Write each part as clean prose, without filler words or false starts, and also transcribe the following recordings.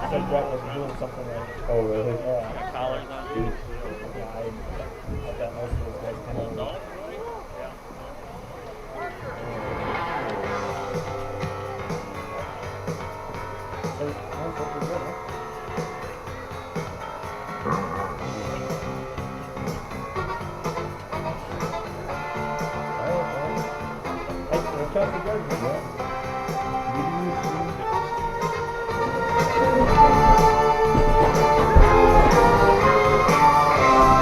said Brett was doing something like. Oh, really? Yeah. Collars on. Yeah, I bet most of those guys kind of. No.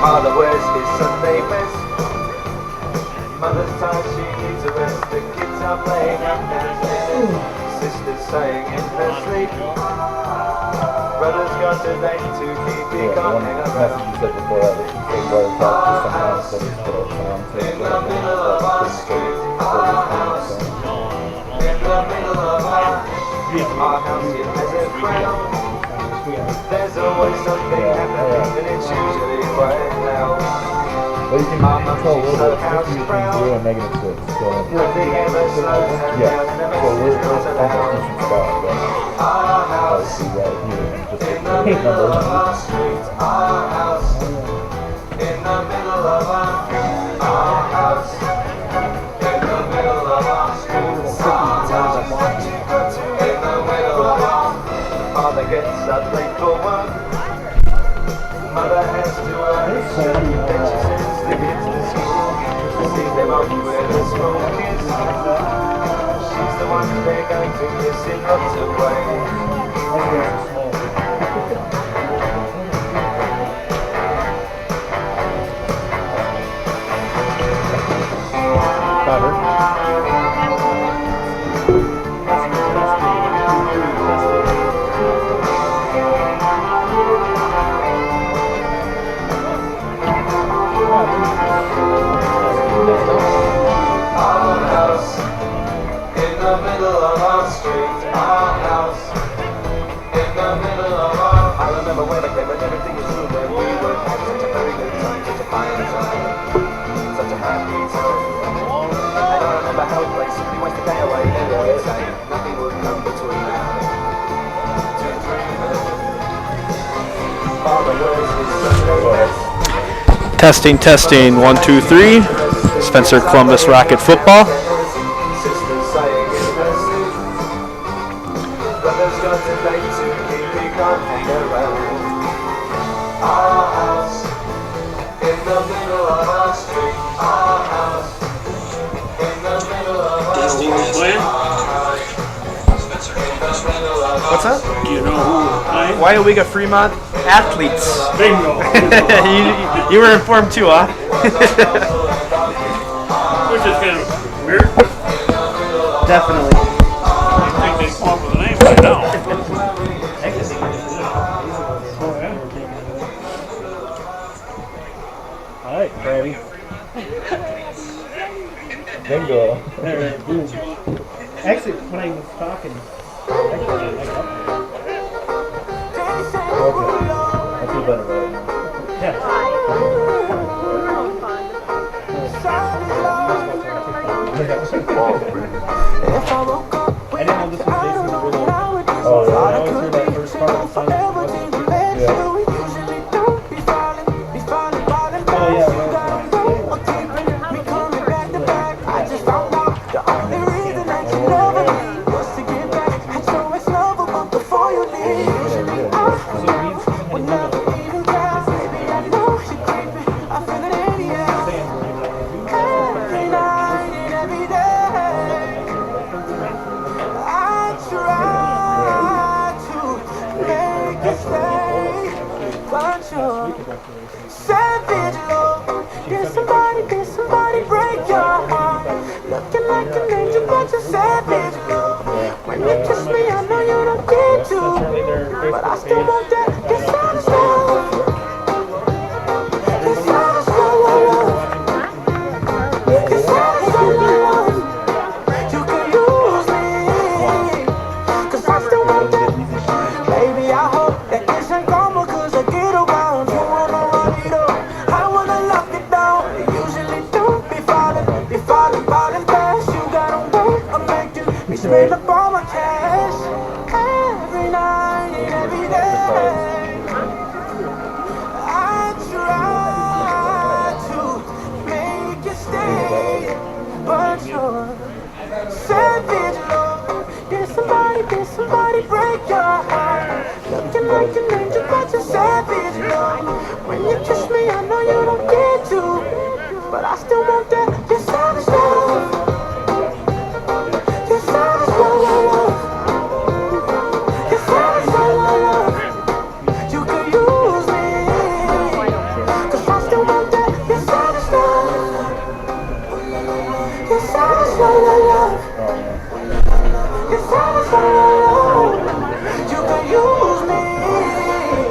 Father wears his Sunday best. Mother's tired, she needs a rest. The kids are playing up downstairs. Sister's saying in her sleep. Brother's got a date to keep. He can't hang around. You said before that you said where it's sometimes that it's in the middle of our street, our house. In the middle of our house, it has a crown. There's always something happening, and it's usually quite loud. But you can control a little bit if you can 0 and -6. So, Nothing ever slows her down, and the so we're message comes on a about. decent spot, but Our house, obviously right here, just in the middle of our street, our house. In the middle of our house. In the middle of our street, our house. In the middle of our father gets up late for work. Mother has to earn his shirt, then she sends the kids to school. Sees them off where the smoke is. She's the one they're going to miss in lots of ways. better. Our house, in the middle of our street, our house, in the middle of our... I remember when I came and everything was new, when we were having such a very good time, such a fine time, such a happy time. And I remember how we simply wasted the day away, and we'd say nothing would come between to dreaming. Father wears his Sunday best. Testing, testing, 1, 2, 3. Spencer Columbus Rocket Football. Sisters saying in her sleep. Brother's got a date to keep, he can't hang around. Our house, in the middle of our street. Our house, in the middle of our street. What's that? Do you know who playing? Weyauwega-Fremont athletes. Bingo. you were informed too, huh? Which is kind of weird. Definitely. I think they come up with a name right now. All right, Krabby. Bingo. There, boom. Actually, when I was talking, I got up there. Okay. I feel better about it now. Yeah. I didn't know this was Jason Derulo. Oh, I yeah. always heard that first part of the song. Oh, yeah, Savage love, did somebody break your heart? Looking like an angel, but you're savage love. When you kiss me, I know you don't get to, but I still want that. Get savage love. Get savage love. Get savage love. You can use me, 'cause I still want that. Baby, I hope that this ain't karma, 'cause I get around. You wanna run it up, I wanna lock it down. You usually don't be falling fast. You gotta wait, I'll make you be straight up all my cash. Every night and every day. break your heart. Looking like an angel, but you're savage, girl. When you kiss me, I know you don't get to, but I still want that. You're savage, love. You're savage, love, love. You're savage, love, love. You could use me, 'cause I still want that. You're savage, love. You're savage, love, love. You're savage, love. You could use me, baby.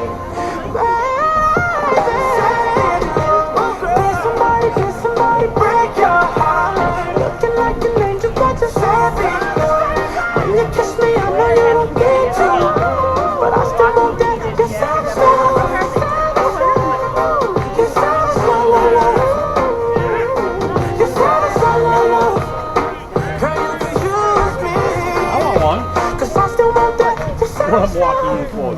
Can somebody break your heart? Looking like an angel, but you're savage, girl. When you kiss me, I know you don't get to, but I still want that. You're savage, love. You're savage, love, love. You're savage, love, love. Girl, you can use me, I want one. 'cause I still want that. You're When I'm savage, walking in love. the floor.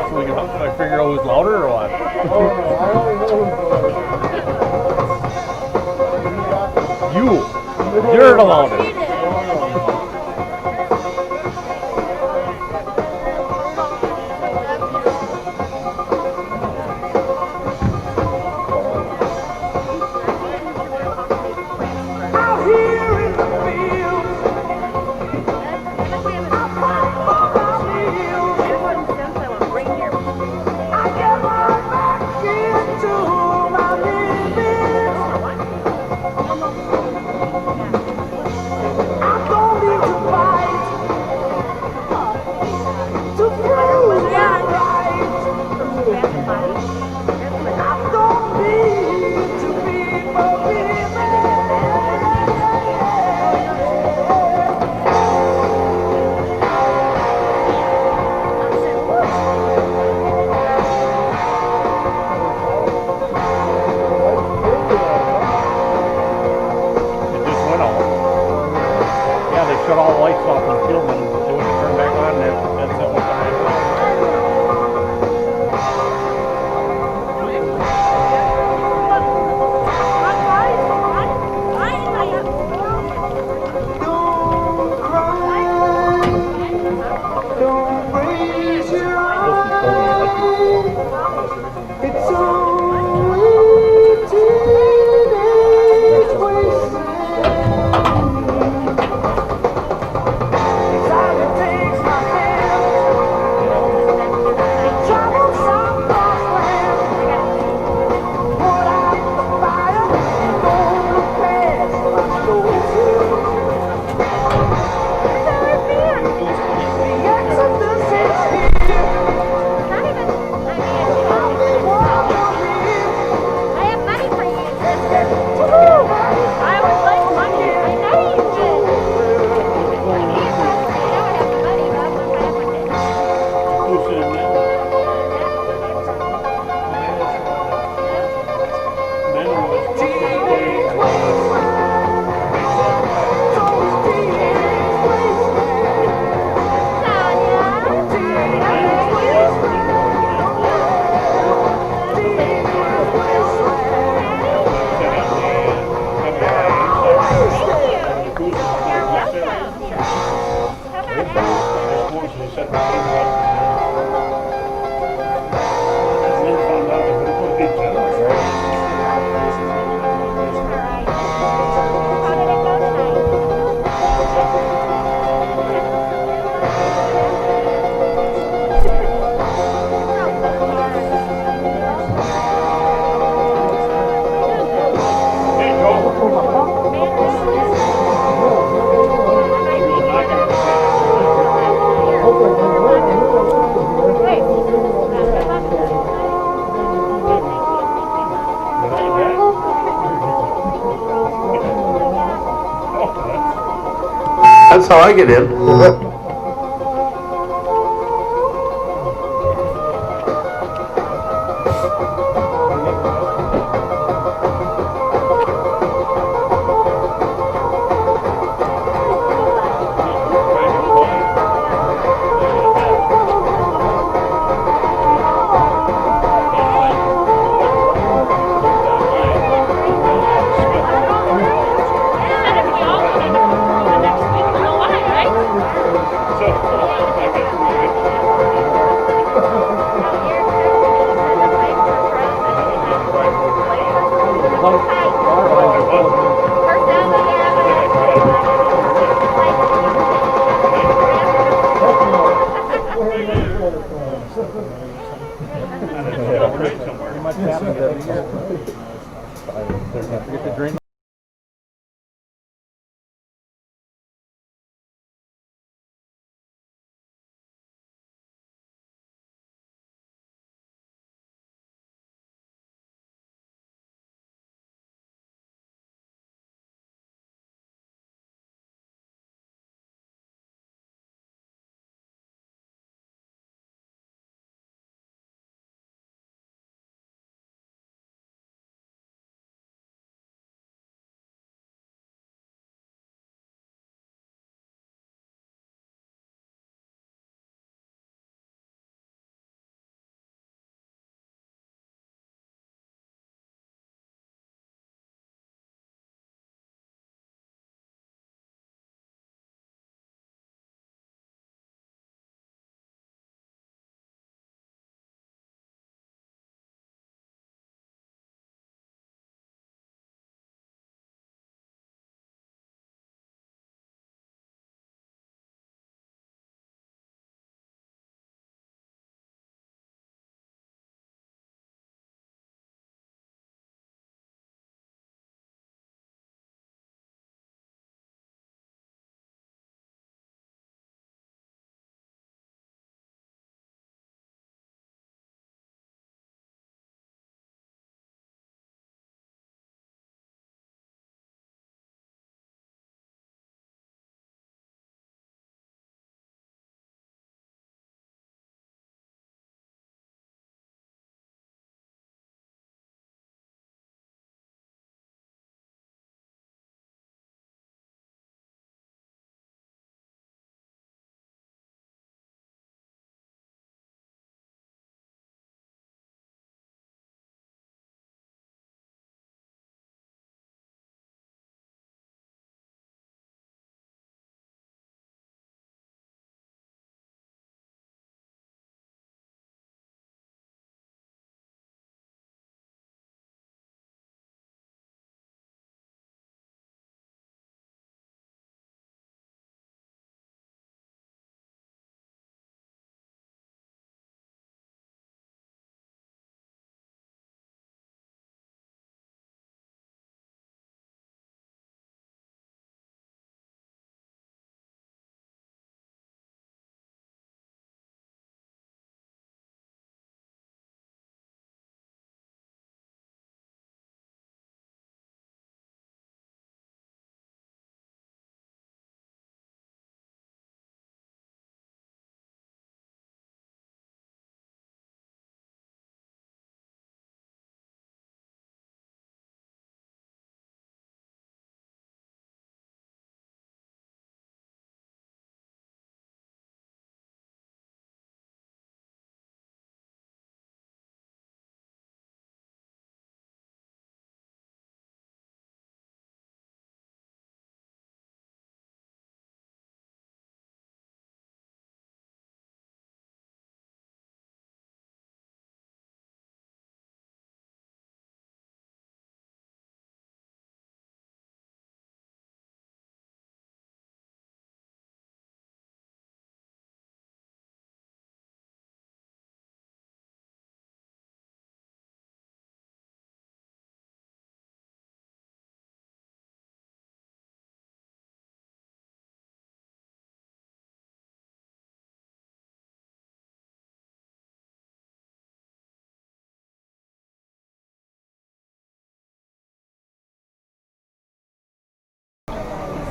So I figure out who's louder or what? You're the loudest. Out here in the field, I fight for my meals. I get right back into my limits. I don't need to fight to prove I'm right. I don't need to be forgiven. It just went off. Yeah, they shut all the lights off in the field and they wouldn't turn back on. That's it. Went behind. Don't cry, don't raise your eyes. It's only teenage wasted. Time takes my hand, travel some lost land. Put out the fire, gonna pass my soul. The Exodus is here. I'll be walking here. Who's in there? Ben was Teenage wasteland. Those teenage wasteland. Teenage wasteland. Teenage wasteland. They set the table up. how I get in. Forget the dream.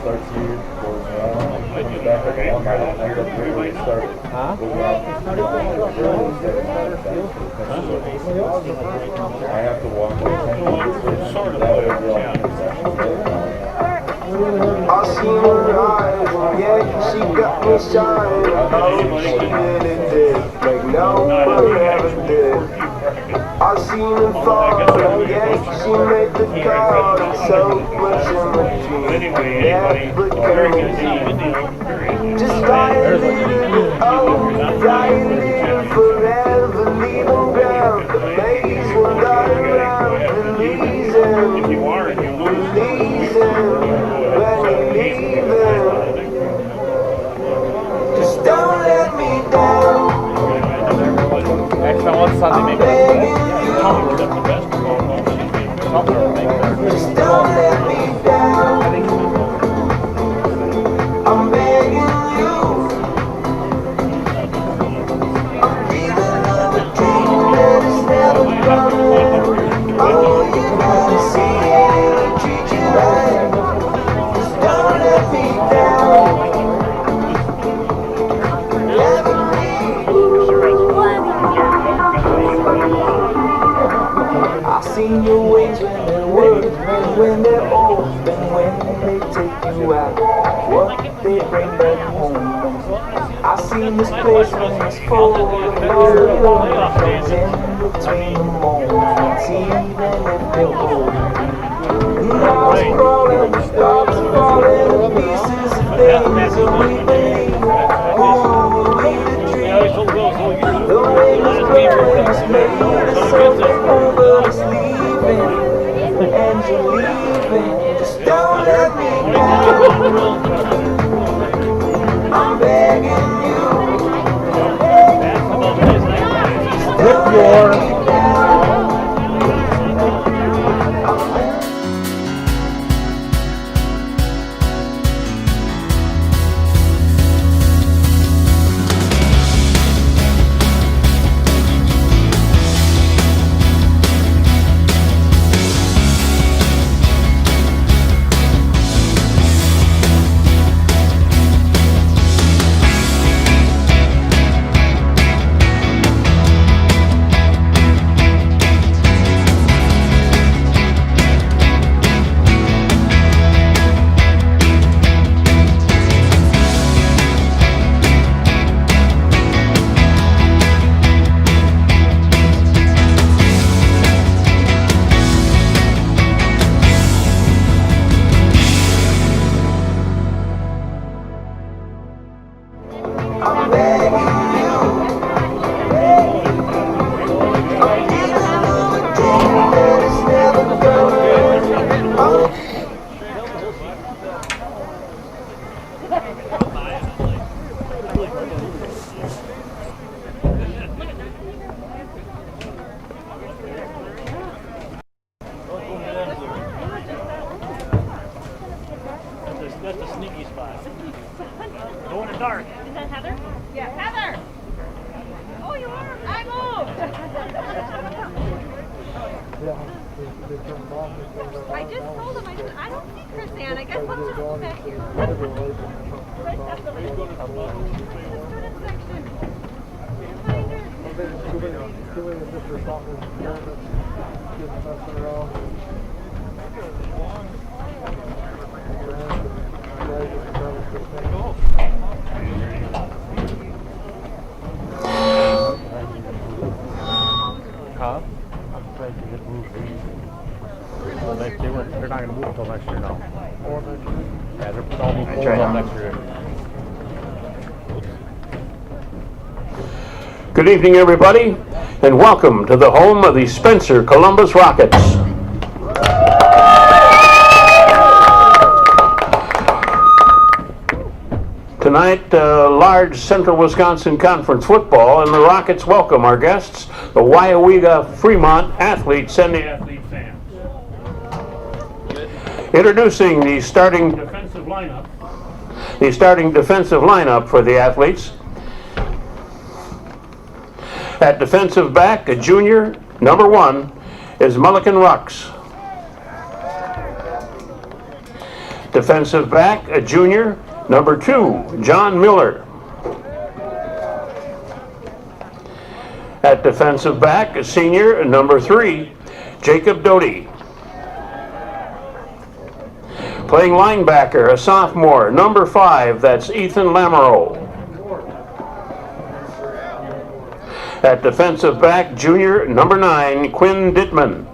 Starts here, goes down. I have to walk Sort of, I seen her eyes, yeah, she got me shining. Oh, she really did, like no one ever did. I seen her fall, yeah, she made the call. So much in between, yeah, but just dying, oh, dying forever, leaving ground. The ladies will die around, releasing. if you are, you lose. Just don't let me down. Actually, on Sunday, maybe. Just don't let me down. I'm begging you. I'm dreaming of a dream that is never coming. Oh, you gotta see it and treat you right. Just don't let me down. I seen your wings when they're working, when they're open, when they take you out, what they bring back home. I seen this place when it's full of love, friends in between the moments, even if they're old. Now it's crawling, starts falling to pieces of things that we believe. Who will be the dream? The way it's blowing, it's made us something over, it's leaving, and you're leaving. Just don't let me down. I'm begging you. With your I'm begging you. I'm dreaming of a dream that is never coming. Oh. That's the sneaky spot. Go in the dark. Is that Heather? Yeah, Heather! Oh, you are? I moved! I just told him, I said, I don't see Chris Ann. I guess let's just go back here. Right at the student section. Find her. Huh? I'm afraid to get moved. Well, they're not going to move until next year now. Yeah, they're putting all new poles up next year. Good evening, everybody, and welcome to the home of the Spencer Columbus Rockets. Tonight, large Central Wisconsin Conference football, and the Rockets welcome our guests, the Weyauwega-Fremont athletes and the athlete fans. Introducing the starting defensive lineup for the athletes. At defensive back, a junior, number 1, is Mulligan Rux. Defensive back, a junior, number 2, John Miller. At defensive back, a senior, number 3, Jacob Doty. Playing linebacker, a sophomore, number 5, that's Ethan Lamoureux. At defensive back, junior, number 9, Quinn Dittman.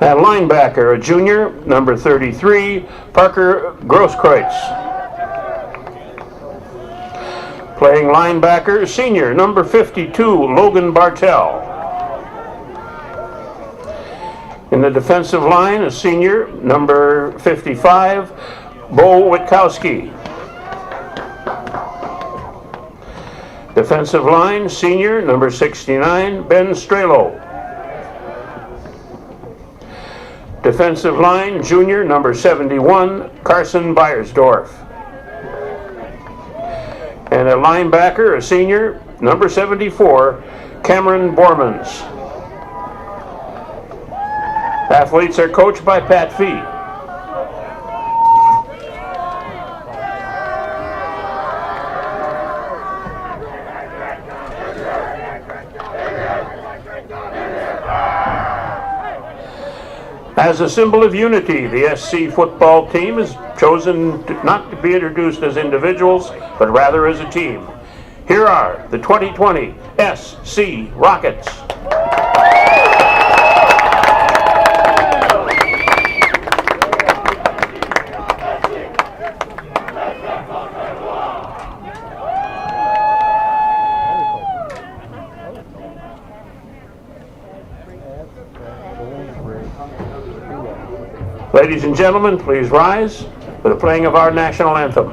At linebacker, a junior, number 33, Parker Grosskreutz. Playing linebacker, senior, number 52, Logan Bartell. In the defensive line, a senior, number 55, Bo Witkowski. Defensive line, senior, number 69, Ben Strelo. Defensive line, junior, number 71, Carson Beiersdorf. And a linebacker, a senior, number 74, Cameron Bormans. Athletes are coached by Pat Fee. As a symbol of unity, the SC football team is chosen not to be introduced as individuals, but rather as a team. Here are the 2020 SC Rockets. Ladies and gentlemen, please rise for the playing of our national anthem.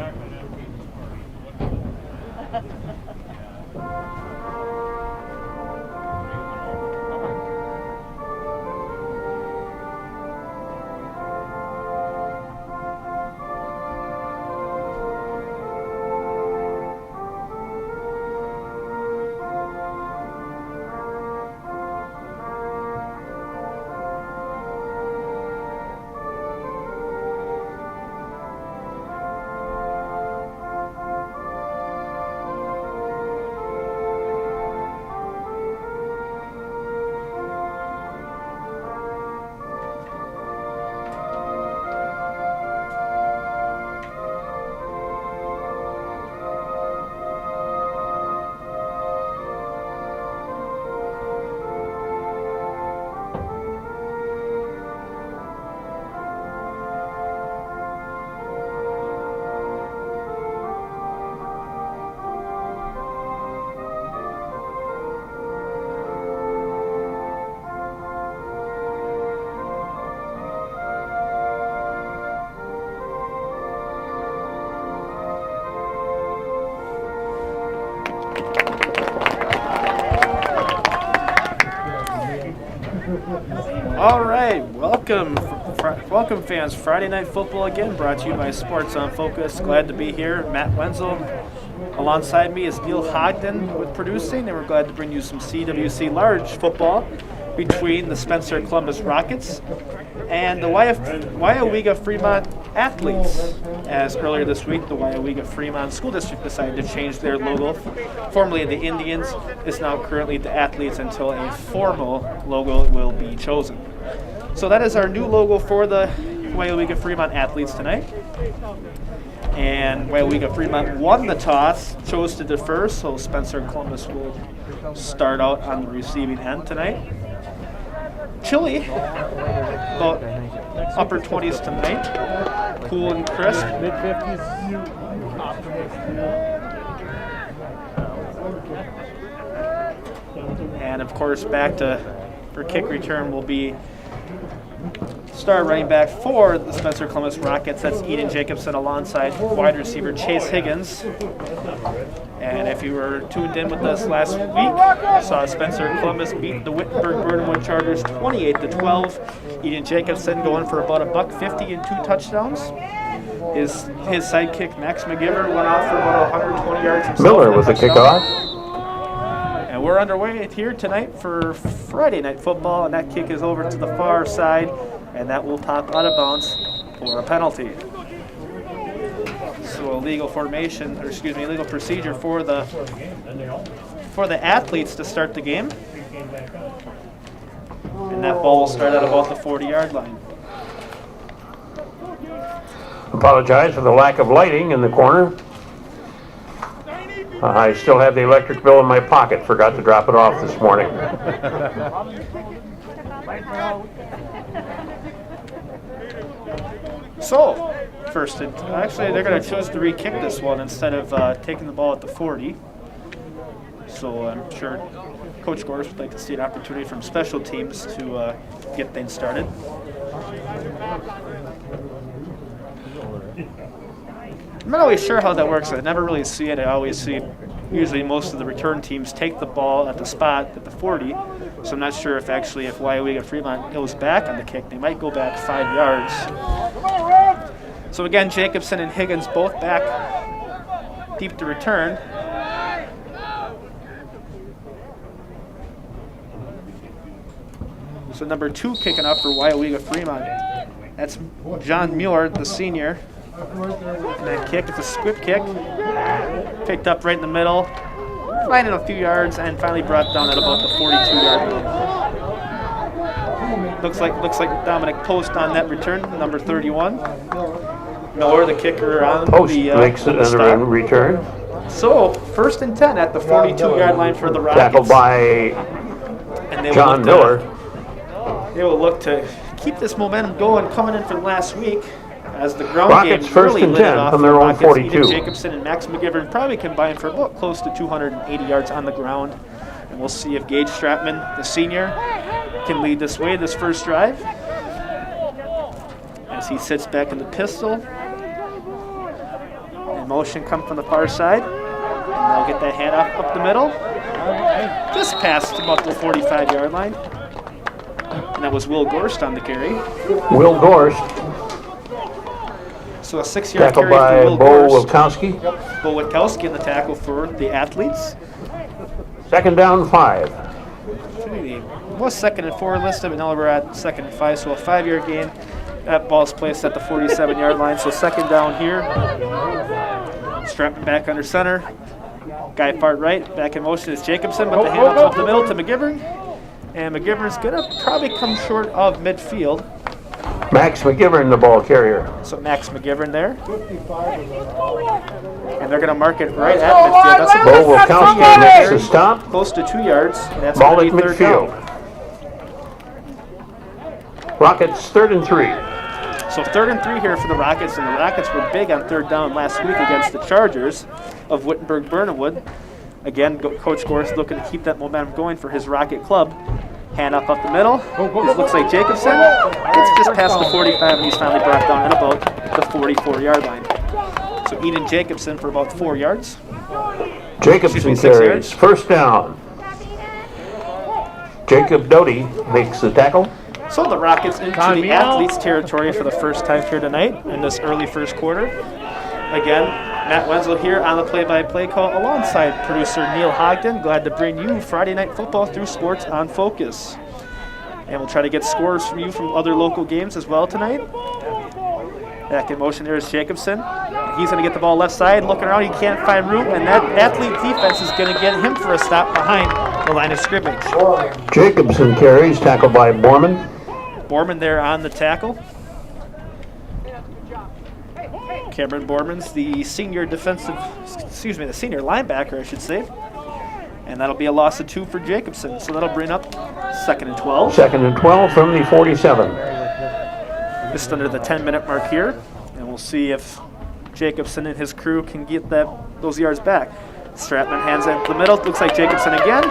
All right, welcome fans. Friday Night Football again, brought to you by Sports on Focus. Glad to be here. Matt Wenzel. Alongside me is Neil Hogden with producing, and we're glad to bring you some CWC-Large football between the Spencer Columbus Rockets and the Weyauwega-Fremont Athletes. As earlier this week, the Weyauwega-Fremont School District decided to change their logo. Formerly the Indians, is now currently the Athletes until a formal logo will be chosen. So that is our new logo for the Weyauwega-Fremont Athletes tonight. And Weyauwega-Fremont won the toss, chose to defer, so Spencer Columbus will start out on the receiving end tonight. Chilly, about upper 20s tonight, cool and crisp. Mid-50s. And of course, back to for kick return will be star running back for the Spencer Columbus Rockets. That's Eden Jacobson alongside wide receiver Chase Higgins. And if you were tuned in with us last week, you saw Spencer Columbus beat the Wittenberg-Burnhamwood Chargers 28-12. Eden Jacobson going for about $150 and 2 touchdowns. His sidekick Max McGiver went off for about 120 yards himself. Miller with the kickoff. And we're underway here tonight for Friday Night Football, and that kick is over to the far side, and that will pop out of bounds for a penalty. So So a legal formation, or excuse me, legal procedure for the athletes to start the game. And that ball will start at about the 40-yard line. Apologize for the lack of lighting in the corner. I still have the electric bill in my pocket. Forgot to drop it off this morning. So, actually they're going to choose to re-kick this one instead of taking the ball at the 40. So I'm sure Coach Gorse would like to see an opportunity from special teams to get things started. I'm not always sure how that works. I never really see it. I always see usually most of the return teams take the ball at the spot at the 40. So I'm not sure if Weyauwega-Fremont goes back on the kick. They might go back 5 yards. So again, Jacobson and Higgins both back deep to return. So number 2 kicking up for Weyauwega-Fremont. That's John Muir, the senior. And that kick, it's a squib kick. Picked up right in the middle, flying a few yards, and finally brought down at about the 42-yard line. Looks like Dominic Post on that return, number 31. Miller, the kicker, on Post the makes another return. So 1st and 10 at the 42-yard line for the Rockets. Tackled by John Miller. They will look to keep this momentum going coming in from last week. As the ground Rockets game first really and lit it 10 off from for their own Rockets. 42. Eden Jacobson and Max McGivern probably combined for about close to 280 yards on the ground. And we'll see if Gage Stratman, the senior, can lead this way this first drive. As he sits back in the pistol. And motion come from the far side. And they'll get that handoff up the middle. Just past about the 45-yard line. And that was Will Gorst on the carry. Will Gorst. So a 6-yard Tackled carry by for Will Bo Gorst. Wilkowski. Bo Witkowski in the tackle for the athletes. 2nd down 5. It was 2nd and 4 listed, but now we're at 2nd and 5, so a 5-yard gain. That ball's placed at the 47-yard line, so 2nd down here. Stratman back under center. Guy far right, back in motion is Jacobson, but the handoff up the middle to McGivern. And McGivern's going to probably come short of midfield. Max McGivern, the ball carrier. So Max McGivern there. And they're going to mark it right at midfield. That's a Bo Wilkowski makes the stop. close to 2 yards. And that's Ball going at to be 3rd midfield. down. Rockets 3rd and 3. So 3rd and 3 here for the Rockets, and the Rockets were big on 3rd down last week against the Chargers of Wittenberg-Burnhamwood. Again, Coach Gorse looking to keep that momentum going for his Rocket club. Hand up the middle. This looks like Jacobson. It's just past the 45, and he's finally brought down at about the 44-yard line. So Eden Jacobson for about 4 yards. Jacobson 6 carries. yards. 1st down. Jacob Doty makes the tackle. So the Rockets into the athletes' territory for the first time here tonight in this early first quarter. Again, Matt Wenzel here on the play-by-play call alongside producer Neil Hogden. Glad to bring you Friday Night Football through Sports on Focus. And we'll try to get scores from you from other local games as well tonight. Back in motion there is Jacobson. He's going to get the ball left side, looking around, he can't find room, and that athlete defense is going to get him for a stop behind the line of scrimmage. Jacobson carries, tackled by Borman. Borman there on the tackle. Cameron Borman's the senior the senior linebacker, I should say. And that'll be a loss of 2 for Jacobson. So that'll bring up 2nd and 12. 2nd and 12 from the 47. Just under the 10-minute mark here. And we'll see if Jacobson and his crew can get those yards back. Stratman hands it to the middle. Looks like Jacobson again.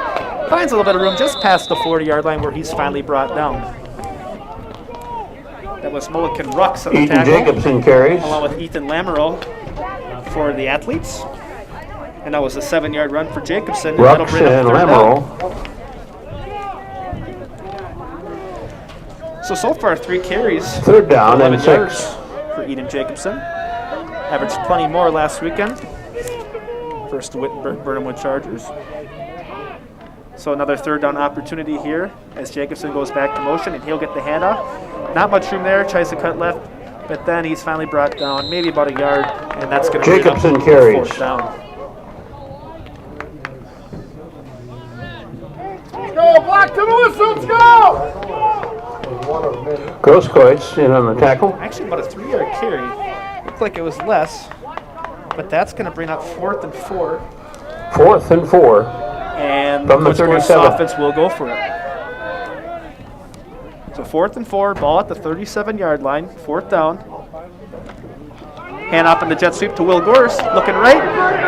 Finds a little bit of room just past the 40-yard line where he's finally brought down. That was Mulligan Rux on the Ethan tackle. Jacobson carries. Along with Ethan Lamoureux for the athletes. And that was a 7-yard run for Jacobson. Rux That'll bring up and 3rd Lamoureux. down. So far 3 carries. 3rd down and 11 yards 6. for Eden Jacobson. Averaged plenty more last weekend. First the Wittenberg-Burnhamwood Chargers. So another 3rd down opportunity here as Jacobson goes back to motion, and he'll get the handoff. Not much room there. Tries to cut left. but then he's finally brought down maybe about a yard, and that's going to bring up Jacobson carries. 4th down. Go, Black to the whistle, let's go! Grosskreutz in on the tackle. Actually, about a 3-yard carry. Looked like it was less, but that's going to bring up 4th and 4. 4th and 4. And From the Coach Morris' 37. offense will go for it. So 4th and 4, ball at the 37-yard line, 4th down. Hand off in the jet sweep to Will Gorse, looking right,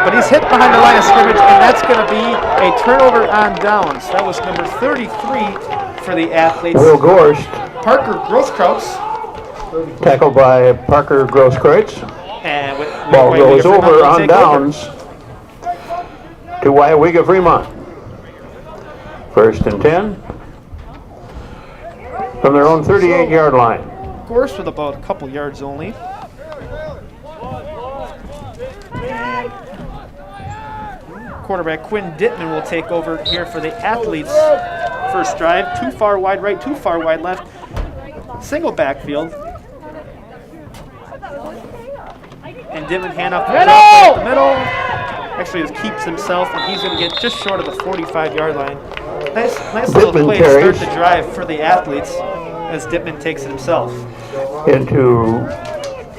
but he's hit behind the line of scrimmage, and that's going to be a turnover on downs. That was number 33 for the athletes. Will Gorst, Parker Grosskreutz. tackled by Parker Grosskreutz. And with Ball goes Weyauwega-Fremont over will on take downs to Weyauwega-Fremont. 1st and 10 from their own 38-yard line. Gorse with about a couple yards only. And quarterback Quinn Dittman will take over here for the athletes' first drive. Too far wide right, too far wide left. Single backfield. And Dittman hand off the middle. Actually, just keeps himself, and he's going to get just short of the 45-yard line. Nice little Dittman play carries. to start the drive for the athletes as Dittman takes it himself. Into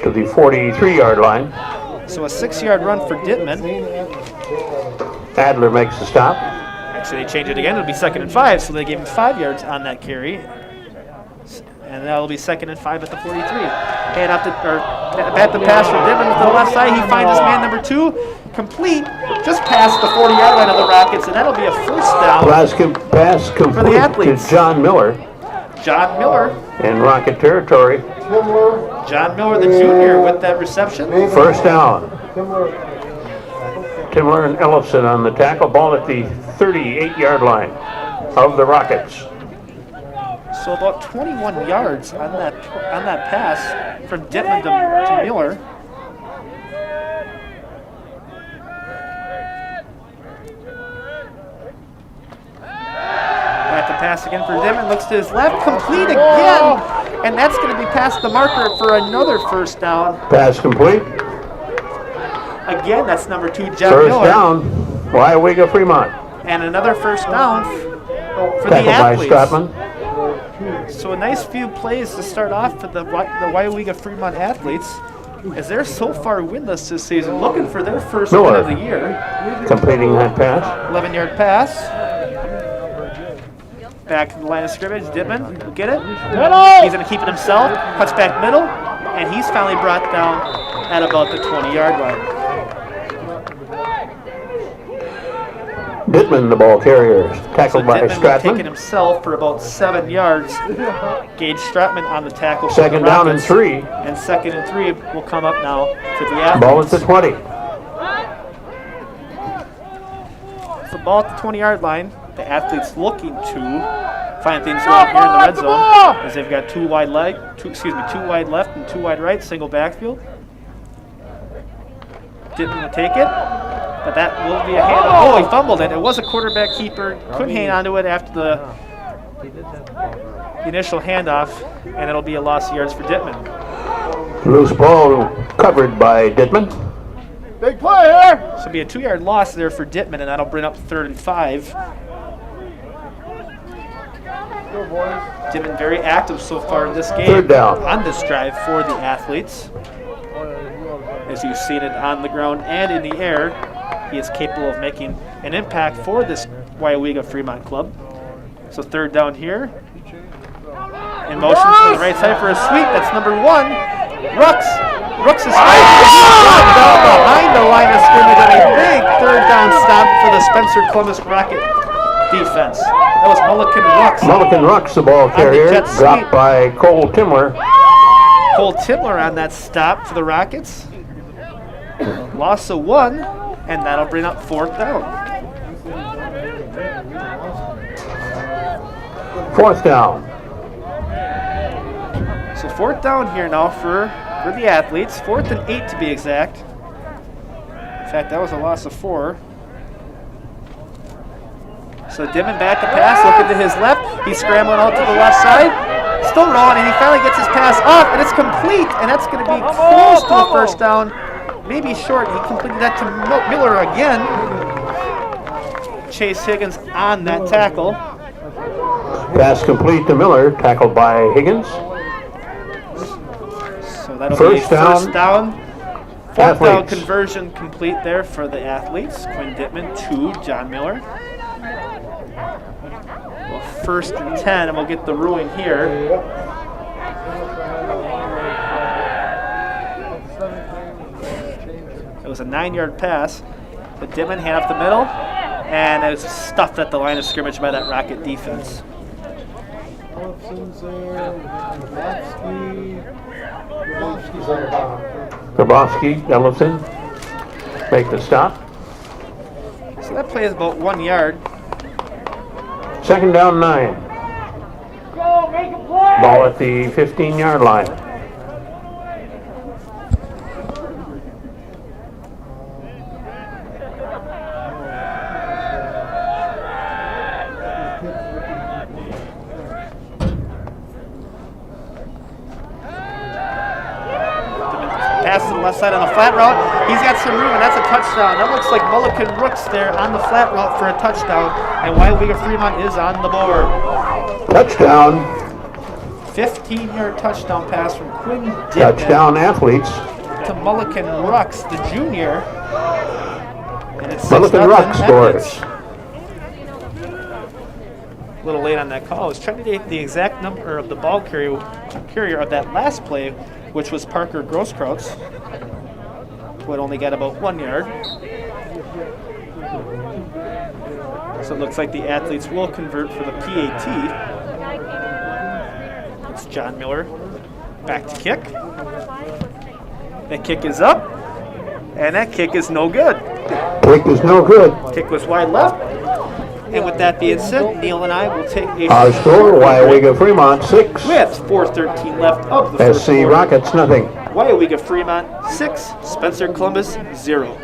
the 43-yard line. So a 6-yard run for Dittman. Adler makes the stop. Actually, they change it again. It'll be 2nd and 5, so they gave him 5 yards on that carry. And that'll be 2nd and 5 at the 43. And at the pass from Dittman to the left side, he finds his man number 2, complete, just past the 40-yard line of the Rockets, and that'll be a 1st down Pass complete to John Miller John Miller. in Rocket territory. John Miller, the junior, with that reception. 1st down. Timler and Ellison on the tackle. Ball at the 38-yard line of the Rockets. So about 21 yards on that pass from Dittman to Miller. Back to pass again for Dittman. Looks to his left, complete again, and that's going to be past the marker for another 1st down. Pass complete. Again, that's number 2, John 1st Miller, down. Weyauwega-Fremont. and another 1st down for the Tackled by athletes. Stratman. So a nice few plays to start off for the Weyauwega-Fremont athletes, as they're so far winless this season, looking for their first win Miller of the year. completing that pass. 11-yard pass. Back to the line of scrimmage. Dittman will get it. He's going to keep it himself. Cuts back middle, and he's finally brought down at about the 20-yard line. Dittman, the ball carrier, tackled So by Dittman will take it Stratman. himself for about 7 yards. Gage Stratman on the tackle. for the 2nd down and Rockets. 3. And 2nd and 3 will come up now for the athletes. Ball at the 20. So ball at the 20-yard line. The athletes looking to find things going here in the red zone, as they've got 2 wide left and 2 wide right, single backfield. Dittman will take it, but that will be a handoff. Oh, he fumbled it. It was a quarterback keeper. Couldn't hang on to it after the initial handoff, and it'll be a loss of yards for Dittman. Loose ball covered by Dittman. Big play here. So it'll be a 2-yard loss there for Dittman, and that'll bring up 3rd and 5. Dittman very active so far in this game. 3rd down. On this drive for the athletes. As you've seen it on the ground and in the air, he is capable of making an impact for this Weyauwega-Fremont club. So 3rd down here. In motion to the right side for a sweep. That's number 1. Rux is right down behind the line of scrimmage on a big 3rd down stop for the Spencer Columbus Rocket defense. That was Mulligan Rux. Mulligan Rux, the ball carrier, jet sweep. dropped by Cole Timler. Cole Timler on that stop for the Rockets. Loss of 1, and that'll bring up 4th down. 4th down. So 4th down here now for the athletes. 4th and 8 to be exact. In fact, that was a loss of 4. So Dittman back to pass, looking to his left. He's scrambling out to the left side. Still rolling, and he finally gets his pass off, and it's complete, and that's going to be close to a first down. Maybe short. He completed that to Miller again. Chase Higgins on that tackle. Pass complete to Miller, tackled by Higgins. So that'll First be down. first down. Fourth down Athletes. conversion complete there for the athletes. Quinn Dittman to John Miller. Well, 1st and 10, and we'll get the ruling here. It was a 9-yard pass. The Dittman hand up the middle, and it was stuffed at the line of scrimmage by that Rocket defense. Grabowski, Ellison make the stop. So that play is about 1 yard. 2nd down 9. Ball at the 15-yard line. Pass to the left side on the flat route. He's got some room, and that's a touchdown. That looks like Mulligan Rooks there on the flat route for a touchdown, and Weyauwega-Fremont is on the board. Touchdown. 15-yard touchdown pass from Quinn Dittman Touchdown Athletes. to Mulligan Rooks, the junior. And it's Mulligan 6-0 Rooks scores. A little late on that call. I was trying to get the exact number of the ball carrier of that last play, which was Parker Grosskreutz, who had only got about 1 yard. So it looks like the athletes will convert for the PAT. It's John Miller back to kick. That kick is up, and that kick is no good. Kick is no good. Kick was wide left. And with that being said, Neil and I will take a Our score, Weyauwega-Fremont 6. with 4:13 left of the first SC quarter. Rockets nothing. Weyauwega-Fremont 6, Spencer Columbus 0.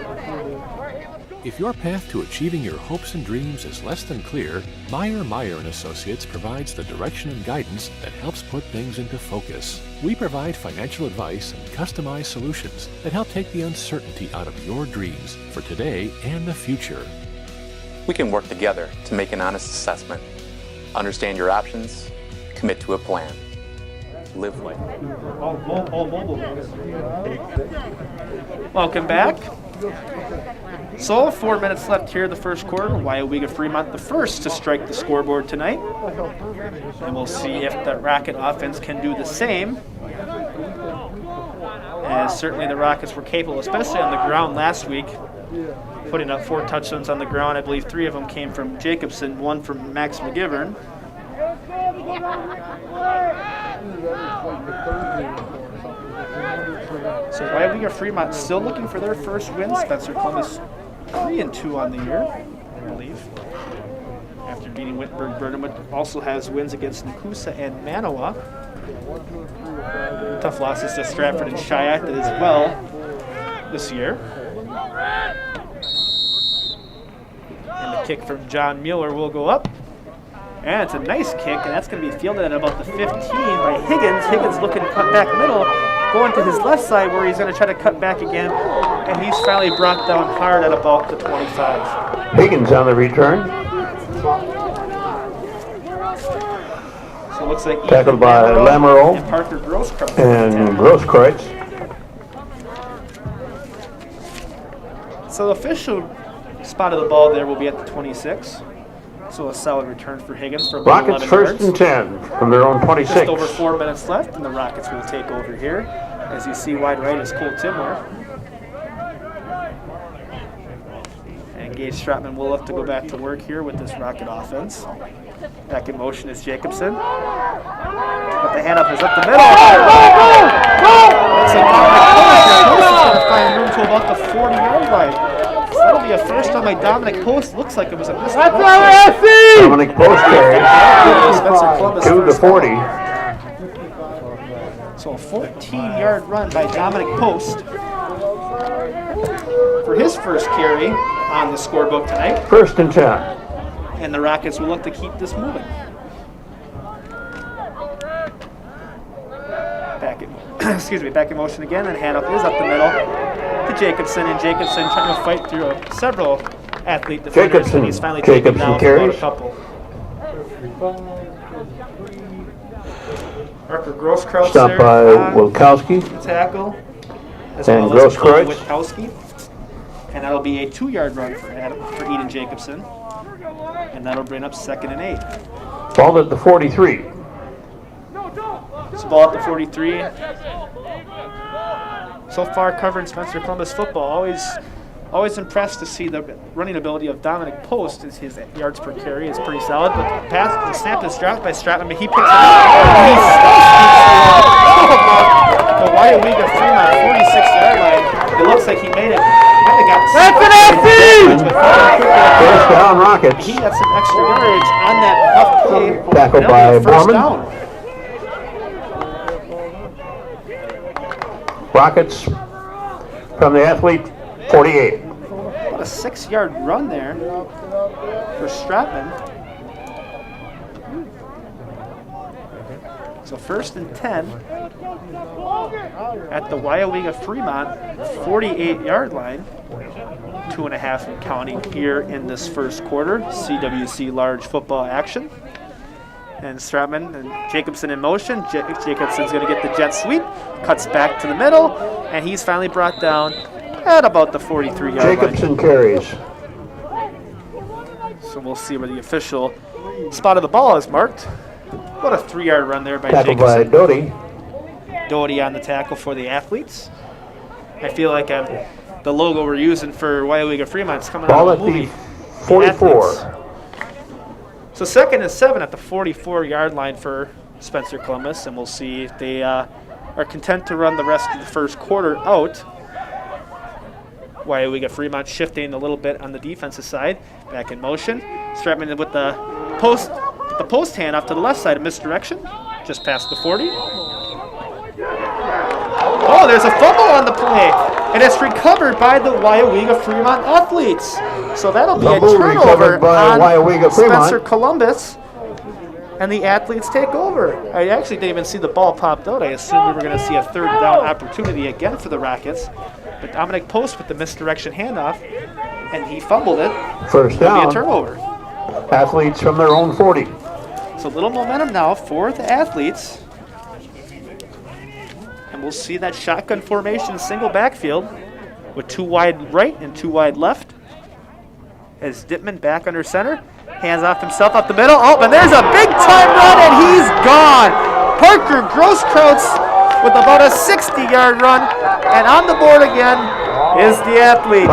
If your path to achieving your hopes and dreams is less than clear, Meyer & Associates provides the direction and guidance that helps put things into focus. We provide financial advice and customized solutions that help take the uncertainty out of your dreams for today and the future. We can work together to make an honest assessment, understand your options, commit to a plan. Live life. Welcome back. So 4 minutes left here in the first quarter. Weyauwega-Fremont the first to strike the scoreboard tonight. And we'll see if the Rocket offense can do the same. As certainly the Rockets were capable, especially on the ground last week, putting up 4 touchdowns on the ground. I believe 3 of them came from Jacobson, 1 from Max McGivern. So Weyauwega-Fremont still looking for their first win. Spencer Columbus 3-2 on the year, I believe. After beating Wittenberg, Burnham also has wins against Nakusa and Manawa. Tough losses to Stratford and Cheyenne as well this year. And the kick from John Mueller will go up. And it's a nice kick, and that's going to be fielded at about the 15 by Higgins. Higgins looking to cut back middle, going to his left side where he's going to try to cut back again. And he's finally brought down hard at about the 25. Higgins on the return. So it looks like Tackled by Lamoureux and Parker Grosskreutz. and Grosskreutz. So the official spot of the ball there will be at the 26. So a solid return for Higgins for about Rockets 11 1st yards. and 10 from their own 26. Just over 4 minutes left, and the Rockets will take over here. As you see, wide right is Cole Timler. And Gage Stratman will have to go back to work here with this Rocket offense. Back in motion is Jacobson. But the handoff is up the middle. It's a going to find room to about the 40-yard line. That'll be a first on my Dominic Post. Looks like it was a missed ball. Dominic Post carries Spencer Columbus to the first 40. down. So a 14-yard run by Dominic Post for his first carry on the scorebook tonight. 1st and 10. And the Rockets will look to keep this moving. excuse me, back in motion again, and handoff is up the middle to Jacobson, and Jacobson trying to fight through several athlete defenders, and he's finally taken down for about a couple. Parker Grosskreutz Stop there by on Wilkowski. tackle, as And well as Cole Grosskreutz. Witkowski. And that'll be a 2-yard run for Eden Jacobson. And that'll bring up 2nd and 8. Ball at the 43. So ball at the 43. So far covering Spencer Columbus football, always impressed to see the running ability of Dominic Post. As his yards per carry is pretty solid. But the snap is dropped by Stratton, but he picks it up. He the Weyauwega-Fremont 46-yard line. It looks like he might have got That's an First down, Rockets. He got some extra yardage on that tough play. Tackled by first Borman. down. Rockets from the athlete, 48. About a 6-yard run there for Stratman. So 1st and 10 at the Weyauwega-Fremont 48-yard line. 2.5 and counting here in this first quarter. CWC-Large football action. And Stratman and Jacobson in motion. Jacobson's going to get the jet sweep. Cuts back to the middle. And he's finally brought down at about the 43-yard line. Jacobson carries. So we'll see where the official spot of the ball is marked. What a 3-yard run there by Tackled by Jacobson. Doty. Doty on the tackle for the athletes. I feel like the logo we're using for Weyauwega-Fremont is coming Ball out at of the movie. the 44. Athletes. So 2nd and 7 at the 44-yard line for Spencer Columbus, and we'll see if they are content to run the rest of the first quarter out. Weyauwega-Fremont shifting a little bit on the defensive side. Back in motion. Stratman with the post hand off to the left side of misdirection. Just past the 40. Oh, there's a fumble on the play. And it's recovered by the Weyauwega-Fremont athletes. So that'll be Fumble a turnover by on Weyauwega-Fremont. Spencer Columbus. And the athletes take over. I actually didn't even see the ball popped out. I assumed we were going to see a 3rd down opportunity again for the Rockets. But Dominic Post with the misdirection handoff, and he fumbled it. First It'll down. be a turnover. Athletes from their own 40. So little momentum now for the athletes. And we'll see that shotgun formation single backfield with 2 wide right and 2 wide left. As Dittman back under center. Hands off himself up the middle. Oh, and there's a big time run, and he's gone. Parker Grosskreutz with about a 60-yard run. And on the board again is the athletes.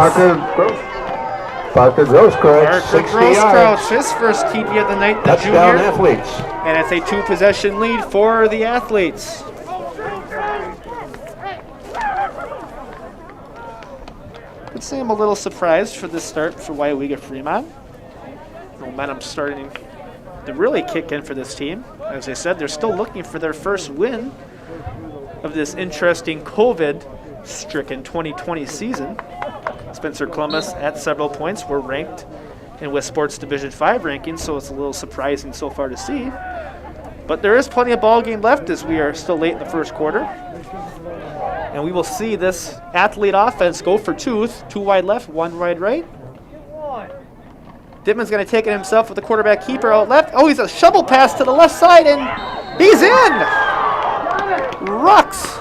Parker Grosskreutz, 60 yards. His first TD of the night, the Touchdown, junior. athletes. And it's a 2-possession lead for the athletes. I'd say I'm a little surprised for this start for Weyauwega-Fremont. Momentum starting to really kick in for this team. As I said, they're still looking for their first win of this interesting COVID-stricken 2020 season. Spencer Columbus at several points were ranked in West Sports Division 5 rankings, so it's a little surprising so far to see. But there is plenty of ball game left as we are still late in the first quarter. And we will see this athlete offense go for 2 wide left, 1 wide right. Dittman's going to take it himself with the quarterback keeper out left. Oh, he's a shovel pass to the left side, and he's in! Rux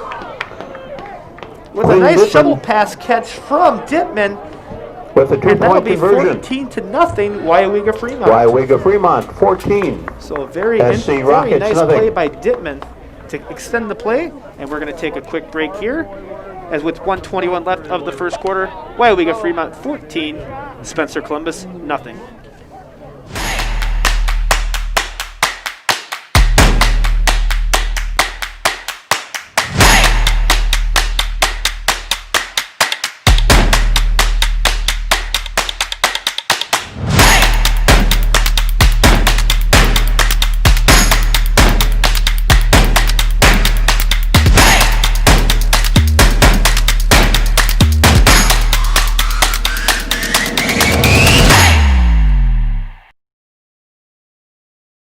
with a nice Dittman. shovel pass catch from Dittman. With a And that'll two-point be conversion. 14-0 Weyauwega-Fremont. Weyauwega-Fremont, 14. So a very SC very Rockets, nice nothing. play by Dittman to extend the play. And we're going to take a quick break here. As with 1:21 left of the first quarter, Weyauwega-Fremont 14, Spencer Columbus nothing.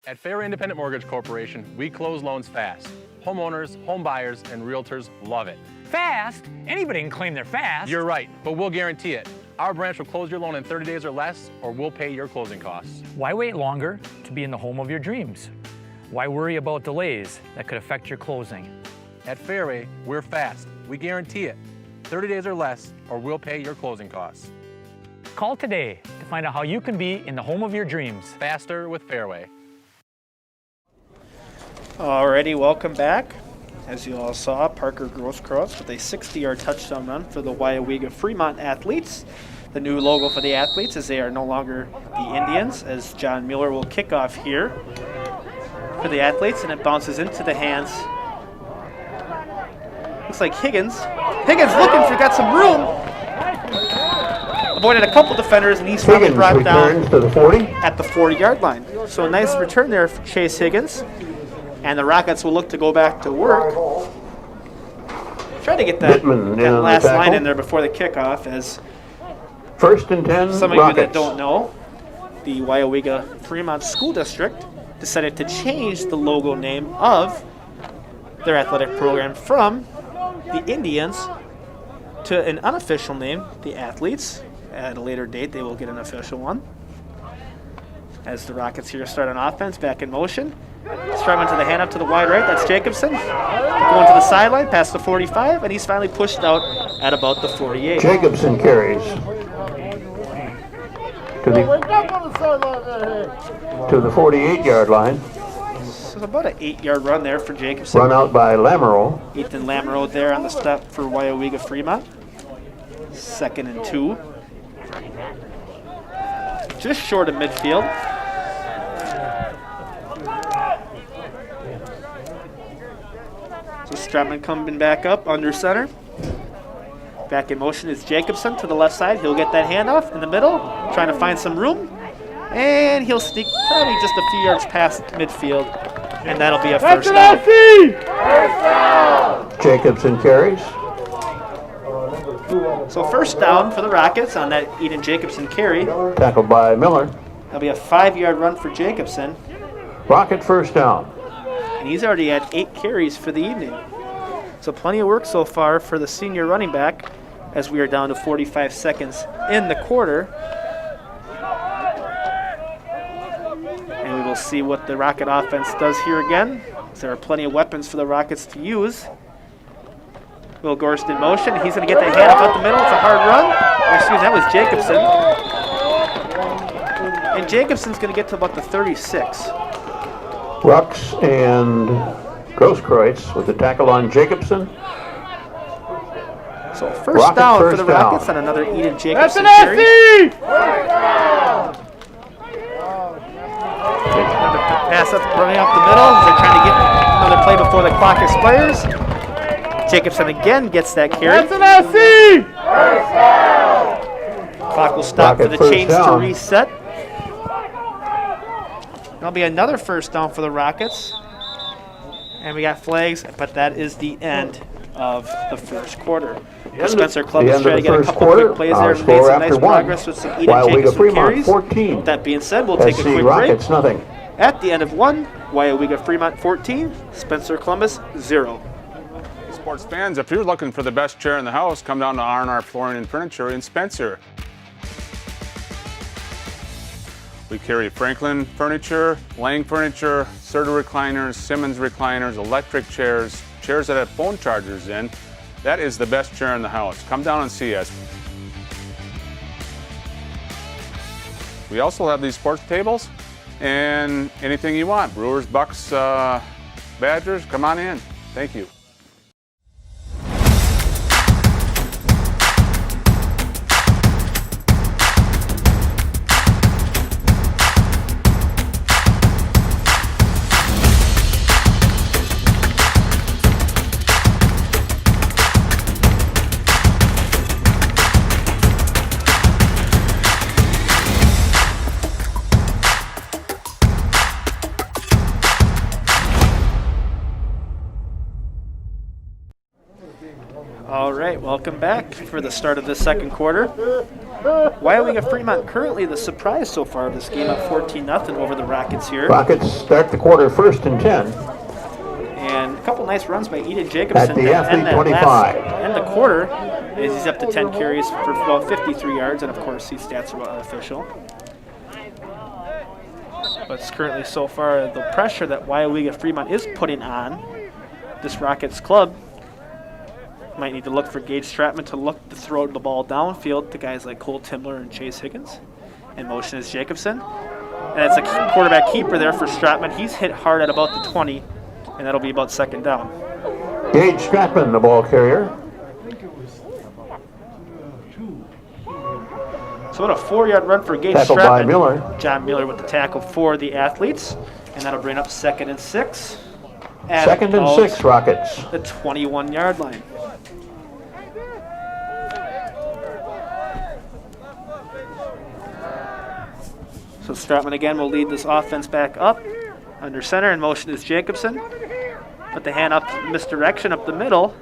At Fair Independent Mortgage Corporation, we close loans fast. homeowners, home buyers, and realtors love it. Fast? Anybody can claim they're fast. You're right, but we'll guarantee it. Our branch will close your loan in 30 days or less, or we'll pay your closing costs. Why wait longer to be in the home of your dreams? Why worry about delays that could affect your closing? At Fairway, we're fast. We guarantee it. 30 days or less, or we'll pay your closing costs. Call today to find out how you can be in the home of your dreams. Faster with Fairway. Alrighty, welcome back. As you all saw, Parker Grosskreutz with a 60-yard touchdown run for the Weyauwega-Fremont athletes. The new logo for the athletes is they are no longer the Indians, as John Mueller will kick off here for the athletes, and it bounces into the hands. Looks like Higgins. Higgins looking for, got some room. Avoided a couple defenders, and he's finally brought down to the 40. At the 40-yard line. So a nice return there for Chase Higgins. And the Rockets will look to go back to work. Try to get that last line in there before the kickoff, as first and 10, some of Rockets. you that don't know, the Weyauwega-Fremont School District decided to change the logo name of their athletic program from the Indians to an unofficial name, the Athletes. At a later date, they will get an official one. As the Rockets here start on offense, back in motion. Striving to the hand up to the wide right, that's Jacobson. Going to the sideline, past the 45, and he's finally pushed out at about the 48. Jacobson carries to the 48-yard line. So about an 8-yard run there for Jacobson. Run out by Lamoureux. Ethan Lamoureux there on the step for Weyauwega-Fremont. 2nd and 2. Just short of midfield. So Stratman coming back up under center. Back in motion is Jacobson to the left side. He'll get that handoff in the middle, trying to find some room. And he'll sneak probably just a few yards past midfield. And that'll be a first down. Jacobson carries. So first down for the Rockets on that Eden Jacobson carry. Tackled by Miller. That'll be a 5-yard run for Jacobson. Rocket first down. And he's already had 8 carries for the evening. So plenty of work so far for the senior running back, as we are down to 45 seconds in the quarter. And we will see what the Rocket offense does here again. There are plenty of weapons for the Rockets to use. Will Gorst in motion. He's going to get that hand up the middle. It's a hard run. Excuse me, that was Jacobson. And Jacobson's going to get to about the 36. Rux and Grosskreutz with the tackle on Jacobson. So first down for the Rockets on another Eden Jacobson carry. Another pass up, running up the middle. They're trying to get another play before the clock expires. Jacobson again gets that carry. Clock will stop for the chains to reset. That'll be another first down for the Rockets. And we got flags, but that is the end of the first quarter. The Spencer Club is trying to get a couple quick plays there. Made some nice progress with some Eden Jacobson carries. 14. That being said, we'll take a quick Rockets, break. Nothing. At the end of 1, Weyauwega-Fremont 14, Spencer Columbus 0. Sports fans, if you're looking for the best chair in the house, come down to R&R Flooring and Furniture in Spencer. We carry Franklin furniture, Lang furniture, Serta recliners, Simmons recliners, electric chairs, chairs that have phone chargers in. That is the best chair in the house. Come down and see us. We also have these sports tables and anything you want. Brewers, Bucks, Badgers, come on in. Thank you. All right, welcome back for the start of the second quarter. Weyauwega-Fremont currently the surprise so far of this game, up 14-0 over the Rockets here. Rockets start the quarter 1st and 10. And a couple nice runs by Eden Jacobson. At the athlete 25. And the quarter is he's up to 10 carries for about 53 yards, and of course these stats are unofficial. But it's currently so far the pressure that Weyauwega-Fremont is putting on this Rockets club. Might need to look for Gage Stratman to look to throw the ball downfield to guys like Cole Timler and Chase Higgins. In motion is Jacobson. And it's a quarterback keeper there for Stratman. He's hit hard at about the 20, and that'll be about second down. Gage Stratman, the ball carrier. So about a 4-yard run for Gage Tackled Stratman. by Miller. John Miller with the tackle for the athletes. And that'll bring up 2nd and 6. Second and 6, Rockets. The 21-yard line. So Stratman again will lead this offense back up. Under center, in motion is Jacobson. But the hand up misdirection up the middle.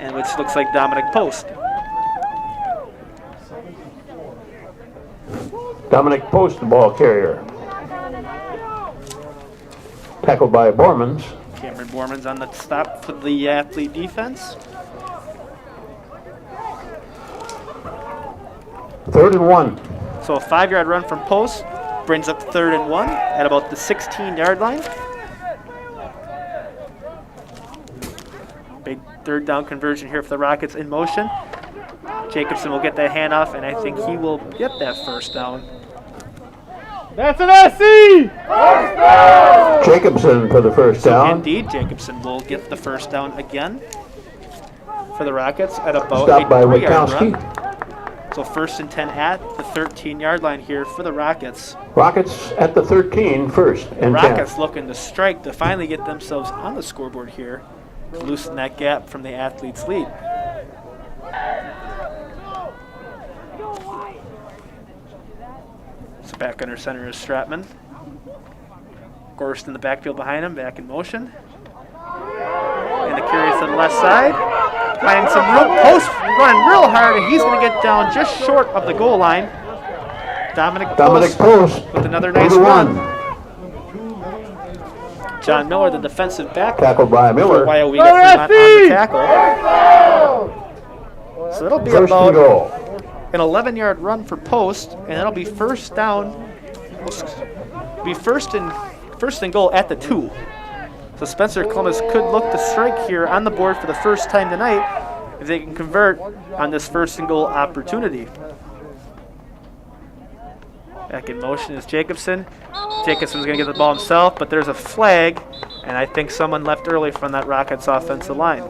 And which looks like Dominic Post. Dominic Post, the ball carrier. Tackled by Bormans. Cameron Borman's on the stop for the athlete defense. 3rd and 1. So a 5-yard run from Post brings up 3rd and 1 at about the 16-yard line. Big 3rd down conversion here for the Rockets in motion. Jacobson will get that handoff, and I think he will get that 1st down. That's an SC! Jacobson for the 1st down. Indeed, Jacobson will get the 1st down again for the Rockets at about Stopped by a 3-yard Witkowski. run. So 1st and 10 at the 13-yard line here for the Rockets. Rockets at the 13, 1st and 10. Rockets looking to strike to finally get themselves on the scoreboard here, to loosen that gap from the athletes' lead. So back under center is Stratman. Gorst in the backfield behind him, back in motion. And the carry to the left side. Finding some room. Post running real hard, and he's going to get down just short of the goal line. Dominic Post with another nice run. John Miller, the defensive back. Tackled by Miller. Weyauwega-Fremont on the tackle. So that'll be about an 11-yard run for Post, and that'll be 1st down. Be first and goal at the 2. So Spencer Columbus could look to strike here on the board for the first time tonight if they can convert on this 1st and goal opportunity. Back in motion is Jacobson. Jacobson's going to get the ball himself, but there's a flag, and I think someone left early from that Rockets offensive line.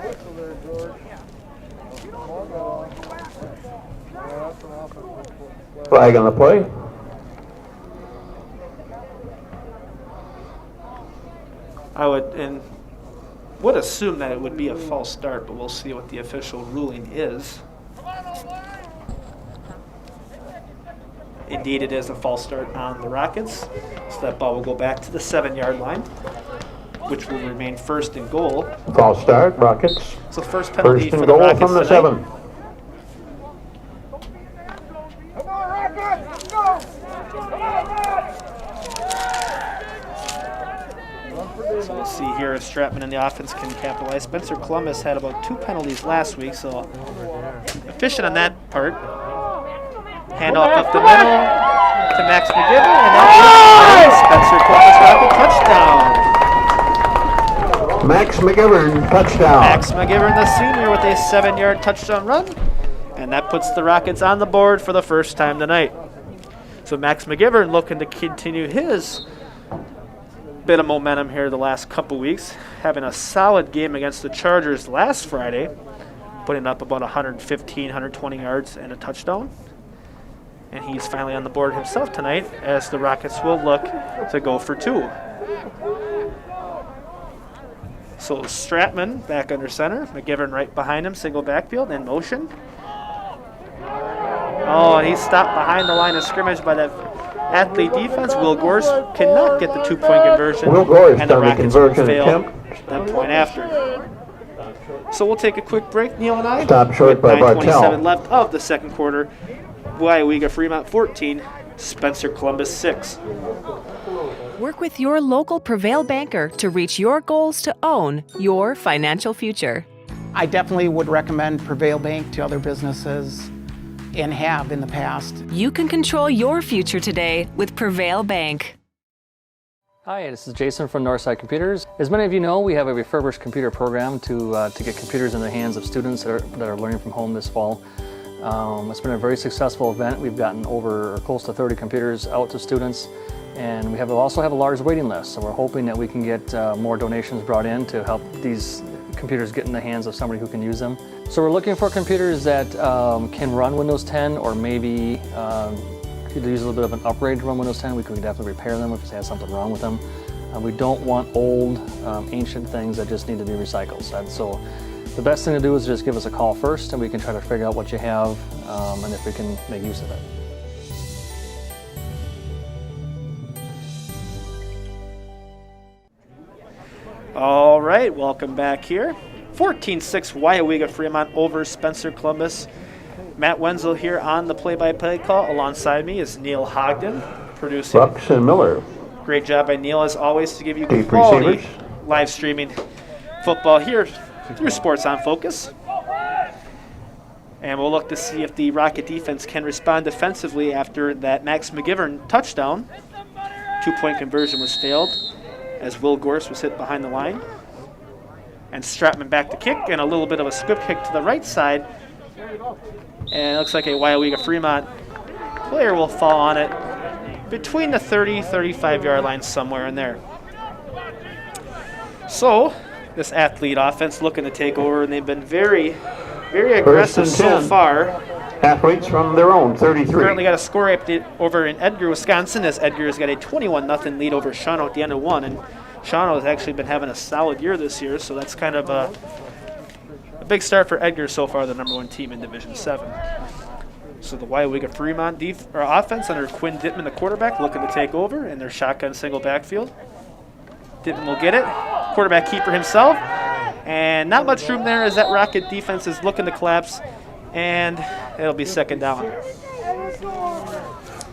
Flag on the play. I would assume that it would be a false start, but we'll see what the official ruling is. Indeed, it is a false start on the Rockets. So that ball will go back to the 7-yard line, which will remain 1st and goal. False start, Rockets. So first penalty 1st and for the goal Rockets from the tonight. 7. So we'll see here if Stratman and the offense can capitalize. Spencer Columbus had about 2 penalties last week, so efficient on that part. Handoff up the middle to Max McGivern, and that is Spencer Columbus Rocket touchdown. Max McGivern, touchdown. Max McGivern, the senior, with a 7-yard touchdown run, and that puts the Rockets on the board for the first time tonight. So Max McGivern looking to continue his bit of momentum here the last couple weeks, having a solid game against the Chargers last Friday, putting up about 115, 120 yards and a touchdown. And he's finally on the board himself tonight as the Rockets will look to go for 2. So Stratman back under center, McGivern right behind him, single backfield in motion. Oh, and he's stopped behind the line of scrimmage by that athlete defense. Will Gorst cannot get the 2-point conversion. Will Gorst and the on the Rockets will conversion fail attempt. that point after. So we'll take a quick break, Neil and I. Stop short by Bartel. 9:27 left of the second quarter. Weyauwega-Fremont 14, Spencer Columbus 6. Work with your local Prevail banker to reach your goals to own your financial future. I definitely would recommend Prevail Bank to other businesses and have in the past. You can control your future today with Prevail Bank. Hi, this is Jason from Northside Computers. As many of you know, we have a refurbished computer program to get computers in the hands of students that are learning from home this fall. It's been a very successful event. We've gotten over or close to 30 computers out to students, and we also have a large waiting list. So we're hoping that we can get more donations brought in to help these computers get in the hands of somebody who can use them. So we're looking for computers that can run Windows 10, or maybe could use a little bit of an upgrade to run Windows 10. We can definitely repair them if it has something wrong with them. We don't want old, ancient things that just need to be recycled. So the best thing to do is just give us a call first, and we can try to figure out what you have and if we can make use of it. All right, welcome back here. 14-6 Weyauwega-Fremont over Spencer Columbus. Matt Wenzel here on the play-by-play call. Alongside me is Neil Hogden, producing. Bucks and Miller. Great job by Neil, as always, to give you Deep quality receivers. live streaming football here through Sports on Focus. And we'll look to see if the Rocket defense can respond defensively after that Max McGivern touchdown. 2-point conversion was failed as Will Gorse was hit behind the line. And Stratman back to kick, and a little bit of a squib kick to the right side. And it looks like a Weyauwega-Fremont player will fall on it between the 30-35 yard line, somewhere in there. So this athlete offense looking to take over, and they've been very, very aggressive so far. Athletes from their own 33. Currently got a score update over in Edgar, Wisconsin, as Edgar has got a 21-0 lead over Shawano at the end of one. And Shawano has actually been having a solid year this year, so that's kind of a big start for Edgar so far, the #1 team in Division 7. So the Weyauwega-Fremont offense under Quinn Dittman, the quarterback, looking to take over in their shotgun single backfield. Dittman will get it. Quarterback keeper himself. And not much room there as that Rocket defense is looking to collapse. And it'll be second down.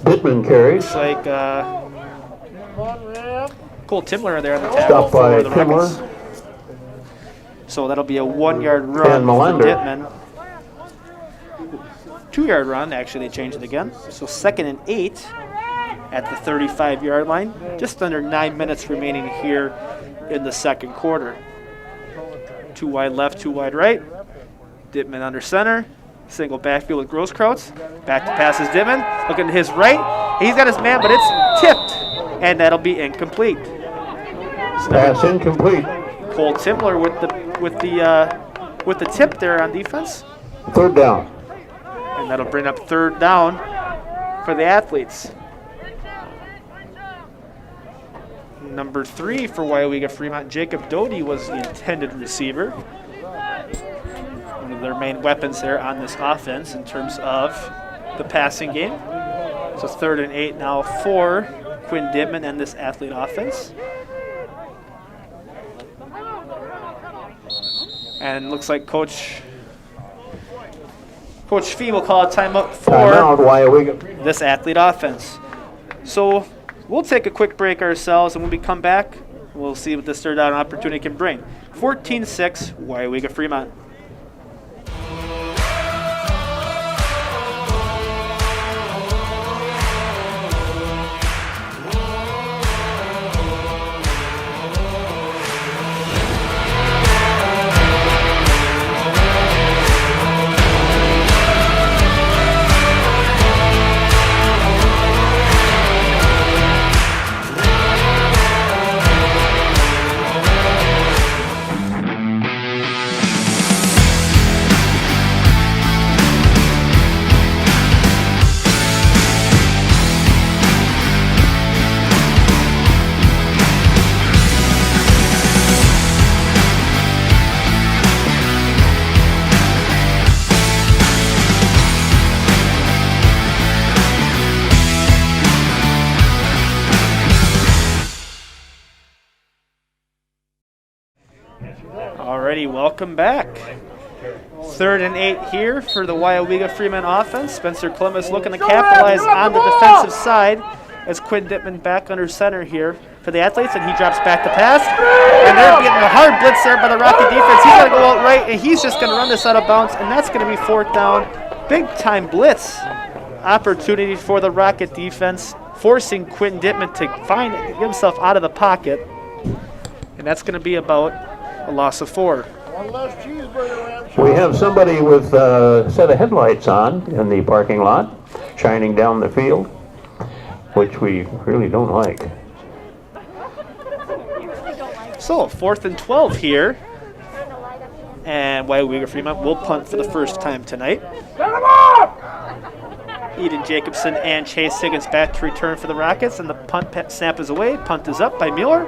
Dittman carries. Looks like Cole Timler there on the tackle Stopped by for the Rockets. Timler. So that'll be a 1-yard run And for Melander. Dittman. 2-yard run, actually they changed it again. So 2nd and 8 at the 35-yard line. Just under 9 minutes remaining here in the second quarter. 2 wide left, 2 wide right. Dittman under center. Single backfield with Grosskreutz. Back to passes Dittman. Looking to his right. He's got his man, but it's tipped. And that'll be incomplete. Pass incomplete. Cole Timler with the tip there on defense. Third down. And that'll bring up third down for the athletes. Number 3 for Weyauwega-Fremont, Jacob Doty was the intended receiver. One of their main weapons there on this offense in terms of the passing game. So 3rd and 8 now for Quinn Dittman and this athlete offense. And it looks like Coach Fee will call a timeout for this athlete offense. So we'll take a quick break ourselves, and when we come back, we'll see what this third down opportunity can bring. 14-6, Weyauwega-Fremont. Alrighty, welcome back. 3rd and 8 here for the Weyauwega-Fremont offense. Spencer Columbus looking to capitalize on the defensive side as Quinn Dittman back under center here for the Athletes, and he drops back to pass. And they're getting a hard blitz there by the Rocket defense. He's going to go out right, and he's just going to run this out of bounds, and that's going to be 4th down. Big time blitz opportunity for the Rocket defense, forcing Quinn Dittman to get himself out of the pocket. And that's going to be about a loss of 4. We have somebody with a set of headlights on in the parking lot, shining down the field, which we really don't like. So 4th and 12 here. And Weyauwega-Fremont will punt for the first time tonight. Eden Jacobson and Chase Higgins back to return for the Rockets, and the punt snap is away. Punt is up by Mueller.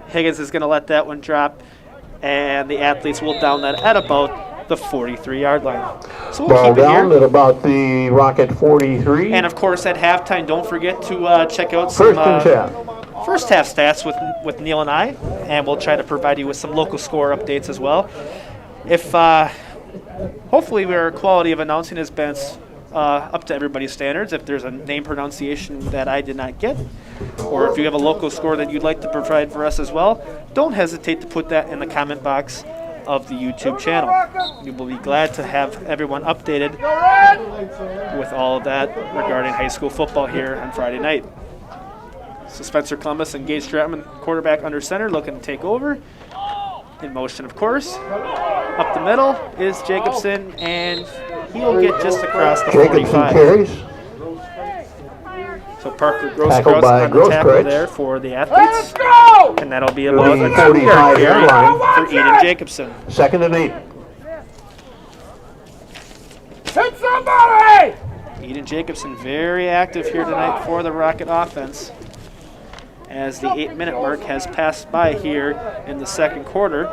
Higgins is going to let that one drop, and the Athletes will down that at about the 43-yard line. So we'll Ball keep it down here. at about the Rocket 43. And of course, at halftime, don't forget to check out some first half stats with Neil and I, and we'll try to provide you with some local score updates as well. If hopefully our quality of announcing has been up to everybody's standards. If there's a name pronunciation that I did not get, or if you have a local score that you'd like to provide for us as well, don't hesitate to put that in the comment box of the YouTube channel. We will be glad to have everyone updated with all of that regarding high school football here on Friday night. So Spencer Columbus and Gage Stratman, quarterback under center, looking to take over. In motion, of course. Up the middle is Jacobson, and he'll get just across the 45. Carries. So Parker Grosskreutz on the tackle there for the Athletes. And that'll be about a 30-yard carry for Eden Jacobson. 2nd and 8. Hit somebody! Eden Jacobson very active here tonight for the Rocket offense, as the 8-minute mark has passed by here in the second quarter.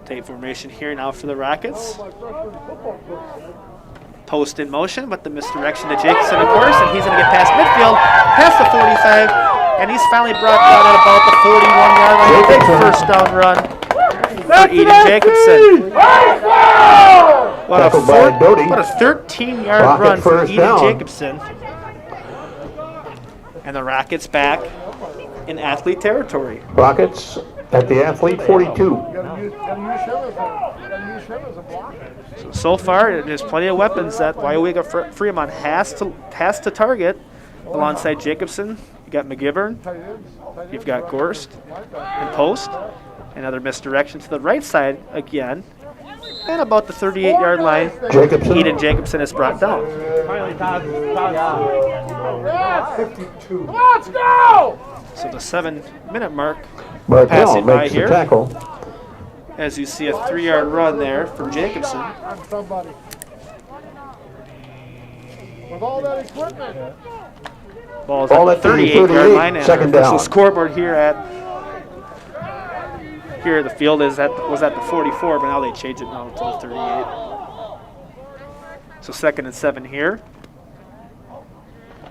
Tape formation here now for the Rockets. Post in motion, but the misdirection to Jacobson, of course, and he's going to get past midfield, past the 45, and he's finally brought down at about the 41-yard line. Big first down run for Eden Jacobson. What a 13-yard run for Eden Jacobson. And the Rockets back in athlete territory. Rockets at the Athlete 42. So far, there's plenty of weapons that Weyauwega-Fremont has to target. Alongside Jacobson, you got McGivern, you've got Gorst and Post. Another misdirection to the right side again. And about the 38-yard line, Eden Jacobson is brought down. Let's go! So the 7-minute mark Bartell passing by makes the here. tackle. As you see a 3-yard run there from Jacobson. With all that equipment. Ball's at the 38-yard line, and second our official down. scoreboard here at the field was at the 44, but now they changed it now to the 38. So 2nd and 7 here.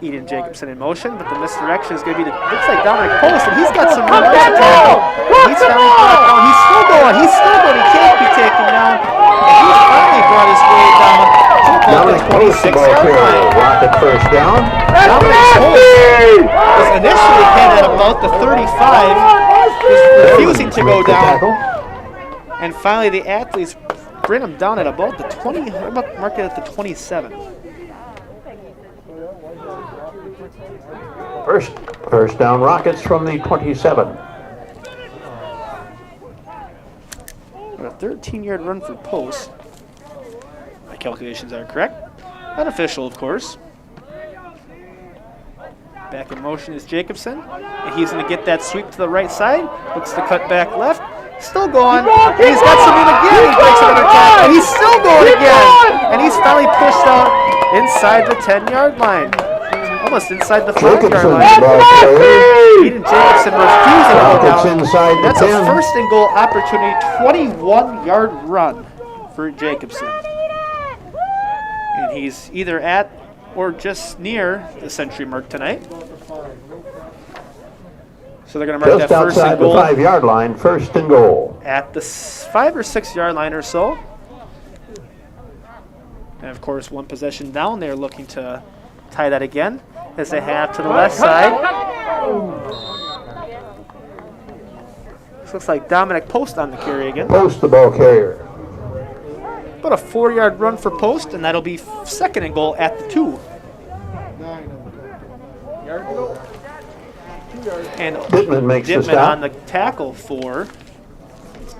Eden Jacobson in motion, but the misdirection is going to be looks like Dominic Post, and he's got some room to tackle. He's finally brought down. He's still going. He can't be taken down. And he's finally brought his way down to the 26-yard line. Rocket first down. Dominic Post was initially pinned at about the 35, was refusing to go down. And finally, the Athletes bring him down at about the 20, mark it at the 27. First down Rockets from the 27. A 13-yard run for Post. My calculations are correct. Unofficial, of course. Back in motion is Jacobson, and he's going to get that sweep to the right side. Looks to cut back left. Still going. And he's got some room again. He breaks another tackle, and he's still going again. And he's finally pushed out inside the 10-yard line. Almost inside the 5-yard line. Eden Jacobson refusing to go down. That's a 1st and goal opportunity, 21-yard run for Jacobson. And he's either at or just near the century mark tonight. So they're going to mark Just that 1st outside and goal. the 5-yard line, 1st and goal. At the 5 or 6 yard line or so. And of course, one possession down, they're looking to tie that again as they have to the left side. This looks like Dominic Post on the carry again. Post the ball carrier. About a 4-yard run for Post, and that'll be 2nd and goal at the 2. And Dittman makes the Dittman stop. on the tackle for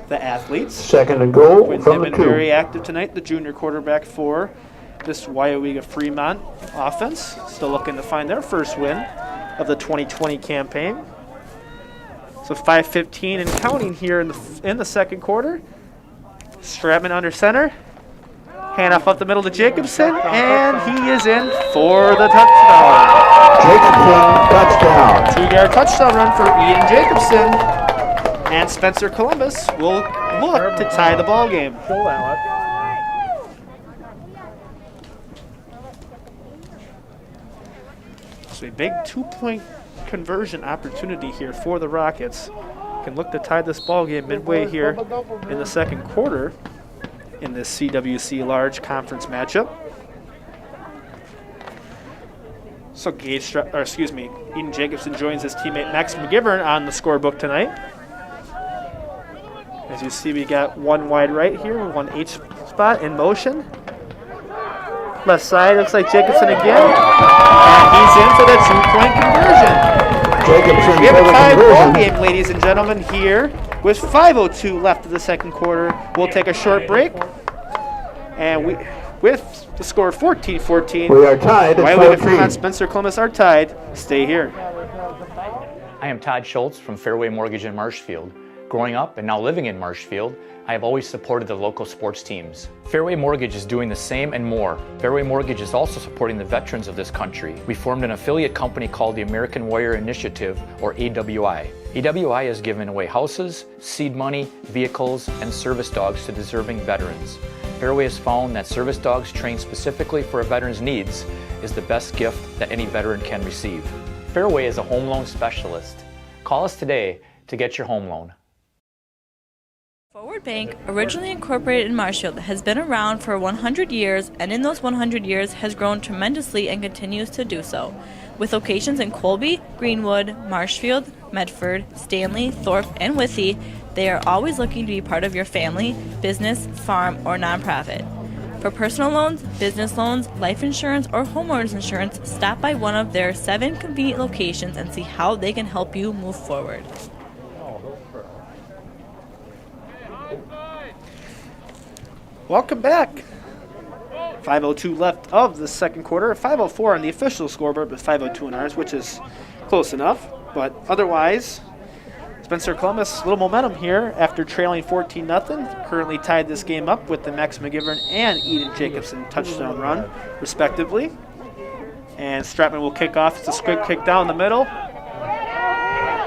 the Athletes. 2nd and goal Quinn from the Dittman 2. very active tonight, the junior quarterback for this Weyauwega-Fremont offense. Still looking to find their first win of the 2020 campaign. So 5:15 and counting here in the 2nd quarter. Stratman under center. Handoff up the middle to Jacobson, and he is in for the touchdown. Jacobson, touchdown. 2-yard touchdown run for Ian Jacobson. And Spencer Columbus will look to tie the ball game. So a big 2-point conversion opportunity here for the Rockets. Can look to tie this ball game midway here in the 2nd quarter in this CWC-Large conference matchup. So Eden Jacobson joins his teammate Max McGivern on the scorebook tonight. As you see, we got one wide right here, one H spot in motion. Left side, looks like Jacobson again. And he's in for the 2-point conversion. Jacobson We have a for the tied ball conversion. game, ladies and gentlemen, here with 5:02 left of the 2nd quarter. We'll take a short break. And with the score 14-14, We are tied at Weyauwega-Fremont 14. Spencer Columbus are tied. Stay here. I am Todd Schultz from Fairway Mortgage in Marshfield. Growing up and now living in Marshfield, I have always supported the local sports teams. Fairway Mortgage is doing the same and more. Fairway Mortgage is also supporting the veterans of this country. We formed an affiliate company called the American Warrior Initiative, or AWI. AWI has given away houses, seed money, vehicles, and service dogs to deserving veterans. Fairway has found that service dogs trained specifically for a veteran's needs is the best gift that any veteran can receive. Fairway is a home loan specialist. Call us today to get your home loan. Forward Bank, originally incorporated in Marshfield, has been around for 100 years, and in those 100 years has grown tremendously and continues to do so. With locations in Colby, Greenwood, Marshfield, Medford, Stanley, Thorpe, and Withee, they are always looking to be part of your family, business, farm, or nonprofit. For personal loans, business loans, life insurance, or homeowners insurance, stop by one of their 7 convenient locations and see how they can help you move forward. Welcome back. 5:02 left of the 2nd quarter. 5:04 on the official scoreboard, but 5:02 in ours, which is close enough. But otherwise, Spencer Columbus, little momentum here after trailing 14-0. Currently tied this game up with the Max McGivern and Eden Jacobson touchdown run, respectively. And Stratman will kick off. It's a squib kick down the middle.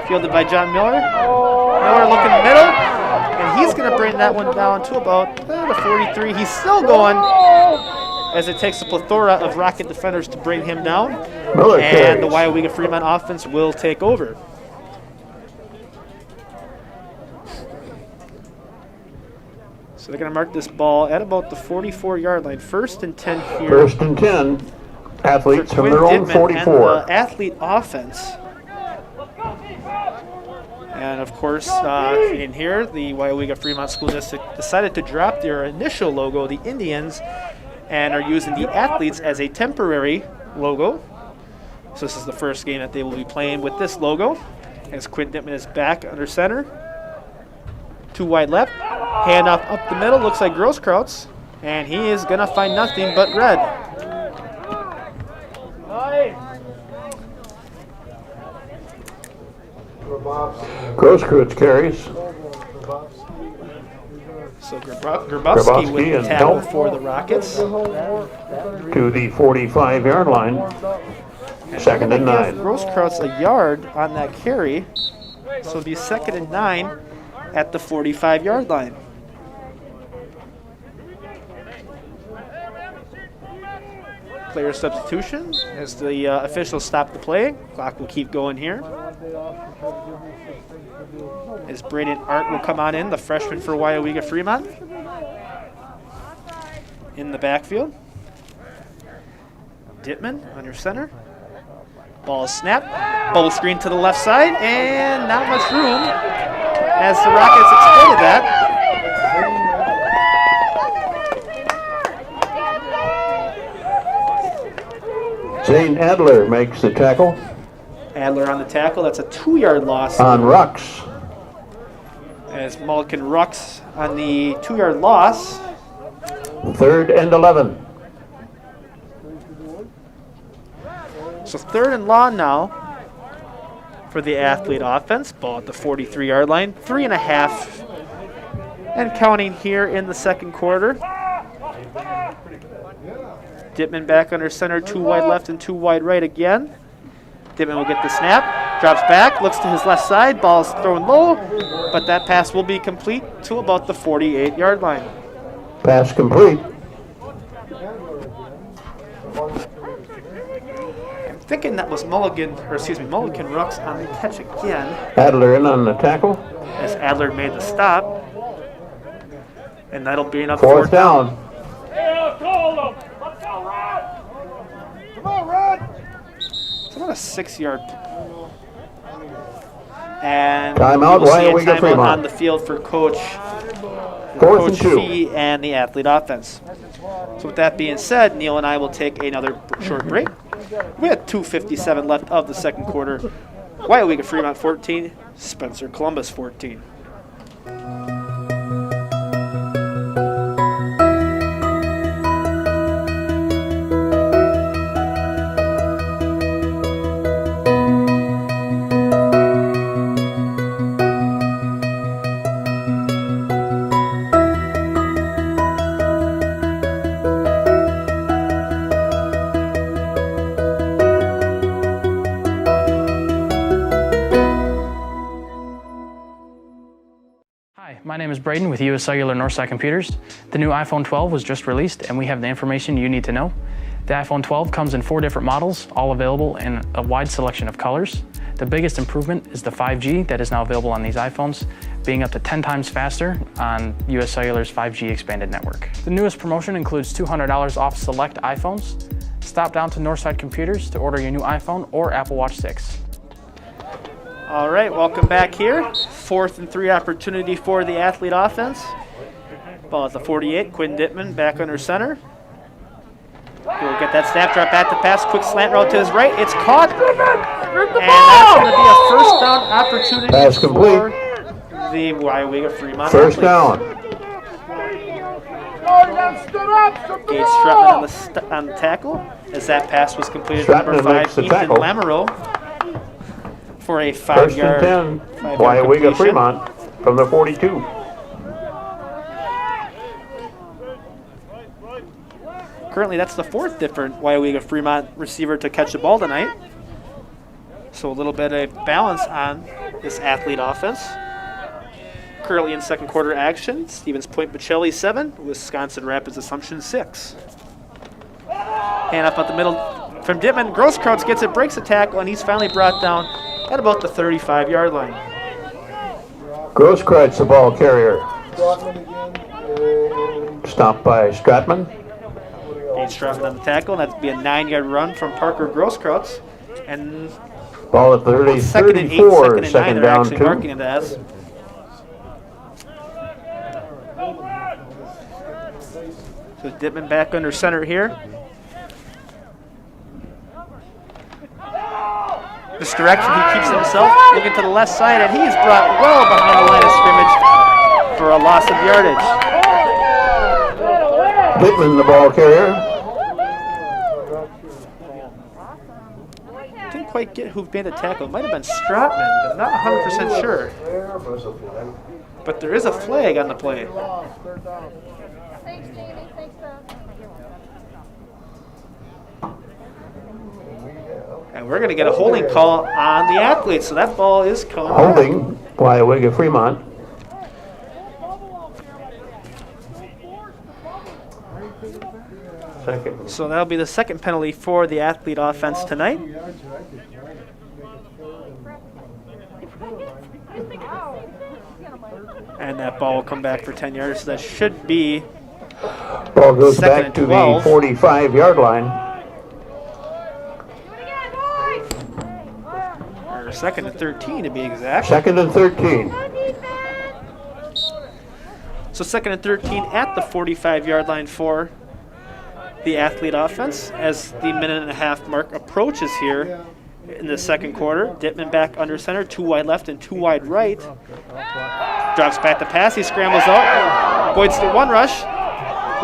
Fielded by John Miller. Miller looking in the middle. And he's going to bring that one down to about the 43. He's still going as it takes a plethora of Rocket defenders to bring him down. Miller and carries. the Weyauwega-Fremont offense will take over. So they're going to mark this ball at about the 44-yard line. 1st and 10 here. 1st and 10. Athletes for from Quinn their own Dittman 44. And the athlete offense. And of course, in here, the Weyauwega-Fremont School District decided to drop their initial logo, the Indians, and are using the athletes as a temporary logo. So this is the first game that they will be playing with this logo. As Quinn Dittman is back under center. 2 wide left. Hand off up the middle. Looks like Grosskreutz. And he is going to find nothing but red. Grosskreutz carries. So Grabowski with the and tackle help for the Rockets. to the 45-yard line. 2nd and 9. Grosskreutz a yard on that carry. So it'll be 2nd and 9 at the 45-yard line. Player substitution as the officials stop the play. Clock will keep going here. As Braden Art will come on in, the freshman for Weyauwega-Fremont. In the backfield. Dittman under center. Ball is snapped. Bubble screen to the left side, and not much room as the Rockets exploited that. Zane Adler makes the tackle. Adler on the tackle. That's a 2-yard loss. On Rux. As Mulligan Rux on the 2-yard loss. 3rd and 11. So 3rd and long now for the Athlete offense. Ball at the 43-yard line. 3.5 and counting here in the second quarter. Dittman back under center, 2 wide left and 2 wide right again. Dittman will get the snap, drops back, looks to his left side, ball's thrown low, but that pass will be complete to about the 48-yard line. Pass complete. I'm thinking that was Mulligan Rux on the catch again. Adler in on the tackle. As Adler made the stop. And that'll be another 4th down. It's about a 6-yard. And timeout, we'll see a Weyauwega-Fremont timeout on the field for Coach 4th and 2. Fee and the Athlete offense. So with that being said, Neil and I will take another short break. We have 2:57 left of the second quarter. Weyauwega-Fremont 14, Spencer Columbus 14. My name is Braden with US Cellular Northside Computers. The new iPhone 12 was just released and we have the information you need to know. The iPhone 12 comes in 4 different models, all available in a wide selection of colors. The biggest improvement is the 5G that is now available on these iPhones, being up to 10 times faster on US Cellular's 5G expanded network. The newest promotion includes $200 off select iPhones. Stop down to Northside Computers to order your new iPhone or Apple Watch 6. All right, welcome back here. 4th and 3 opportunity for the Athlete offense. Ball at the 48, Quinn Dittman back under center. He'll get that snap, drop back to pass, quick slant route to his right. It's caught, and that's going to be a first down opportunity pass complete. For the Weyauwega-Fremont. First down. Gates Strutman on the tackle as that pass was completed. Number 5, Ethan Lamoureux, for a 5-yard. 1st and 10. Weyauwega-Fremont from the 42. Currently, that's the 4th different Weyauwega-Fremont receiver to catch the ball tonight. So a little bit of balance on this Athlete offense. Currently in second quarter action, Stevens Point Bocelli 7, Wisconsin Rapids Assumption 6. Hand up at the middle from Dittman. Grosskreutz gets it, breaks a tackle, and he's finally brought down at about the 35-yard line. Grosskreutz, the ball carrier. Stopped by Stratman. Gates Strutman on the tackle, and that'd be a 9-yard run from Parker Grosskreutz. And ball at 30, 34, second down 2. Marking it as. So Dittman back under center here. This direction, he keeps it himself, looking to the left side, and he's brought well behind the line of scrimmage for a loss of yardage. Dittman, the ball carrier. Didn't quite get who made the tackle. It might have been Stratman, but not 100% sure. But there is a flag on the play. Thanks, Jamie. Thanks, Beth. And we're going to get a holding call on the Athletes, so that ball is coming back. Holding, Weyauwega-Fremont. Second. So that'll be the second penalty for the Athlete offense tonight. And that ball will come back for 10 yards. So that should be ball goes back to the 12. 45-yard line. 2nd and 13 to be exact. 2nd and 13. So 2nd and 13 at the 45-yard line for the Athlete offense as the minute and a half mark approaches here in the second quarter. Dittman back under center, 2 wide left and 2 wide right. Drops back the pass, he scrambles out. Boyd's to one rush,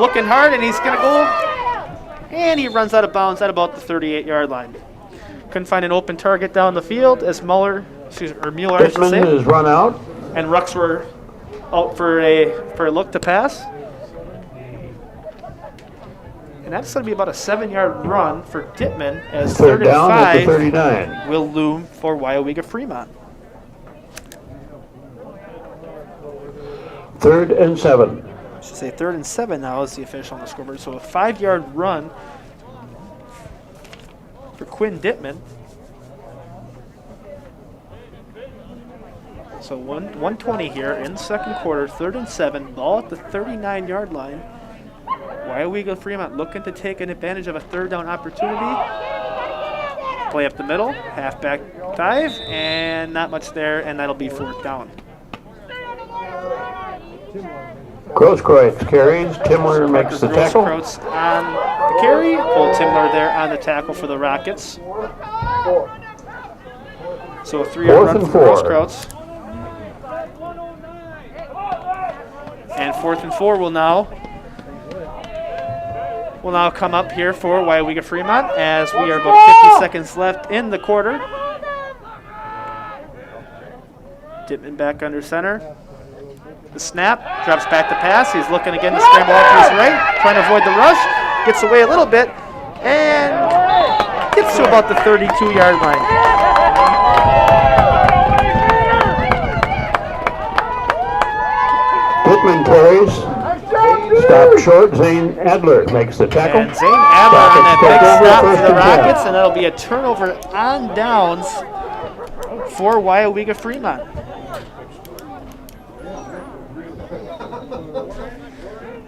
looking hard, and he's going to go. And he runs out of bounds at about the 38-yard line. Couldn't find an open target down the field as Mueller, I should Dittman say. is run out. And Rucks were out for a look to pass. And that's going to be about a 7-yard run for Dittman as 3rd and 5 at the 39. will loom for Weyauwega-Fremont. 3rd and 7. I should say 3rd and 7 now is the official on the scoreboard. So a 5-yard run for Quinn Dittman. So 120 here in the second quarter, 3rd and 7, ball at the 39-yard line. Weyauwega-Fremont looking to take an advantage of a 3rd down opportunity. Play up the middle, halfback dive, and not much there, and that'll be 4th down. Grosskreutz carries. Timler makes the tackle. Grosskreutz on the carry. Cole Timler there on the tackle for the Rockets. So a 3-yard run for Grosskreutz. And 4th and 4 will now come up here for Weyauwega-Fremont as we are about 50 seconds left in the quarter. Dittman back under center. The snap, drops back the pass. He's looking again to scramble out to his right, trying to avoid the rush. Gets away a little bit and gets to about the 32-yard line. Dittman carries. Stop short. Zane Adler makes the tackle. And Zane Adler on that big stop for the Rockets, and that'll be a turnover on downs for Weyauwega-Fremont.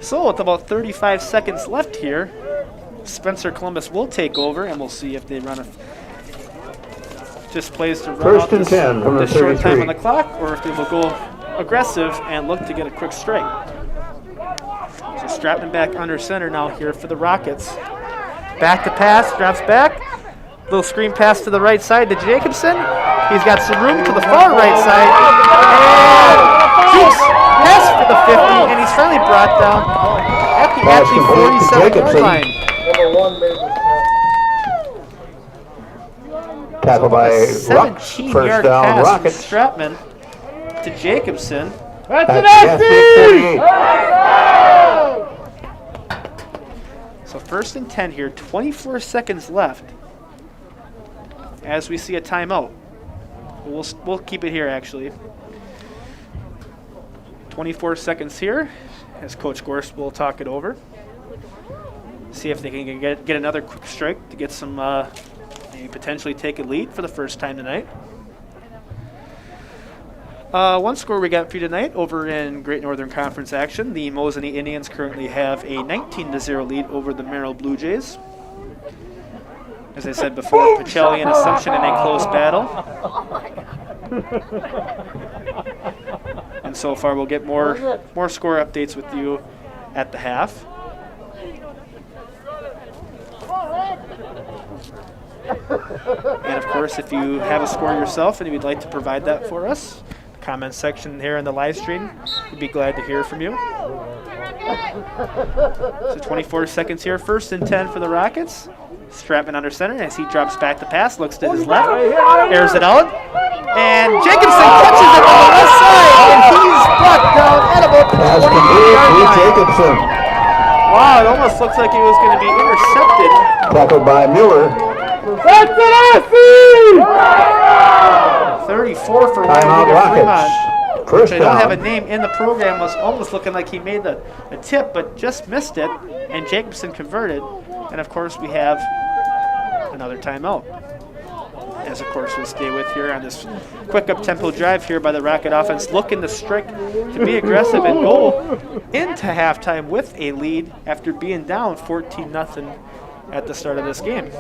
So with about 35 seconds left here, Spencer Columbus will take over, and we'll see if they run just plays to run out this short time on the clock, or if they will go aggressive and look to get a quick strike. So Stratman back under center now here for the Rockets. Back to pass, drops back. Little screen pass to the right side to Jacobson. He's got some room to the far right side. And Jukes pass for the 50, and he's finally brought down at the 47-yard line. Tackle by Rucks, 1st down, Rockets. Stratman to Jacobson. That's an SC! So 1st and 10 here, 24 seconds left as we see a timeout. We'll keep it here actually. 24 seconds here as Coach Gorst will talk it over. See if they can get another quick strike to get some, maybe potentially take a lead for the first time tonight. One score we got for you tonight over in Great Northern Conference action. The Mosinee Indians currently have a 19-0 lead over the Merrill Blue Jays. As I said before, Pacelli and Assumption in a close battle. And so far we'll get more score updates with you at the half. And of course, if you have a score yourself and you'd like to provide that for us, comment section here in the live stream, we'd be glad to hear from you. So 24 seconds here, 1st and 10 for the Rockets. Stratman under center as he drops back the pass, looks to his left, airs it out, and Jacobson catches it on the left side, and he's brought down at about the 28-yard line. Jacobson. Wow, it almost looks like he was going to be intercepted. Tackled by Mueller. That's an SC! 34 for Weyauwega-Fremont. First I don't down. have a name in the program, was almost looking like he made a tip, but just missed it, and Jacobson converted. And of course, we have another timeout. As of course we'll stay with here on this quick up-tempo drive here by the Rocket offense, looking to strike, to be aggressive and go into halftime with a lead after being down 14-0 at the start of this game.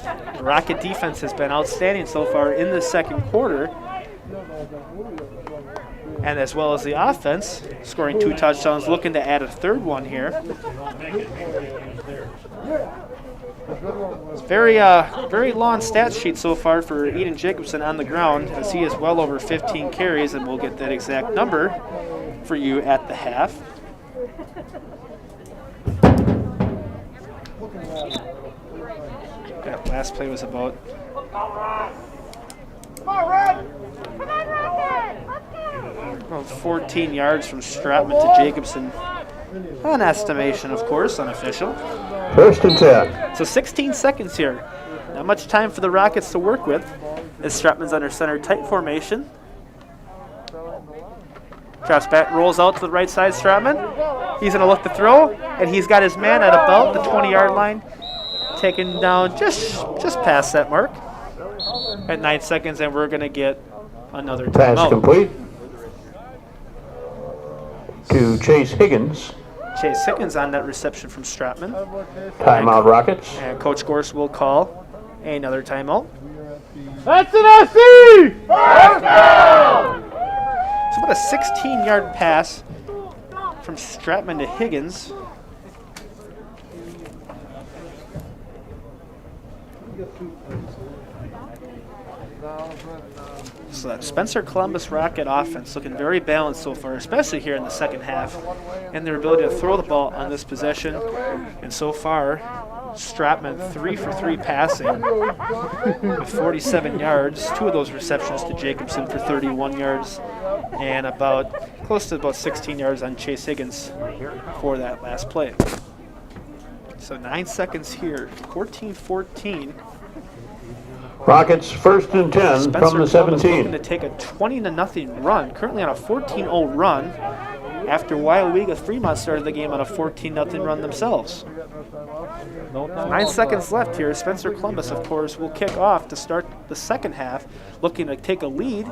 The Rocket defense has been outstanding so far in the second quarter. And as well as the offense, scoring 2 touchdowns, looking to add a third one here. It's very long stat sheet so far for Eden Jacobson on the ground, as he is well over 15 carries, and we'll get that exact number for you at the half. That last play was about 14 yards from Stratman to Jacobson. An estimation, of course, unofficial. 1st and 10. So 16 seconds here. Not much time for the Rockets to work with as Stratman's under center tight formation. Drops back, rolls out to the right side, Stratman. He's going to look to throw, and he's got his man at about the 20-yard line. Taken down just past that mark at 9 seconds, and we're going to get another timeout. Pass complete to Chase Higgins. Chase Higgins on that reception from Stratman. Timeout Rockets. And Coach Gorse will call another timeout. That's an SC! So about a 16-yard pass from Stratman to Higgins. So that Spencer Columbus Rocket offense looking very balanced so far, especially here in the second half, and their ability to throw the ball on this possession. And so far, Stratman 3 for 3 passing with 47 yards. 2 of those receptions to Jacobson for 31 yards, and close to about 16 yards on Chase Higgins for that last play. So 9 seconds here, 14-14. Rockets 1st and 10 Spencer from the Columbus 17. looking to take a 20-0 run, currently on a 14-0 run, after Weyauwega-Fremont started the game on a 14-0 run themselves. 9 seconds left here. Spencer Columbus, of course, will kick off to start the second half, looking to take a lead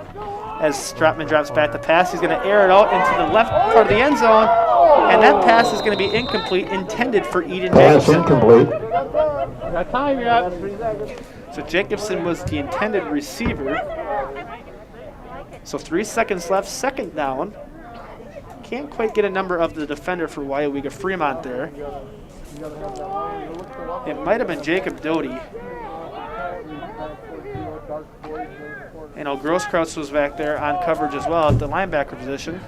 as Stratman drops back the pass. He's going to air it out into the left part of the end zone, and that pass is going to be incomplete, intended for Eden Pass Jacobson. incomplete. Got time yet. 3 seconds. So Jacobson was the intended receiver. So 3 seconds left, second down. Can't quite get a number of the defender for Weyauwega-Fremont there. It might have been Jacob Doty. And Grosskreutz was back there on coverage as well at the linebacker position.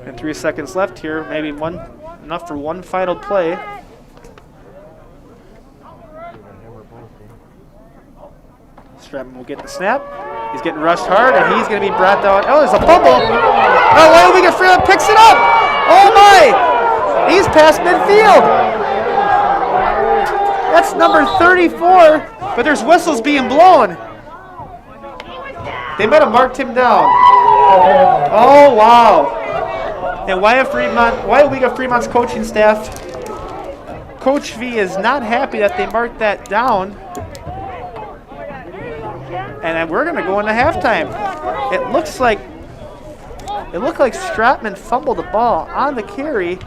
And 3 seconds left here, maybe enough for one final play. Stratman will get the snap. He's getting rushed hard, and he's going to be brought down. Oh, there's a fumble. Oh, Weyauwega-Fremont picks it up. Oh, my. He's past midfield. That's number 34, but there's whistles being blown. They might have marked him down. Oh, wow. And Weyauwega-Fremont's coaching staff, Coach V is not happy that they marked that down. And we're going to go into halftime. It looked like Stratman fumbled the ball on the carry.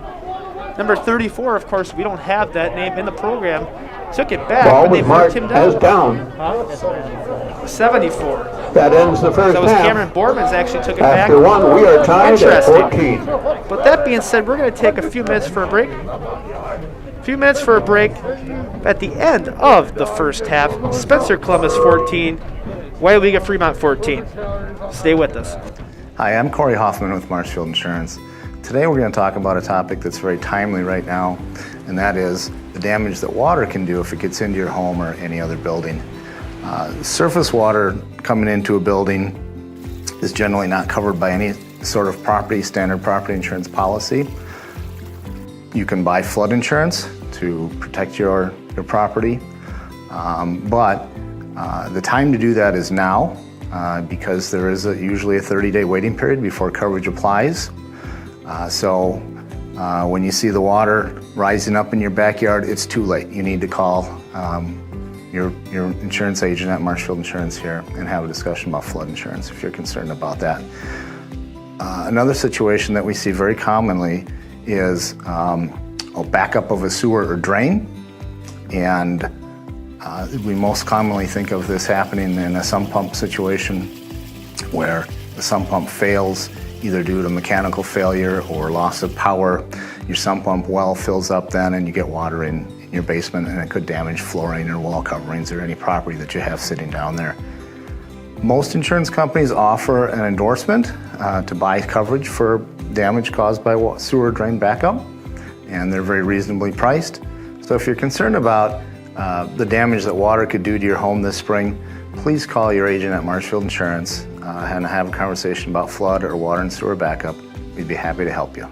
Number 34, of course, we don't have that name in the program. Took it back, Ball but they marked him down. as down. 74. That ends the first That was half. Cameron Bormans actually took it back. After one, we are tied at Interesting. 14. But that being said, we're going to take a few minutes for a break. At the end of the first half, Spencer Columbus 14, Weyauwega-Fremont 14. Stay with us. Hi, I'm Corey Hoffman with Marshfield Insurance. Today we're going to talk about a topic that's very timely right now, and that is the damage that water can do if it gets into your home or any other building. Surface water coming into a building is generally not covered by any sort of standard property insurance policy. You can buy flood insurance to protect your property, but the time to do that is now because there is usually a 30-day waiting period before coverage applies. So when you see the water rising up in your backyard, it's too late. You need to call your insurance agent at Marshfield Insurance here and have a discussion about flood insurance if you're concerned about that. Another situation that we see very commonly is a backup of a sewer or drain, and We most commonly think of this happening in a sump pump situation where the sump pump fails either due to mechanical failure or loss of power. Your sump pump well fills up then and you get water in your basement, and it could damage flooring or wall coverings or any property that you have sitting down there. Most insurance companies offer an endorsement to buy coverage for damage caused by sewer drain backup, and they're very reasonably priced. So if you're concerned about the damage that water could do to your home this spring, please call your agent at Marshfield Insurance and have a conversation about flood or water and sewer backup. We'd be happy to help you.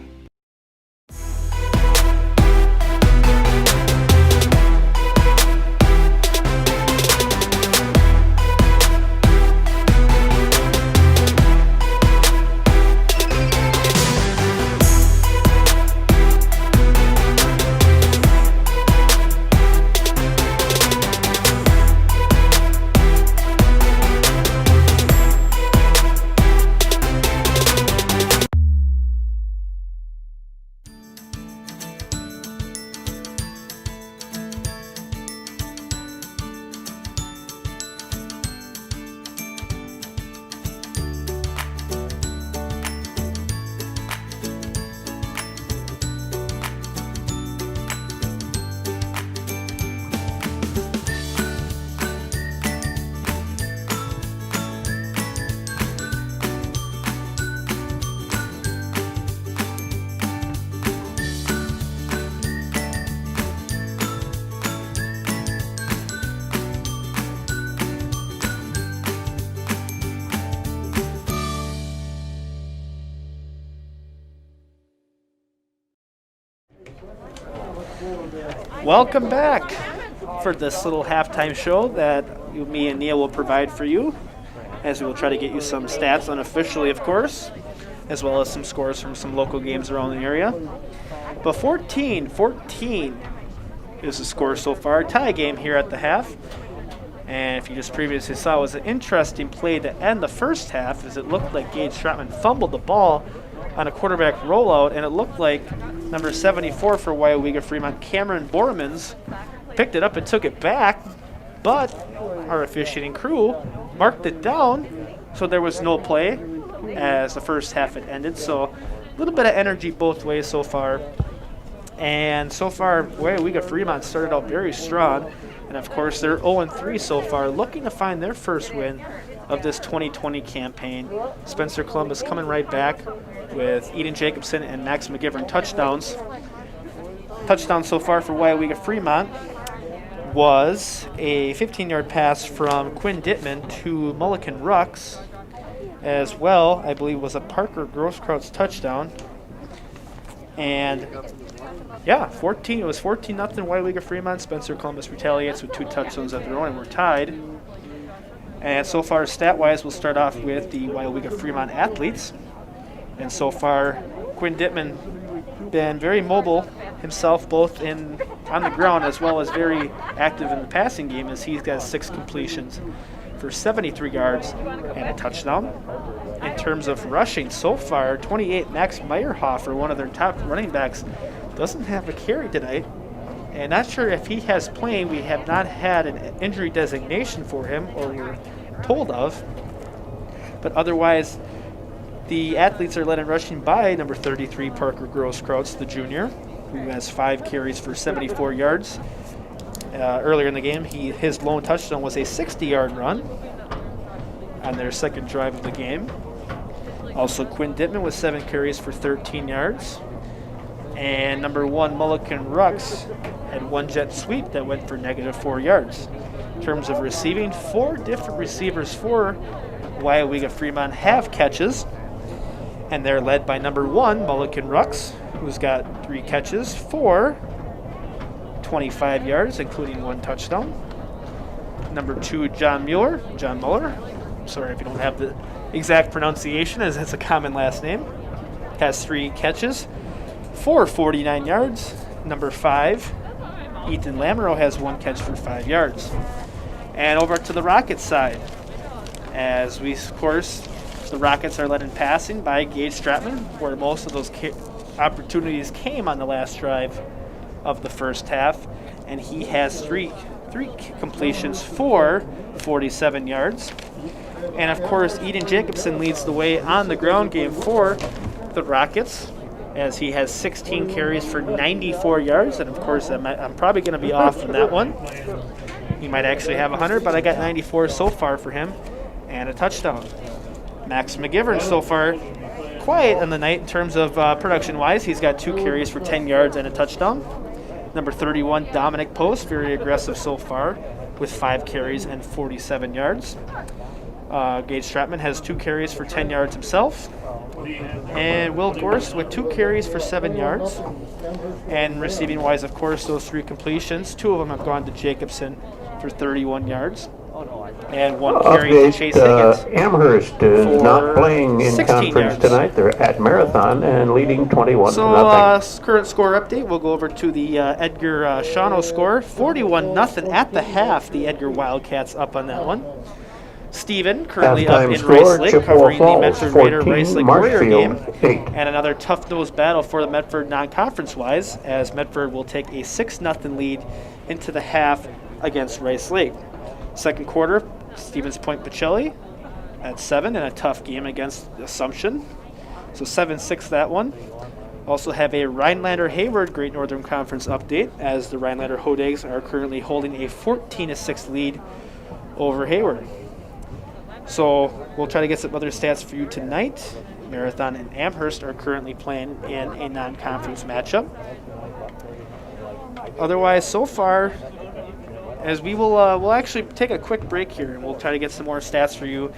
Welcome back for this little halftime show that me and Neil will provide for you, as we will try to get you some stats unofficially, of course, as well as some scores from some local games around the area. But 14-14 is the score so far. Tie game here at the half. And if you just previously saw, it was an interesting play to end the first half, as it looked like Gage Stratman fumbled the ball on a quarterback rollout, and it looked like number 74 for Weyauwega-Fremont, Cameron Bormans, picked it up and took it back, but our officiating crew marked it down, so there was no play as the first half had ended. So a little bit of energy both ways so far. And so far, Weyauwega-Fremont started out very strong, and of course they're 0-3 so far, looking to find their first win of this 2020 campaign. Spencer Columbus coming right back with Eden Jacobson and Max McGivern touchdowns. Touchdown so far for Weyauwega-Fremont was a 15-yard pass from Quinn Dittman to Mulligan Rux, as well, I believe, was a Parker Grosskreutz touchdown. And yeah, it was 14-0 Weyauwega-Fremont. Spencer Columbus retaliates with 2 touchdowns of their own, and we're tied. And so far, stat-wise, we'll start off with the Weyauwega-Fremont athletes. And so far, Quinn Dittman been very mobile himself, both on the ground as well as very active in the passing game, as he's got 6 completions for 73 yards and a touchdown. In terms of rushing so far, 28, Max Meyerhofer, one of their top running backs, doesn't have a carry tonight. And not sure if he has playing. We have not had an injury designation for him, or we're told of. But otherwise, the athletes are led in rushing by number 33, Parker Grosskreutz, the junior, who has 5 carries for 74 yards. Earlier in the game, his lone touchdown was a 60-yard run on their second drive of the game. Also, Quinn Dittman with 7 carries for 13 yards. And number 1, Mulligan Rux, had 1 jet sweep that went for -4 yards. In terms of receiving, 4 different receivers for Weyauwega-Fremont have catches, and they're led by number 1, Mulligan Rux, who's got 3 catches for 25 yards, including 1 touchdown. Number 2, John Muller. Sorry if you don't have the exact pronunciation, as it's a common last name. Has 3 catches for 49 yards. Number 5, Ethan Lamoureux, has 1 catch for 5 yards. And over to the Rockets side, as we, of course, the Rockets are led in passing by Gage Stratman, where most of those opportunities came on the last drive of the first half, and he has 3 3 completions for 47 yards. And of course, Eden Jacobson leads the way on the ground game for the Rockets, as he has 16 carries for 94 yards. And of course, I'm probably going to be off from that one. He might actually have 100, but I got 94 so far for him, and a touchdown. Max McGivern so far quiet on the night in terms of production-wise. He's got 2 carries for 10 yards and a touchdown. Number 31, Dominic Post, very aggressive so far with 5 carries and 47 yards. Gage Stratman has 2 carries for 10 yards himself. And Will Gorst with 2 carries for 7 yards. And receiving-wise, of course, those 3 completions. 2 of them have gone to Jacobson for 31 yards. And 1 carry to Chase Higgins. Amherst is not playing in 16 conference yards. tonight. They're at Marathon and leading 21 So, to nothing. current score update, we'll go over to the Edgar Shawano score. 41-0 at the half. The Edgar Wildcats up on that one. Stephen currently up Halftime in score, Rice Lake, Chippewa covering the Falls, Medford Raider 14, Rice Lake Warrior game. Marshfield, 8. And another tough-nosed battle for the Medford non-conference-wise, as Medford will take a 6-0 lead into the half against Rice Lake. Second quarter, Stevens Point Pacelli at 7 in a tough game against Assumption. So 7-6 that one. Also have a Rhinelander Hayward Great Northern Conference update, as the Rhinelander Hodags are currently holding a 14-6 lead over Hayward. So we'll try to get some other stats for you tonight. Marathon and Amherst are currently playing in a non-conference matchup. Otherwise, so far, as we will we'll actually take a quick break here, and we'll try to get some more stats for you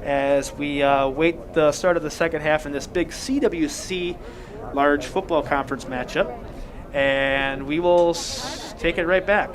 as we wait the start of the second half in this big CWC-Large football conference matchup. And we will take it right back.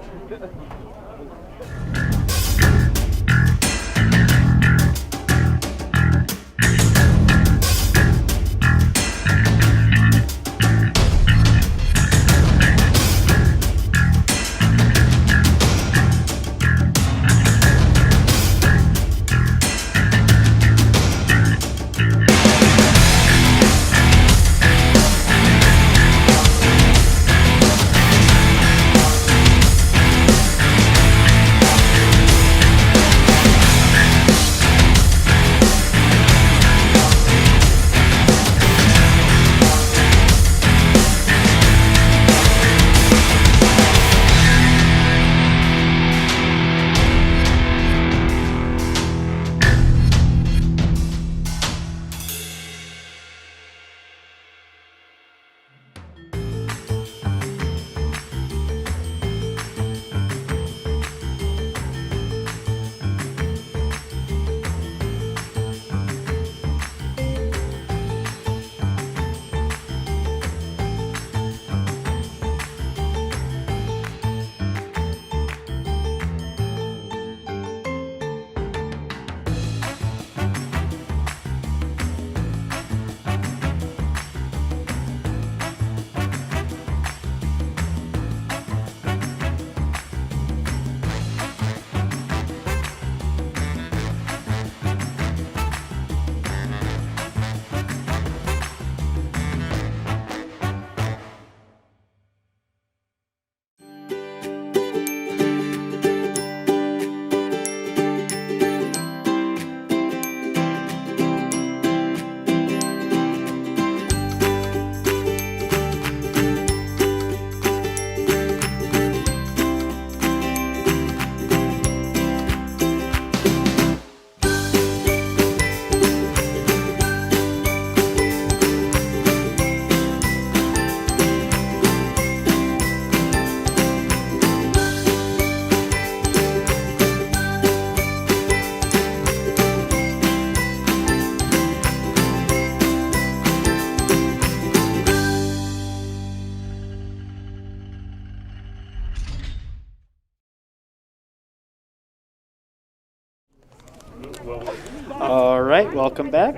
All right, welcome back.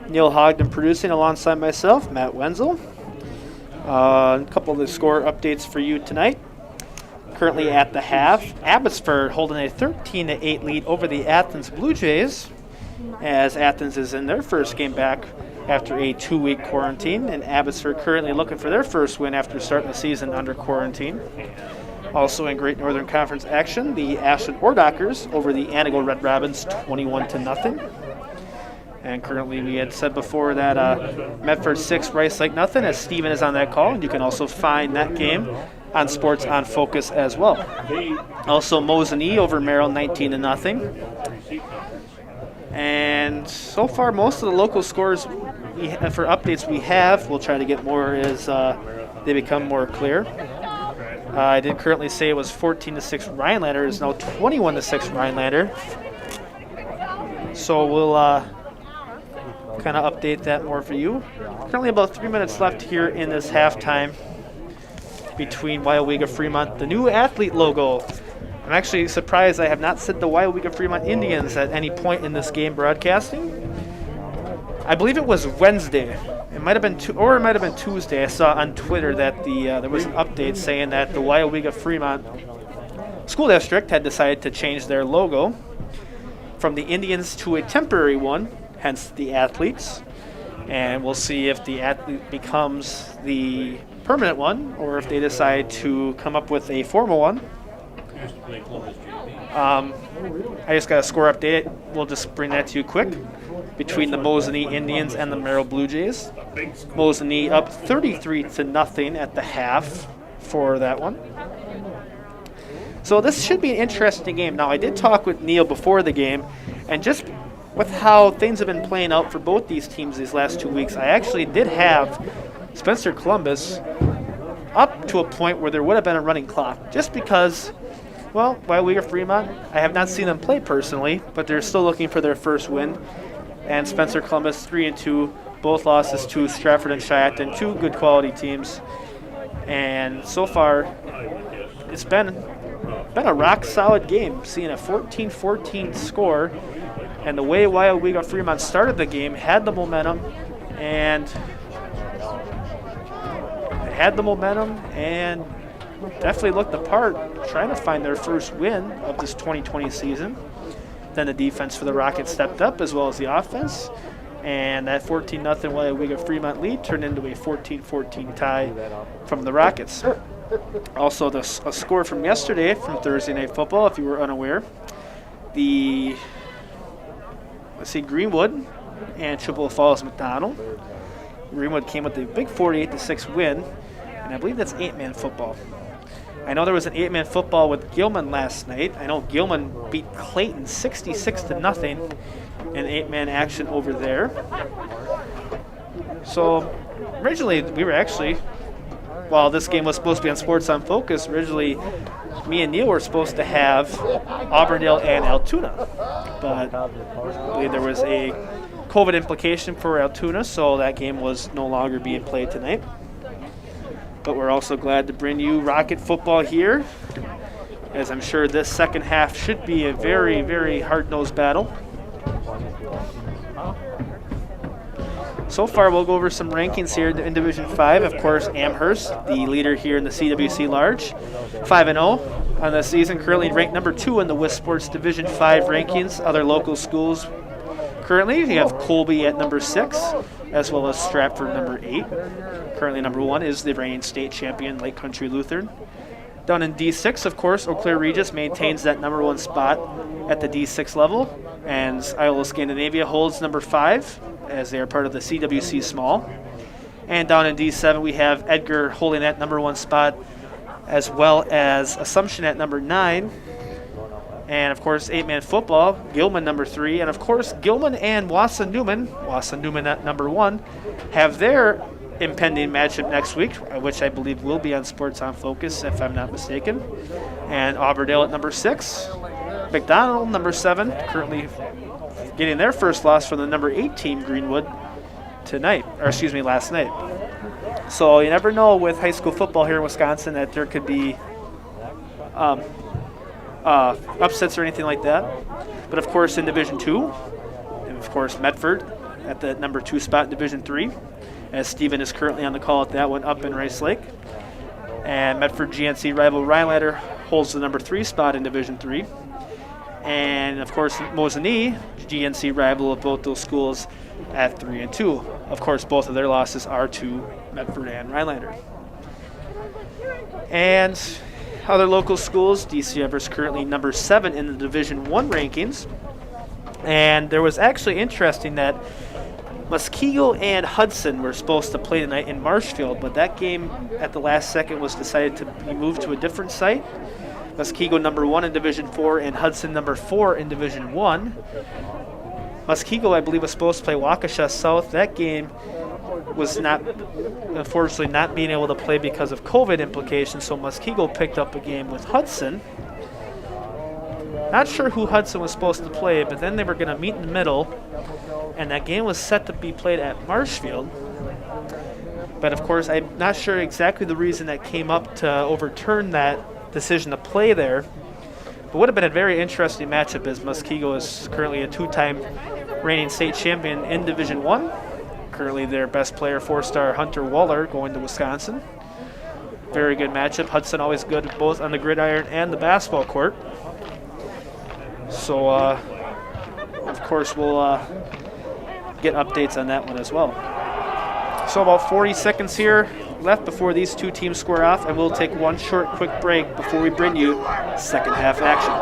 Neil Hogden producing alongside myself, Matt Wenzel. A couple of the score updates for you tonight. Currently at the half, Abbotsford holding a 13-8 lead over the Athens Blue Jays, as Athens is in their first game back after a 2-week quarantine, and Abbotsford currently looking for their first win after starting the season under quarantine. Also in Great Northern Conference action, the Ashland Ordockers over the Anago Red Robins 21-0. And currently we had said before that Medford 6, Rice Lake nothing, as Steven is on that call. And you can also find that game on Sports on Focus as well. Also Mosinee over Merrill 19-0. And so far most of the local scores for updates we have, we'll try to get more as they become more clear. I did currently say it was 14-6 Rhinelander. It is now 21-6 Rhinelander. So we'll kind of update that more for you. Currently about 3 minutes left here in this halftime between Weyauwega-Fremont. The new athlete logo. I'm actually surprised I have not said the Weyauwega-Fremont Indians at any point in this game broadcasting. I believe it was Wednesday. It might have been it might have been Tuesday. I saw on Twitter that there was an update saying that the Weyauwega-Fremont School District had decided to change their logo from the Indians to a temporary one, hence the athletes. And we'll see if the athlete becomes the permanent one or if they decide to come up with a formal one. I just got a score update. We'll just bring that to you quick. Between the Mosinee Indians and the Merrill Blue Jays. Mosinee up 33-0 at the half for that one. So this should be an interesting game. Now, I did talk with Neil before the game, and just with how things have been playing out for both these teams these last 2 weeks, I actually did have Spencer Columbus up to a point where there would have been a running clock, just because, well, Weyauwega-Fremont, I have not seen them play personally, but they're still looking for their first win. And Spencer Columbus 3-2, both losses to Stratford and Shiatton, two good quality teams. And so far, it's been a rock solid game, seeing a 14-14 score. And the way Weyauwega-Fremont started the game, had the momentum and definitely looked the part, trying to find their first win of this 2020 season. Then the defense for the Rockets stepped up, as well as the offense. And that 14-0 Weyauwega-Fremont lead turned into a 14-14 tie from the Rockets. Also, a score from yesterday, from Thursday Night Football, if you were unaware. Greenwood and Chippewa Falls McDonald. Greenwood came with a big 48-6 win, and I believe that's 8-man football. I know there was an 8-man football with Gilman last night. I know Gilman beat Clayton 66-0 in 8-man action over there. So originally we were actually, while this game was supposed to be on Sports on Focus, originally me and Neil were supposed to have Auburndale and Altoona. But I believe there was a COVID implication for Altoona, so that game was no longer being played tonight. But we're also glad to bring you Rocket football here, as I'm sure this second half should be a very, very hard-nosed battle. So far, we'll go over some rankings here in Division 5. Of course, Amherst, the leader here in the CWC-Large, 5-0 on the season, currently ranked number 2 in the WIS Sports Division 5 rankings. Other local schools currently, you have Colby at number 6, as well as Stratford number 8. Currently number 1 is the reigning state champion, Lake Country Lutheran. Down in D6, of course, Eau Claire Regis maintains that number 1 spot at the D6 level, and Iowa Scandinavia holds number 5, as they are part of the CWC Small. And down in D7, we have Edgar holding that number 1 spot, as well as Assumption at number 9. And, of course, 8-man football, Gilman number 3. And, of course, Gilman and Wassa-Newman at number 1, have their impending matchup next week, which I believe will be on Sports on Focus, if I'm not mistaken. And Auburndale at number 6. McDonald, number 7, currently getting their first loss from the number 8 team, Greenwood, last night. So you never know with high school football here in Wisconsin that there could be upsets or anything like that. But of course in Division 2, and of course Medford at the number 2 spot in Division 3, as Steven is currently on the call at that one up in Rice Lake. And Medford GNC rival Rhinelander holds the number 3 spot in Division 3. And of course Mosinee, GNC rival of both those schools, at 3-2. Of course both of their losses are to Medford and Rhinelander. And other local schools, DCF is currently number 7 in the Division I rankings. And there was actually interesting that Muskego and Hudson were supposed to play tonight in Marshfield, but that game at the last second was decided to be moved to a different site. Muskego number 1 in Division 4 and Hudson number 4 in Division 1. Muskego, I believe, was supposed to play Waukesha South. That game was unfortunately not being able to play because of COVID implications, so Muskego picked up a game with Hudson. Not sure who Hudson was supposed to play, but then they were going to meet in the middle, and that game was set to be played at Marshfield. But of course, I'm not sure exactly the reason that came up to overturn that decision to play there. But would have been a very interesting matchup, as Muskego is currently a 2-time reigning state champion in Division I. Currently their best player, 4-star Hunter Waller, going to Wisconsin. Very good matchup. Hudson always good both on the gridiron and the basketball court. So, of course, we'll get updates on that one as well. So about 40 seconds here left before these two teams square off, and we'll take one short, quick break before we bring you second half action.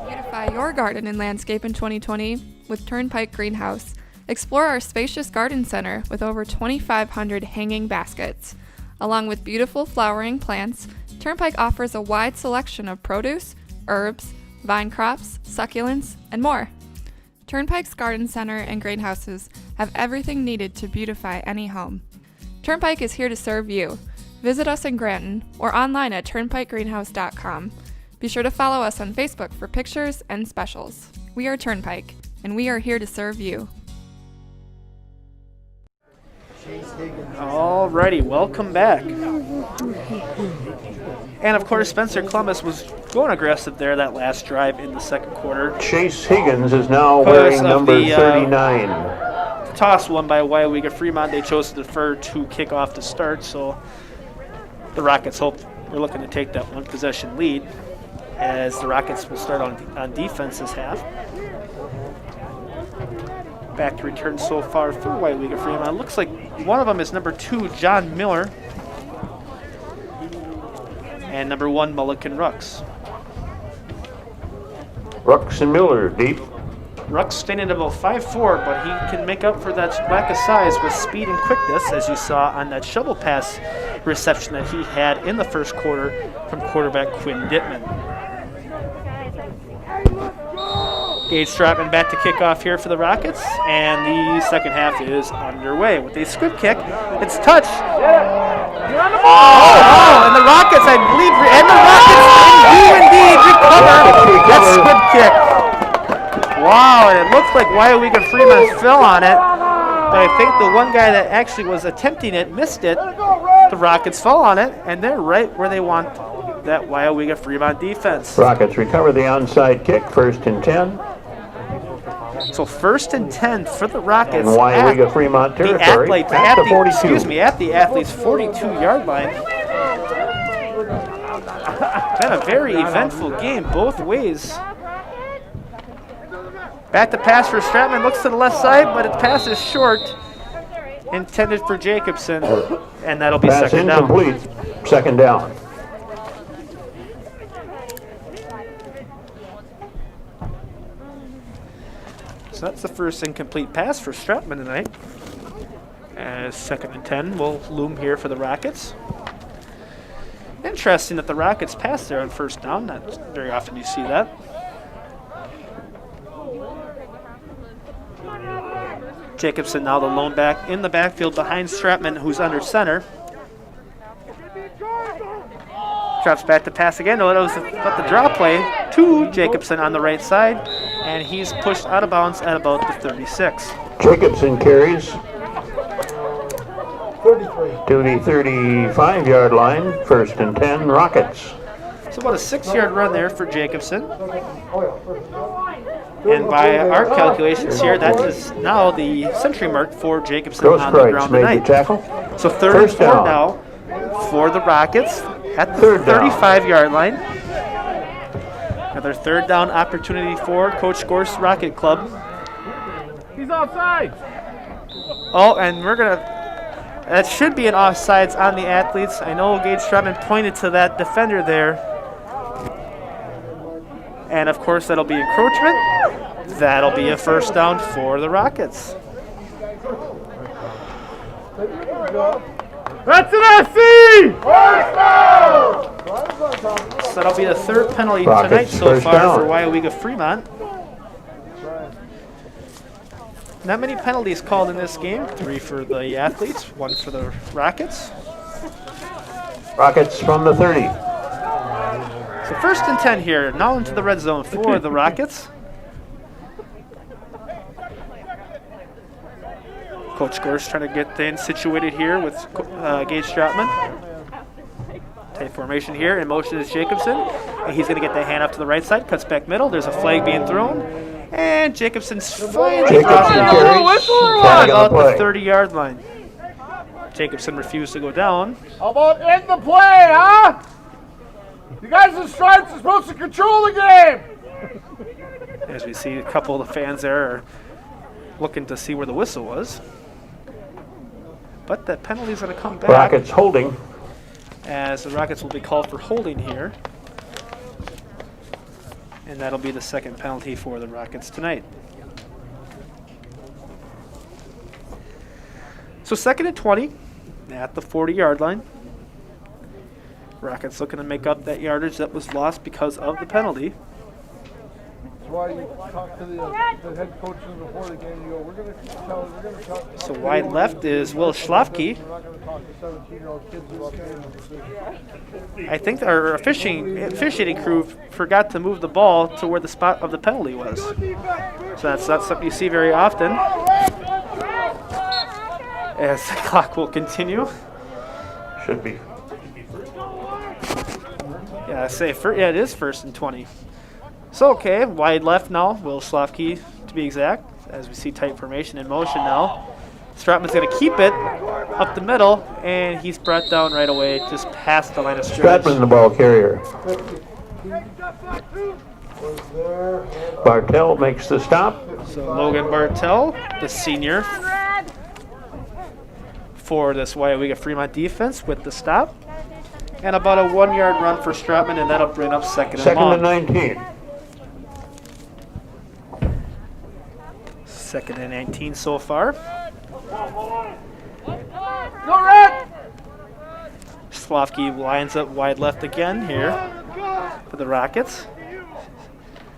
Beautify your garden and landscape in 2020 with Turnpike Greenhouse. Explore our spacious garden center with over 2,500 hanging baskets. Along with beautiful flowering plants, Turnpike offers a wide selection of produce, herbs, vine crops, succulents, and more. Turnpike's garden center and greenhouses have everything needed to beautify any home. Turnpike is here to serve you. Visit us in Granton or online at turnpikegreenhouse.com. Be sure to follow us on Facebook for pictures and specials. We are Turnpike, and we are here to serve you. Alrighty, welcome back. And of course, Spencer Columbus was going aggressive there that last drive in the second quarter. Chase Higgins is now wearing number 39. Toss won by Weyauwega-Fremont. They chose to defer to kickoff to start, so the Rockets hope they're looking to take that one possession lead, as the Rockets will start on defense this half. Back to return so far for Weyauwega-Fremont. Looks like one of them is number 2, John Miller, and number 1, Mulligan Rux. Rux and Miller deep. Rux standing at about 5'4", but he can make up for that lack of size with speed and quickness, as you saw on that shovel pass reception that he had in the first quarter from quarterback Quinn Dittman. Gage Stratman back to kick off here for the Rockets, and the second half is underway. With a squib kick, it's touched. You're on the ball! Oh, and the Rockets, I believe, and the Rockets indeed recover that squib kick. Wow, and it looks like Weyauwega-Fremont fell on it, but I think the one guy that actually was attempting it missed it. The Rockets fell on it, and they're right where they want that Weyauwega-Fremont defense. Rockets recover the onside kick, 1st and 10. So 1st and 10 for the Rockets. And Weyauwega-Fremont territory at the 42. At the athletes' 42-yard line. Been a very eventful game both ways. Back to pass for Stratman. Looks to the left side, but it passes short. Intended for Jacobson, and that'll be Pass second down. incomplete. Second down. So that's the first incomplete pass for Stratman tonight. As 2nd and 10 will loom here for the Rockets. Interesting that the Rockets pass there on first down. Not very often you see that. Jacobson now the lone back in the backfield behind Stratman, who's under center. Drops back to pass again. No, it was about the draw play to Jacobson on the right side, and he's pushed out of bounds at about the 36. Jacobson carries to the 35-yard line, 1st and 10, Rockets. So about a 6-yard run there for Jacobson. And by our calculations here, that is now the century mark for Jacobson on the ground tonight. Tackle. So 3rd and 4 now for the Rockets at the 35-yard line. Another 3rd down opportunity for Coach Gorse Rocket Club. He's offside. Oh, and we're going to That should be an offsides on the athletes. I know Gage Stratman pointed to that defender there. And of course, that'll be encroachment. That'll be a first down for the Rockets. That's an SC! So that'll be the third penalty tonight so far for Weyauwega-Fremont. Not many penalties called in this game. 3 for the athletes, 1 for the Rockets. Rockets from the 30. So first and 10 here, now into the red zone for the Rockets. Coach Gorsh trying to get things situated here with Gage Stratman. Tight formation here. In motion is Jacobson. And he's going to get the hand up to the right side. Cuts back middle. There's a flag being thrown. And Jacobson's finally brought down about the 30-yard line. Jacobson refused to go down. How about end the play, huh? You guys in stripes are supposed to control the game. As we see a couple of the fans there are looking to see where the whistle was. But that penalty's going to come back. Rockets holding. As the Rockets will be called for holding here. And that'll be the second penalty for the Rockets tonight. So 2nd and 20 at the 40-yard line. Rockets looking to make up that yardage that was lost because of the penalty. That's why you talk to the head coaches before the game. You go, we're going to talk. So wide left is Will Schlafke. We're not going to talk to 17-year-old kids about getting the decision. I think our officiating crew forgot to move the ball to where the spot of the penalty was. So that's not something you see very often. As the clock will continue. Should be. Yeah, it is 1st and 20. So, okay, wide left now, Will Schlafke to be exact, as we see tight formation in motion now. Stratman's going to keep it up the middle, and he's brought down right away, just past the line of scrimmage. Stratman, the ball carrier. Bartell makes the stop. So Logan Bartell, the senior, for this Weyauwega-Fremont defense with the stop. And about a 1-yard run for Stratman, and that'll bring up second and long. 19. 2nd and 19 so far. Go red! Schlafke lines up wide left again here for the Rockets.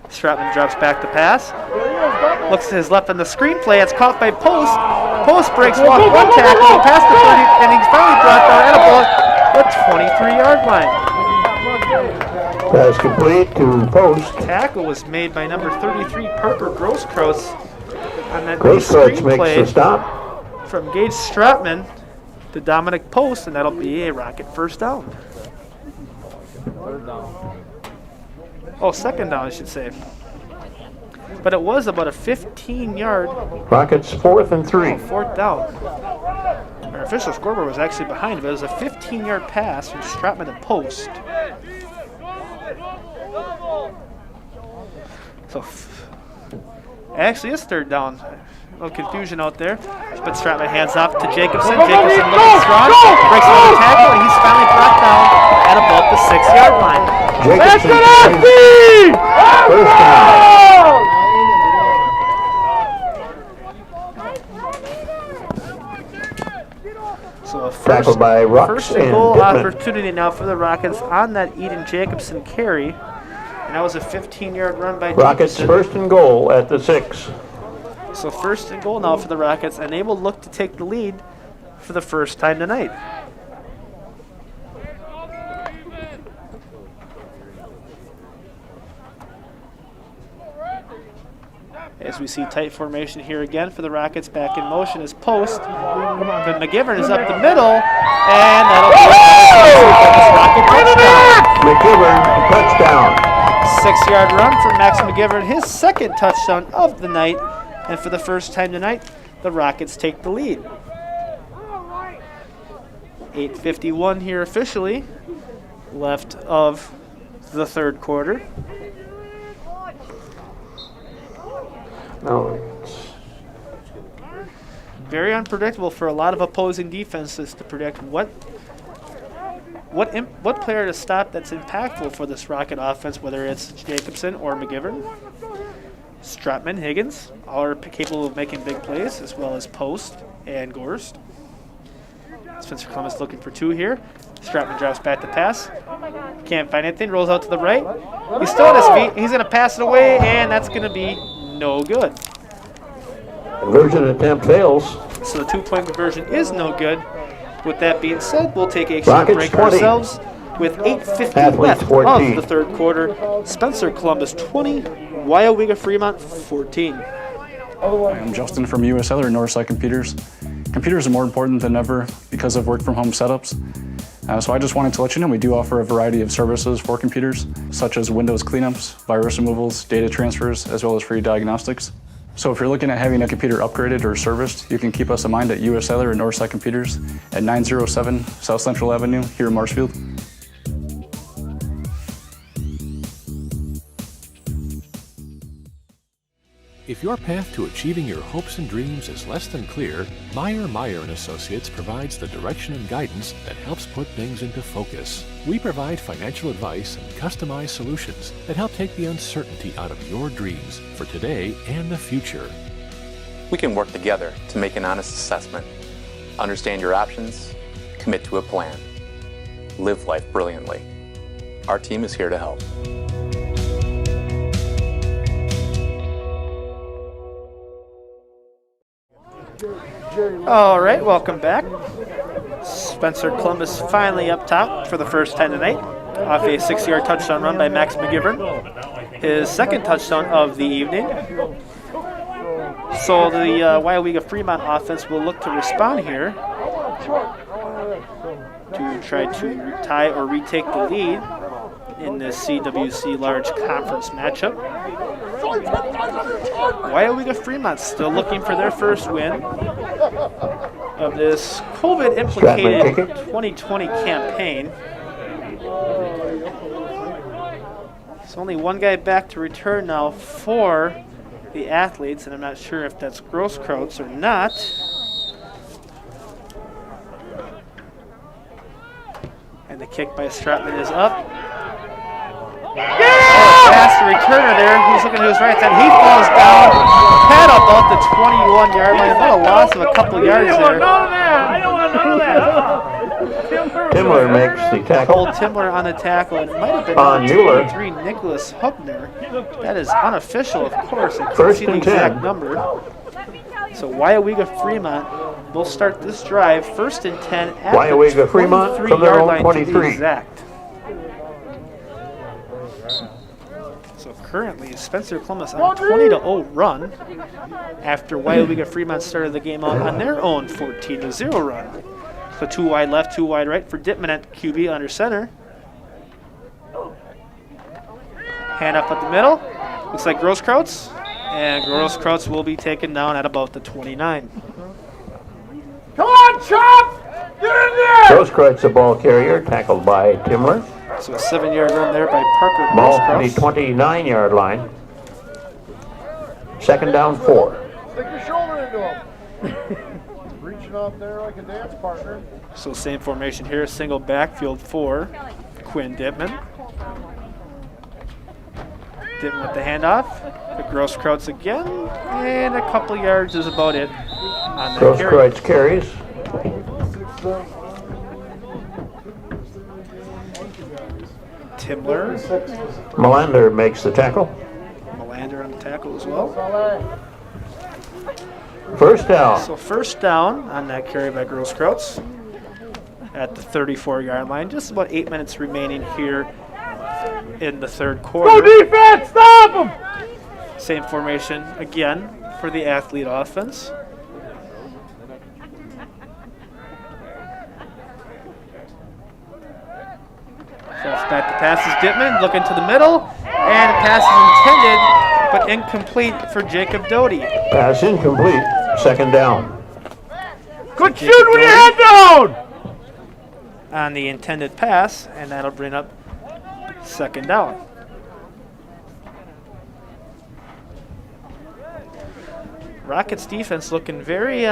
Stratman drops back to pass. Looks to his left on the screenplay. It's caught by Post. Post breaks one tackle past the 30, and he's finally brought down at about the 23-yard line. Pass complete to Post. Tackle was made by number 33, Parker Grosskreutz, on that Grosskreutz makes the screenplay stop. from Gage Stratman to Dominic Post, and that'll be a Rocket first down. Oh, second down, I should say. But it was about a 15-yard. Rockets 4th and 3. 4th down. Our official scoreboard was actually behind, but it was a 15-yard pass from Stratman to Post. So, actually, it's 3rd down. A little confusion out there. But Stratman hands off to Jacobson. Jacobson looking strong. Breaks another tackle, and he's finally brought down at about the 6-yard line. Jacobson first down. So a Tackled by Rux first and and goal Pittman. opportunity now for the Rockets on that Eden Jacobson carry. And that was a 15-yard run by Rockets Jacobson. 1st and goal at the 6. So 1st and goal now for the Rockets, and they will look to take the lead for the first time tonight. As we see tight formation here again for the Rockets, back in motion is Post. But McGivern is up the middle, and that'll be a Rocket touchdown. McGivern, touchdown. 6-yard run for Max McGivern, his 2nd touchdown of the night. And for the first time tonight, the Rockets take the lead. 8:51 here officially, left of the 3rd quarter. No. very unpredictable for a lot of opposing defenses to predict what player to stop that's impactful for this Rocket offense, whether it's Jacobson or McGivern. Stratman, Higgins, all are capable of making big plays, as well as Post and Gorst. Spencer Columbus looking for two here. Stratman drops back to pass. Can't find anything, rolls out to the right. He's still on his feet. He's going to pass it away, and that's going to be no good. Conversion attempt fails. So the 2-point conversion is no good. With that being said, we'll take a short Rockets break 20. ourselves with 8:50 Athletes left 14. of the third quarter. Spencer Columbus 20, Weyauwega-Fremont 14. I'm Justin from US Other Northside Computers. Computers are more important than ever because of work from home setups. So I just wanted to let you know we do offer a variety of services for computers, such as Windows cleanups, virus removals, data transfers, as well as free diagnostics. So if you're looking at having a computer upgraded or serviced, you can keep us in mind at US Other and Northside Computers at 907 South Central Avenue here in Marshfield. If your path to achieving your hopes and dreams is less than clear, Meyer & Associates provides the direction and guidance that helps put things into focus. We provide financial advice and customized solutions that help take the uncertainty out of your dreams for today and the future. We can work together to make an honest assessment, understand your options, commit to a plan, live life brilliantly. Our team is here to help. All right, welcome back. Spencer Columbus finally up top for the first time tonight, off a 6-yard touchdown run by Max McGivern, his second touchdown of the evening. So the Weyauwega-Fremont offense will look to respond here to try to tie or retake the lead in this CWC-Large conference matchup. Weyauwega-Fremont still looking for their first win of this COVID-implicated 2020 campaign. There's only one guy back to return now for the Athletes, and I'm not sure if that's Grosskreutz or not. And the kick by Stratman is up. Fast returner there. He's looking to his right side. He falls down. Pad about the 21-yard line. What a loss of a couple yards there. I don't want none of that. Timmler makes the tackle. Old Timmler on the tackle. It might have been On Mueller. 23 Nicholas Hubner. That is unofficial, of course. I can't First see the and exact 10. number. So Weyauwega-Fremont will start this drive first and 10 at Weyauwega-Fremont the from their 23-yard own line 23. to be exact. So currently, Spencer Columbus on a 20-0 run after Weyauwega-Fremont started the game out on their own 14-0 run. So 2 wide left, 2 wide right for Dittman at QB under center. Hand up at the middle. Looks like Grosskreutz. And Grosskreutz will be taken down at about the 29. Come on, Chop! Get in there! Grosskreutz, the ball carrier, tackled by Timmler. So a 7-yard run there by Parker Ball to the Grosskreutz. 29-yard line. Second down, 4. Stick your shoulder into him. Reaching off there like a dance partner. So same formation here, single backfield for Quinn Dittman. Dittman with the handoff. The Grosskreutz again, and a couple yards is about it on that carry. Grosskreutz carries. Timmler. Melander makes the tackle. Melander on the tackle as well. First down. So first down on that carry by Grosskreutz at the 34-yard line. Just about 8 minutes remaining here in the third quarter. Go defense! Stop him! Same formation again for the Athlete offense. Drops back to passes Dittman, looking to the middle, and a pass is intended, but incomplete for Jacob Doty. Pass incomplete. Second down. Good shoot with your head down! On the intended pass, and that'll bring up second down. Rockets defense looking very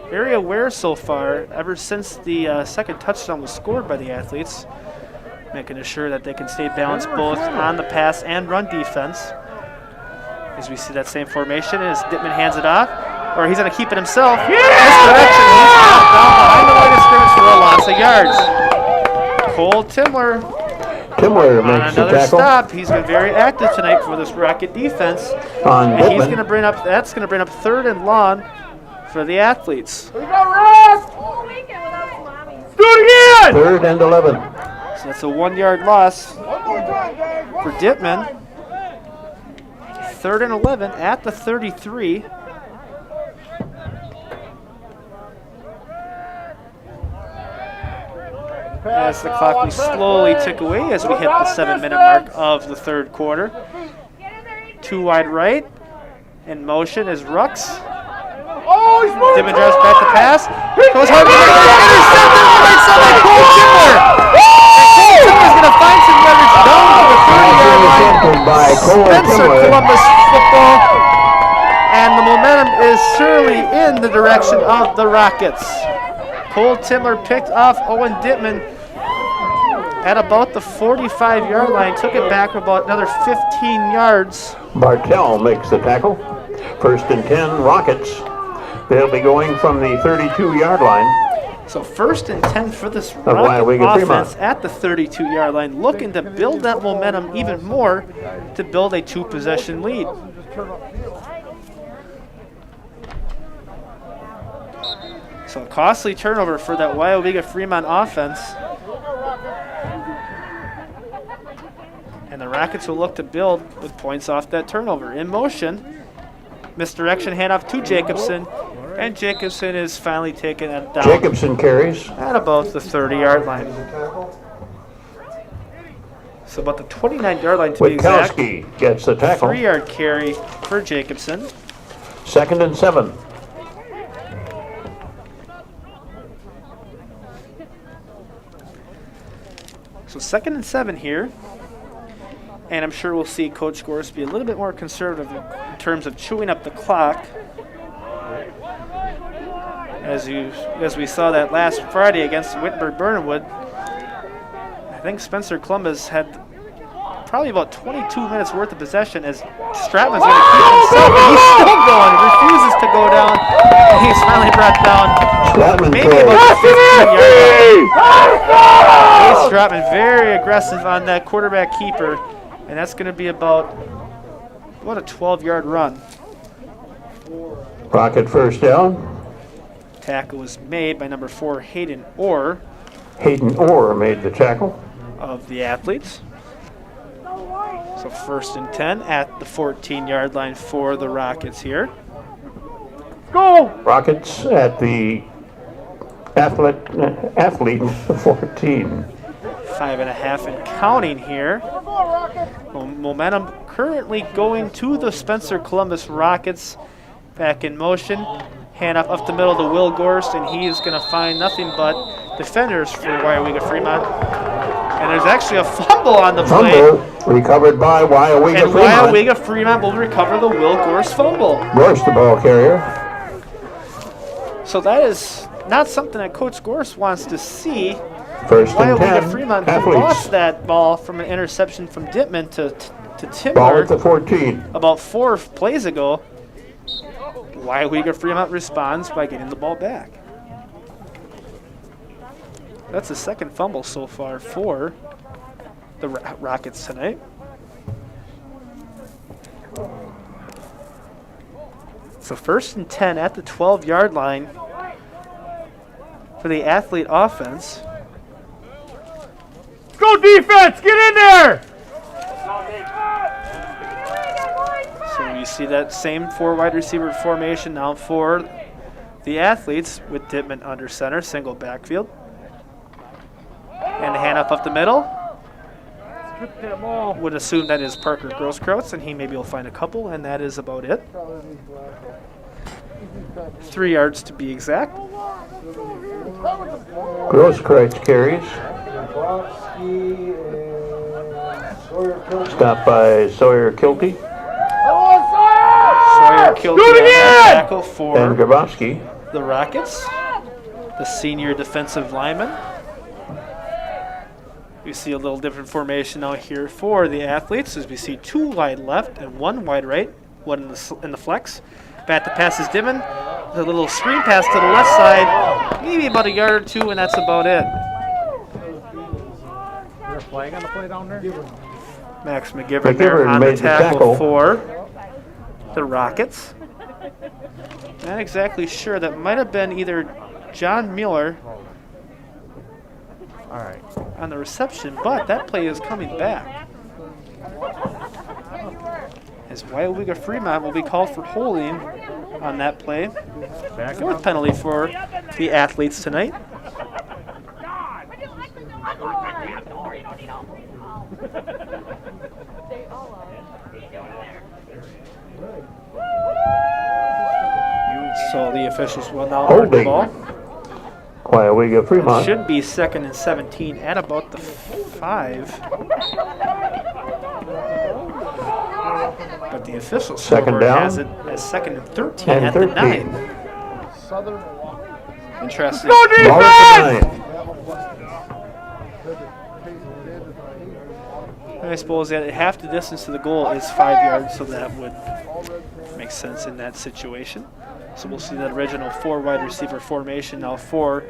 very aware so far, ever since the second touchdown was scored by the athletes, making sure that they can stay balanced both on the pass and run defense. As we see that same formation as Dittman hands it off, or he's going to keep it himself. Misdirection, he's knocked down behind the line of scrimmage for a loss of yards. Cole Timler Timler on makes the another tackle. stop. He's been very active tonight for this Rocket defense. On And he's Dittman. going to bring up, that's going to bring up 3rd and long for the athletes. We got Russ! Whole weekend without some mommy. Do it again! 3rd and 11. So that's a 1-yard loss for Dittman. 3rd and 11 at the 33. As the clock will slowly tick away as we hit the 7-minute mark of the 3rd quarter. 2 wide right. In motion is Rux. Dittman drives back to pass. Goes hard. Intercepted on the right side by Cole Timler. And Cole Timler's going to find some leverage down to the 30-yard line. Spencer Columbus football. And the momentum is surely in the direction of the Rockets. Cole Timler picked off Owen Dittman at about the 45-yard line. Took it back about another 15 yards. Bartell makes the tackle. 1st and 10, Rockets. They'll be going from the 32-yard line. So 1st and 10 for this Of Rocket Weyauwega-Fremont. offense at the 32-yard line, looking to build that momentum even more to build a 2-possession lead. So a costly turnover for that Weyauwega-Fremont offense. And the Rockets will look to build with points off that turnover. In motion, misdirection handoff to Jacobson, and Jacobson is finally taken down. Jacobson carries. At about the 30-yard line. So about the 29-yard line to be exact. Witkowski gets the tackle. 3-yard carry for Jacobson. 2nd and 7. So 2nd and 7 here. And I'm sure we'll see Coach Gorse be a little bit more conservative in terms of chewing up the clock. As we saw that last Friday against Wittenberg-Burnwood, I think Spencer Columbus had probably about 22 minutes worth of possession as Stratman's going to keep himself, and he's still going, refuses to go down, and he's finally brought down maybe about the 15-yard line. Ace Stratman very aggressive on that quarterback keeper, and that's going to be about a 12-yard run. Rocket 1st down. Tackle was made by number 4, Hayden Orr. Hayden Orr made the tackle. Of the athletes. So 1st and 10 at the 14-yard line for the Rockets here. Go! Rockets at the athlete 14. 5.5 and counting here. Momentum currently going to the Spencer Columbus Rockets. Back in motion. Hand up the middle to Will Gorst, and he is going to find nothing but defenders for Weyauwega-Fremont. And there's actually a fumble on the play. Fumble recovered by Weyauwega-Fremont. And Weyauwega-Fremont will recover the Will Gorst fumble. Gorst the ball carrier. So that is not something that Coach Gorst wants to see. 1st and 10. Weyauwega-Fremont Athletes. lost that ball from an interception from Dittman to Timler. Ball at the 14. About 4 plays ago. Weyauwega-Fremont responds by getting the ball back. That's the 2nd fumble so far for the Rockets tonight. So 1st and 10 at the 12-yard line for the athlete offense. Go defense! Get in there! So you see that same 4 wide receiver formation now for the athletes with Dittman under center, single backfield. And the hand up the middle. Would assume that is Parker Grosskreutz, and he maybe will find a couple, and that is about it. 3 yards to be exact. Grosskreutz carries. Stopped by Sawyer Kilty. Sawyer Kilty on that tackle for and Grabowski. the the Rockets, the senior defensive lineman. We see a little different formation out here for the Athletes as we see 2 wide left and 1 wide right, 1 in the flex. Bat to pass is Dimon. A little screen pass to the left side, maybe about a yard or 2, and that's about it. Is there a flag on the play down there? Max McGivern there on the tackle for the Rockets. Not exactly sure. That might have been either John Mueller on the reception, but that play is coming back. As Weyauwega-Fremont will be called for holding on that play. 4th penalty for the Athletes tonight. So the officials will now hold the ball. Weyauwega-Fremont. Should be 2nd and 17 at about the 5. But the official scoreboard has it as 2nd and 13 at the 9. Interesting. Go defense! I suppose that half the distance to the goal is 5 yards, so that would make sense in that situation. So we'll see that original 4 wide receiver formation now for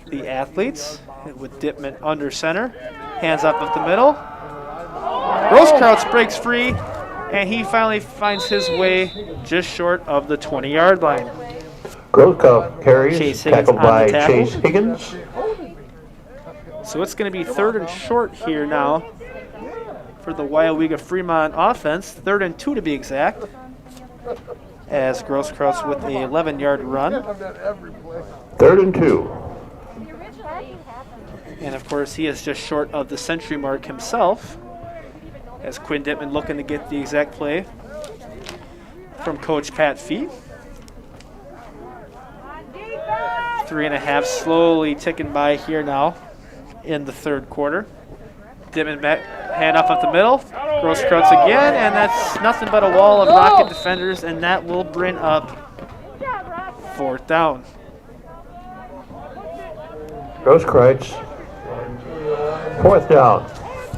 the Athletes with Dittman under center. Hands up the middle. Grosskreutz breaks free, and he finally finds his way just short of the 20-yard line. Grosskreutz carries, tackled by Chase Higgins. So it's going to be 3rd and short here now for the Weyauwega-Fremont offense. 3rd and 2 to be exact, as Grosskreutz with a 11-yard run. 3rd and 2. And of course, he is just short of the century mark himself, as Quinn Dittman looking to get the exact play from Coach Pat Fee. 3.5 slowly ticking by here now in the 3rd quarter. Dittman back, hand off up the middle. Grosskreutz again, and that's nothing but a wall of Rocket defenders, and that will bring up 4th down. Grosskreutz, 4th down.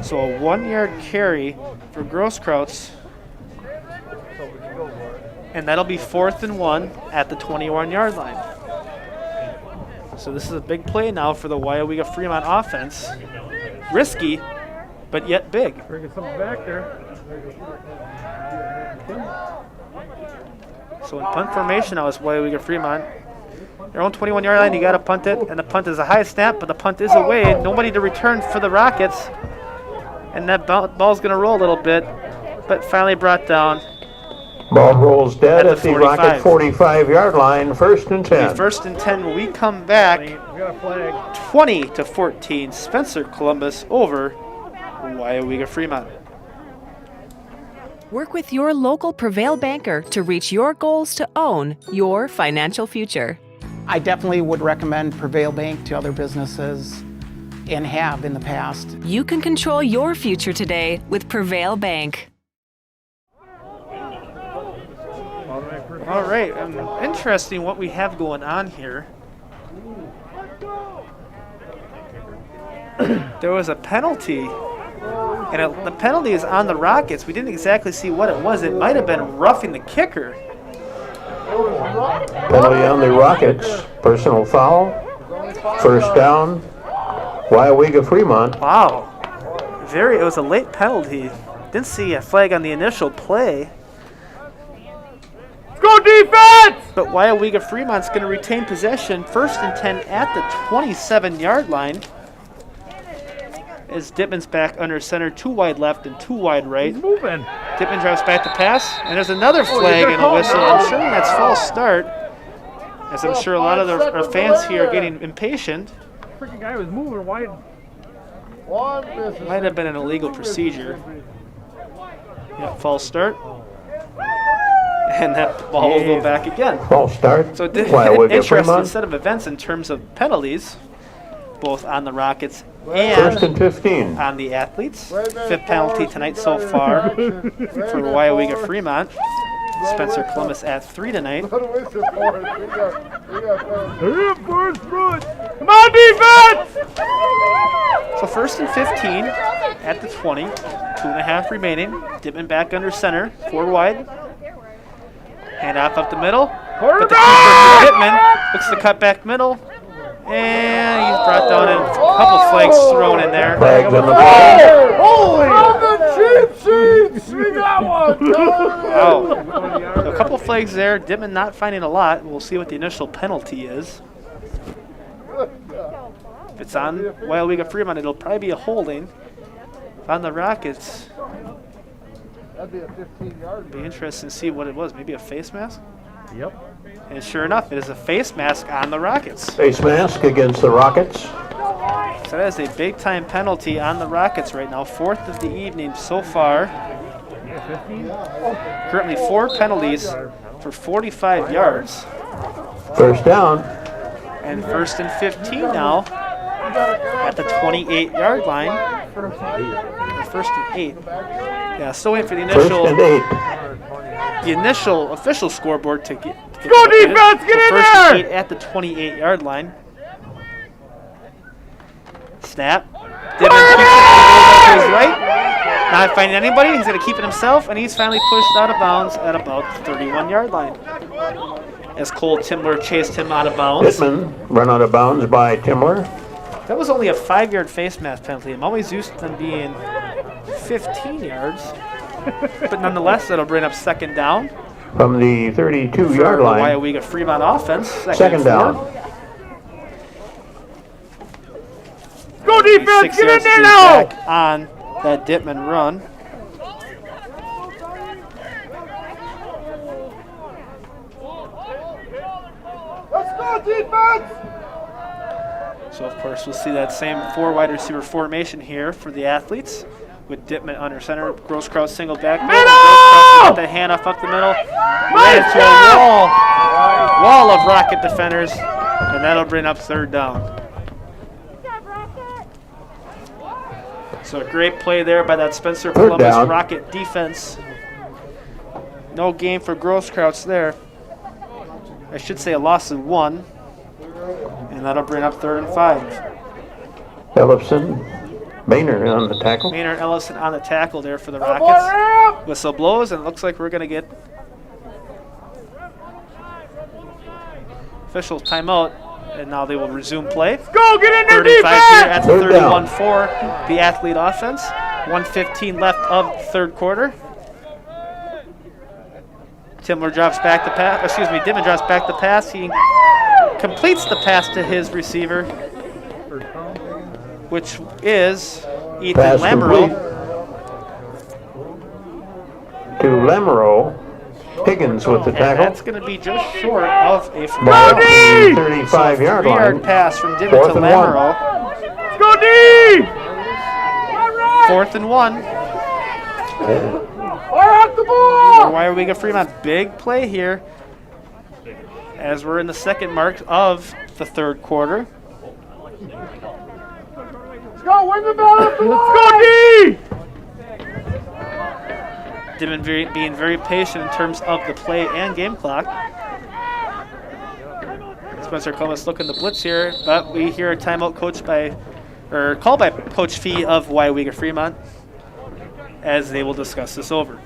So a 1-yard carry for Grosskreutz, and that'll be 4th and 1 at the 21-yard line. So this is a big play now for the Weyauwega-Fremont offense. Risky, but yet big. Bringing something back there. So in punt formation now is Weyauwega-Fremont. Their own 21-yard line, you got to punt it, and the punt is a high snap, but the punt is away. Nobody to return for the Rockets, and that ball's going to roll a little bit, but finally brought down. Ball rolls dead at the Rocket 45-yard line, 1st and 10. 1st and 10 when we come back. 20-14, Spencer Columbus over Weyauwega-Fremont. Work with your local Prevail banker to reach your goals to own your financial future. I definitely would recommend Prevail Bank to other businesses and have in the past. You can control your future today with Prevail Bank. All right, interesting what we have going on here. There was a penalty, and the penalty is on the Rockets. We didn't exactly see what it was. It might have been roughing the kicker. Penalty on the Rockets, personal foul, 1st down, Weyauwega-Fremont. Wow, it was a late penalty. Didn't see a flag on the initial play. Go defense! But Weyauwega-Fremont's going to retain possession, 1st and 10 at the 27-yard line. As Dittman's back under center, 2 wide left and 2 wide right. He's moving. Dittman drives back to pass, and there's another flag and a whistle. I'm sure that's false start, as I'm sure a lot of our fans here are getting impatient. Freaking guy was moving. Why? Might have been an illegal procedure. Yeah, false start. And that ball will go back again. False start. So interesting set of events in terms of penalties, both on the Rockets and 1st and 15 on the Athletes. 5th penalty tonight so far for Weyauwega-Fremont. Spencer Columbus at 3 tonight. Come on, defense! So 1st and 15 at the 20. 2.5 remaining. Dittman back under center. 4 wide. Hand off up the middle. But the keeper for Dittman looks to cut back middle. And he's brought down in a couple flags thrown in there. Flags on the play. Holy! On the cheap sheets! We got one! Wow. So a couple flags there. Dittman not finding a lot. We'll see what the initial penalty is. If it's on Weyauwega-Fremont, it'll probably be a holding. If on the Rockets, That'd be a 15-yard. it'd be interesting to see what it was. Maybe a face mask? Yep. And sure enough, it is a face mask on the Rockets. Face mask against the Rockets. So that is a big-time penalty on the Rockets right now. 4th of the evening so far. Currently 4 penalties for 45 yards. First down. And 1st and 15 now at the 28-yard line. Or 1st and 8. Yeah, still waiting for the initial. 1st and 8. The initial official scoreboard to get. Go defense, get in there! 1st and 8 at the 28-yard line. Snap. Dittman keeps it to his right. Not finding anybody. He's going to keep it himself, and he's finally pushed out of bounds at about the 31-yard line. As Cole Timler chased him out of bounds. Dittman run out of bounds by Timler. That was only a 5-yard face mask penalty. I'm always used to them being 15 yards. But nonetheless, that'll bring up 2nd down. From the 32-yard line. Weyauwega-Fremont offense. Second down. Go defense, 6 get in yards there to now! back on that Dittman run. Let's go defense! So of course we'll see that same 4 wide receiver formation here for the athletes. With Dittman under center, Groskraut single back. Middle! The handoff up the middle. Ran to a wall of Rocket defenders, and that'll bring up 3rd down. So a great play there by that Spencer Columbus Rocket defense. No gain for Groskrauts there. I should say a loss of 1. And that'll bring up 3rd and 5. Ellison, Maynard on the tackle. Maynard Ellison on the tackle there for the Rockets. Whistle blows, and it looks like we're going to get official timeout, and now they will resume play. Go, get in there, 35 here at the 31 for the athlete offense. 1:15 left of 3rd quarter. Dittman drops back the pass. He completes the pass to his receiver, which is Ethan Lamoureux. To Lamoureux. Higgins with the tackle. That's going to be just short of a 35-yard line. 3-yard pass from Dittman to Lamoureux. Go D! 4th and 1. Off the ball! Weyauwega-Fremont, big play here as we're in the 2nd mark of the 3rd quarter. Let's go, win the ball! Let's go D! Dittman being very patient in terms of the play and game clock. Spencer Columbus looking to blitz here, but we hear a timeout called by Coach Fee of Weyauwega-Fremont as they will discuss this over.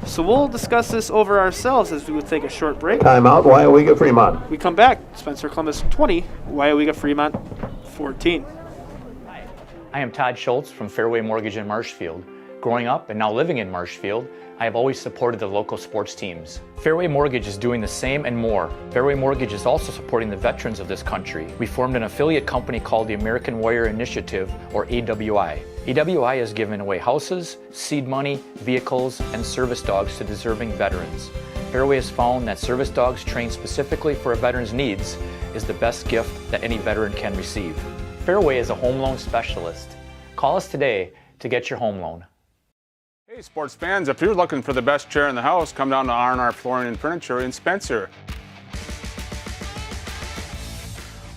So we'll discuss this over ourselves as we would take a short break. Timeout, Weyauwega-Fremont. We come back, Spencer Columbus 20, Weyauwega-Fremont 14. I am Todd Schultz from Fairway Mortgage in Marshfield. Growing up and now living in Marshfield, I have always supported the local sports teams. Fairway Mortgage is doing the same and more. Fairway Mortgage is also supporting the veterans of this country. We formed an affiliate company called the American Warrior Initiative, or AWI. AWI has given away houses, seed money, vehicles, and service dogs to deserving veterans. Fairway has found that service dogs trained specifically for a veteran's needs is the best gift that any veteran can receive. Fairway is a home loan specialist. Call us today to get your home loan. Hey sports fans, if you're looking for the best chair in the house, come down to R&R Flooring and Furniture in Spencer.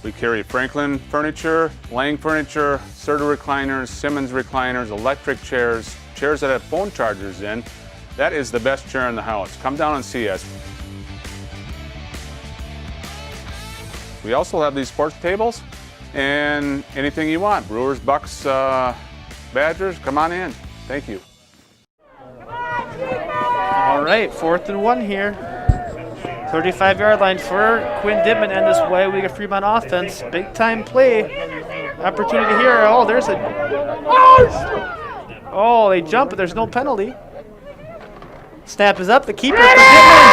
We carry Franklin furniture, Lang furniture, Serta recliners, Simmons recliners, electric chairs, chairs that have phone chargers in. That is the best chair in the house. Come down and see us. We also have these sports tables and anything you want. Brewers, Bucks, Badgers, come on in. Thank you. All right, 4th and 1 here. 35-yard line for Quinn Dibman and this Weyauwega-Fremont offense. Big time play. Opportunity here. Oh, there's a... Oh, they jump, but there's no penalty. Snap is up. The keeper for Dibman.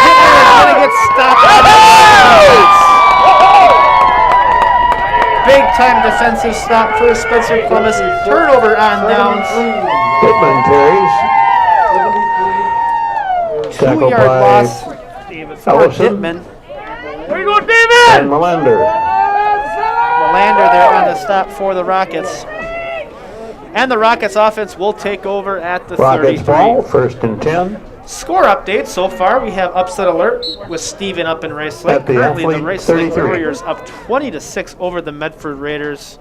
Dibman is going to get stopped. Big time defensive stop for Spencer Columbus. Turnover on downs. Dibman carries. 2-yard loss for Dibman. There you go, David! And Melander. Melander there on the stop for the Rockets. And the Rockets offense will take over at the 33. Rockets ball, 1st and 10. Score update so far. We have upset alert with Steven up in Rice Lake. Currently the Rice Lake Warriors up 20-6 over the Medford Raiders.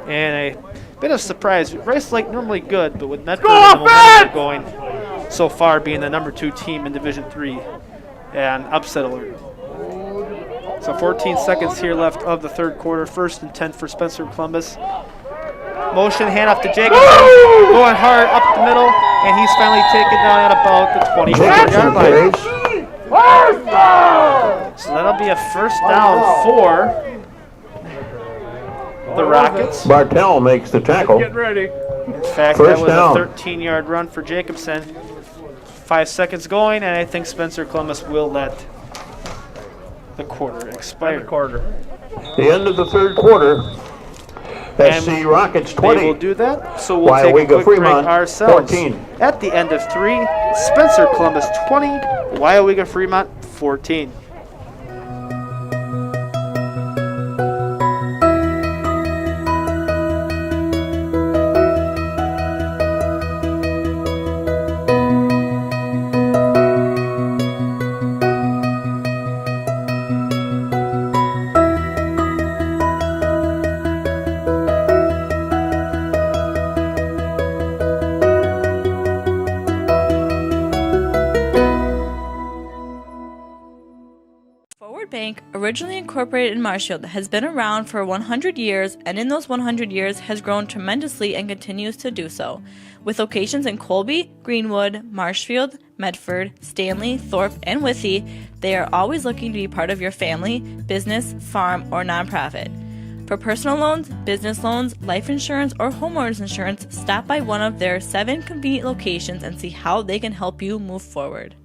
And a bit of surprise. Rice Lake normally good, but with Medford and the momentum going so far being the number 2 team in Division 3 and upset alert. So 14 seconds here left of the 3rd quarter. 1st and 10 for Spencer Columbus. Motion, handoff to Jacobson. Going hard up the middle, and he's finally taken down at about the 25-yard line. So that'll be a 1st down for the Rockets. Bartell makes the tackle. Get ready. In fact, that was a 13-yard run for Jacobson. 5 seconds going, and I think Spencer Columbus will let the quarter expire. The end of the 3rd quarter. SC Rockets 20. They will do that. So we'll take a quick break ourselves. 14. At the end of 3, Spencer Columbus 20, Weyauwega-Fremont 14. Originally incorporated in Marshfield, has been around for 100 years, and in those 100 years has grown tremendously and continues to do so. With locations in Colby, Greenwood, Marshfield, Medford, Stanley, Thorpe, and Withee, they are always looking to be part of your family, business, farm, or nonprofit. For personal loans, business loans, life insurance, or homeowners insurance, stop by one of their 7 convenient locations and see how they can help you move forward.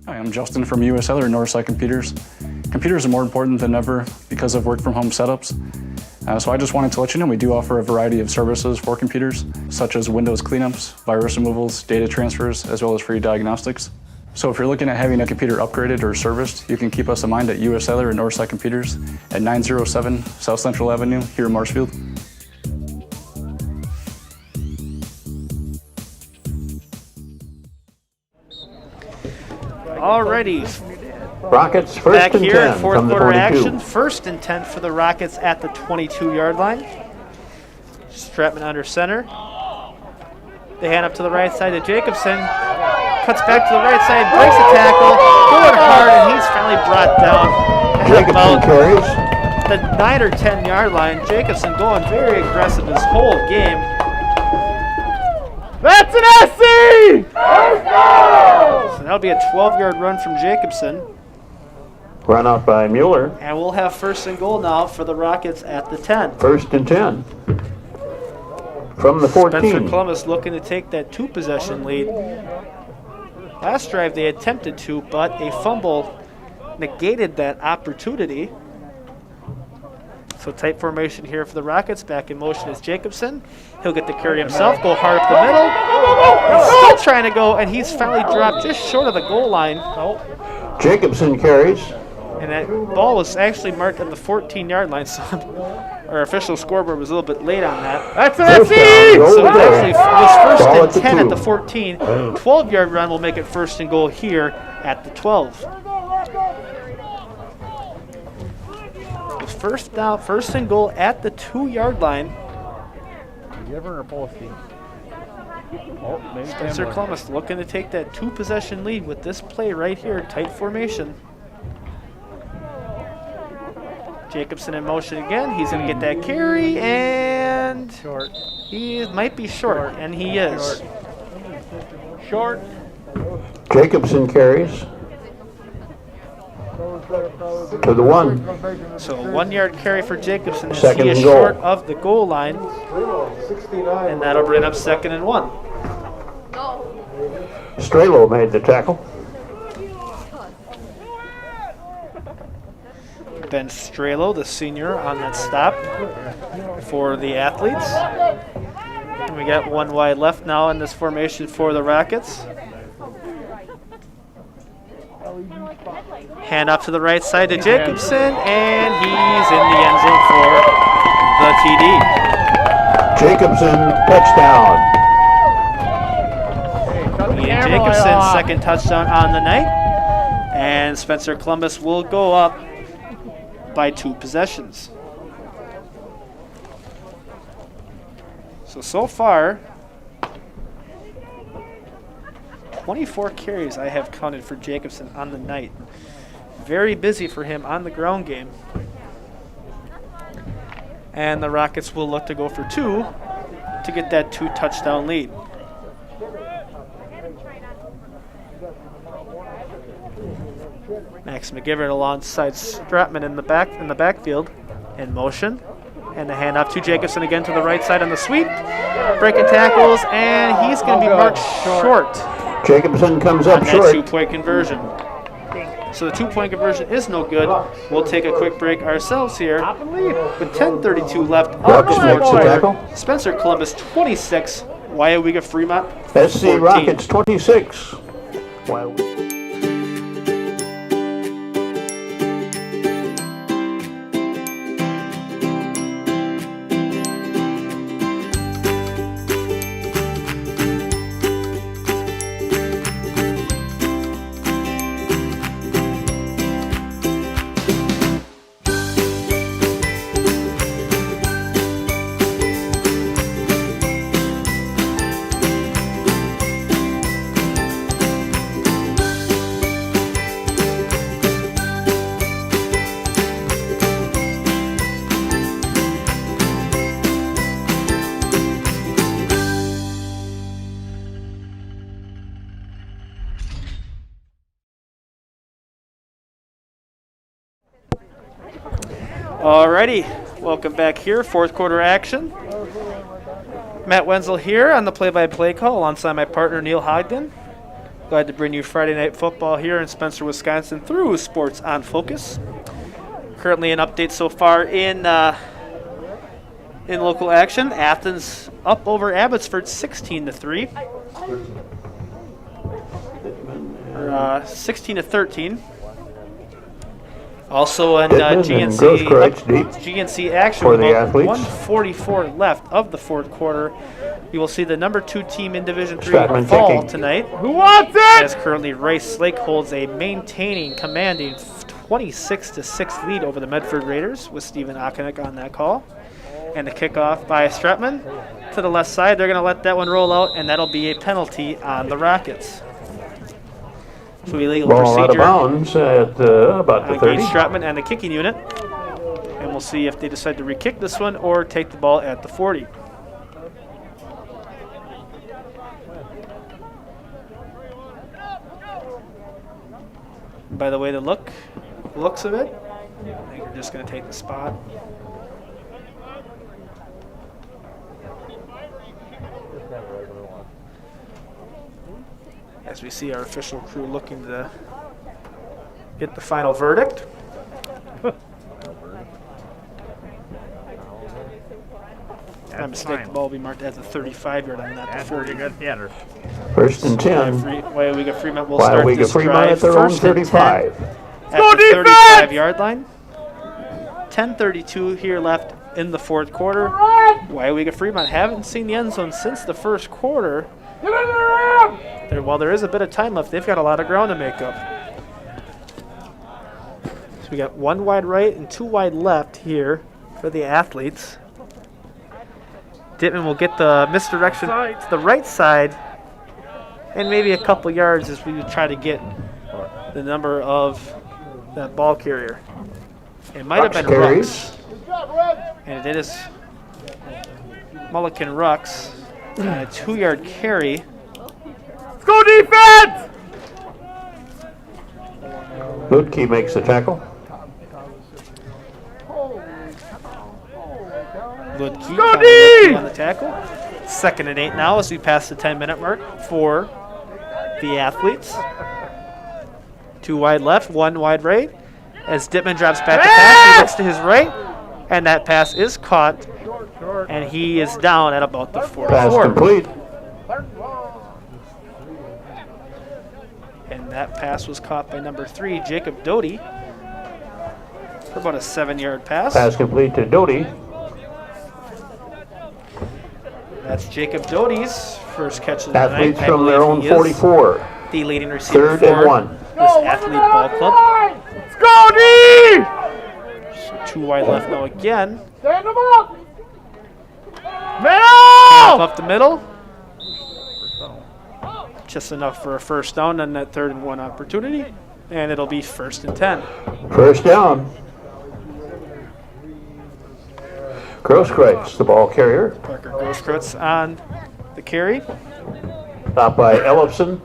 Hi, I'm Justin from Weyauwega Northside Computers. Computers are more important than ever because of work-from-home setups. So I just wanted to let you know we do offer a variety of services for computers, such as Windows cleanups, virus removals, data transfers, as well as free diagnostics. So if you're looking at having a computer upgraded or serviced, you can keep us in mind at Weyauwega and Northside Computers at 907 South Central Avenue here in Marshfield. Alrighty. Rockets 1st Back and here 10 in 4th from the quarter 22. action. 1st and 10 for the Rockets at the 22-yard line. Stratman under center. They hand up to the right side to Jacobson. Cuts back to the right side, breaks a tackle, going hard, and he's finally brought down at about the 9 or 10-yard line. Jacobson going very aggressive this whole game. That's an SC! So that'll be a 12-yard run from Jacobson. Run out by Mueller. And we'll have 1st and goal now for the Rockets at the 10. 1st and 10. From the 14. Spencer Columbus looking to take that 2-possession lead. Last drive they attempted to, but a fumble negated that opportunity. So tight formation here for the Rockets. Back in motion is Jacobson. He'll get the carry himself, go hard up the middle. He's still trying to go, and he's finally dropped just short of the goal line. Jacobson carries. And that ball was actually marked at the 14-yard line, so our official scoreboard was a little bit late on that. That's an SC! So it actually was 1st and 10 at the 14. 12-yard run will make it 1st and goal here at the 12. First down, 1st and goal at the 2-yard line. Giver or Polsky? Oh, Spencer Columbus looking to take that 2-possession lead with this play right here, tight formation. Jacobson in motion again. He's going to get that carry, and he might be short, and he is. Short. Jacobson carries to the 1. So 1 yard carry for Jacobson as Second he is and goal. short of the goal line. And that'll bring up 2nd and 1. Strelo made the tackle. Ben Strelo, the senior, on that stop for the Athletes. And we got 1 wide left now in this formation for the Rockets. Hand off to the right side to Jacobson, and he's in the end zone for the TD. Jacobson, touchdown. Ian Jacobson, second touchdown on the night. And Spencer Columbus will go up by 2 possessions. So far, 24 carries I have counted for Jacobson on the night. Very busy for him on the ground game. And the Rockets will look to go for 2 to get that 2 touchdown lead. Max McGivern alongside Stratman in the backfield in motion. And the handoff to Jacobson again to the right side on the sweep. Breaking tackles, and he's going to be marked short. Jacobson comes up on that short. 2-point conversion. So the 2-point conversion is no good. We'll take a quick break ourselves here with 10:32 left of the fourth quarter. Spencer Columbus 26, Weyauwega-Fremont 14. SC Rockets 26. Alrighty, welcome back here, fourth quarter action. Matt Wenzel here on the play-by-play call alongside my partner Neil Hogden. Glad to bring you Friday Night Football here in Spencer, Wisconsin through Sports on Focus. Currently an update so far in local action. Athens up over Abbotsford 16-3. 16-13. Also in GNC action, for the with Athletes. 1:44 left of the fourth quarter. You will see the number 2 team in Division III Stratman fall checking. tonight. Who wants it? As currently Rice Lake holds a commanding 26-6 lead over the Medford Raiders with Stephen Okonek on that call. And the kickoff by Stratman to the left side. They're going to let that one roll out, and that'll be a penalty on the Rockets. So illegal Ball procedure out of bounds at about the 30. against Stratman and the kicking unit. And we'll see if they decide to re-kick this one or take the ball at the 40. By the way, the looks of it, I think they're just going to take the spot. As we see our official crew looking to get the final verdict. By mistake, the ball will be marked as a 35-yard line, not the 40. Good theater. First and 10. Weyauwega-Fremont will start this Weyauwega-Fremont drive at their own first and 10 35. at the 35-yard line. 10:32 here left in the fourth quarter. Weyauwega-Fremont haven't seen the end zone since the first quarter. While there is a bit of time left, they've got a lot of ground to make up. So we got 1 wide right and 2 wide left here for the Athletes. Dittman will get the misdirection to the right side and maybe a couple yards as we try to get the number of that ball carrier. It might have been Rux. And it is Mulligan Rux. A 2-yard carry. Let's go defense! Lutke makes the tackle. Lutke on the tackle. 2nd and 8 now as we pass the 10-minute mark for the Athletes. 2 wide left, 1 wide right. As Dittman drops back to pass, he looks to his right, and that pass is caught, and he is down at about the 44. Pass complete. And that pass was caught by number 3, Jacob Doty, for about a 7-yard pass. Pass complete to Doty. That's Jacob Doty's first catch of the night. Athletes from their own 44. The leading receiver 3rd and 1. this Athlete Ball Club. Let's go, D! So 2 wide left now again. Stand them up! Middle! Up the middle. Just enough for a first down on that 3rd and 1 opportunity. And it'll be 1st and 10. First down. Grosskreutz, the ball carrier. Parker Grosskreutz on the carry. Stopped by Ellefson.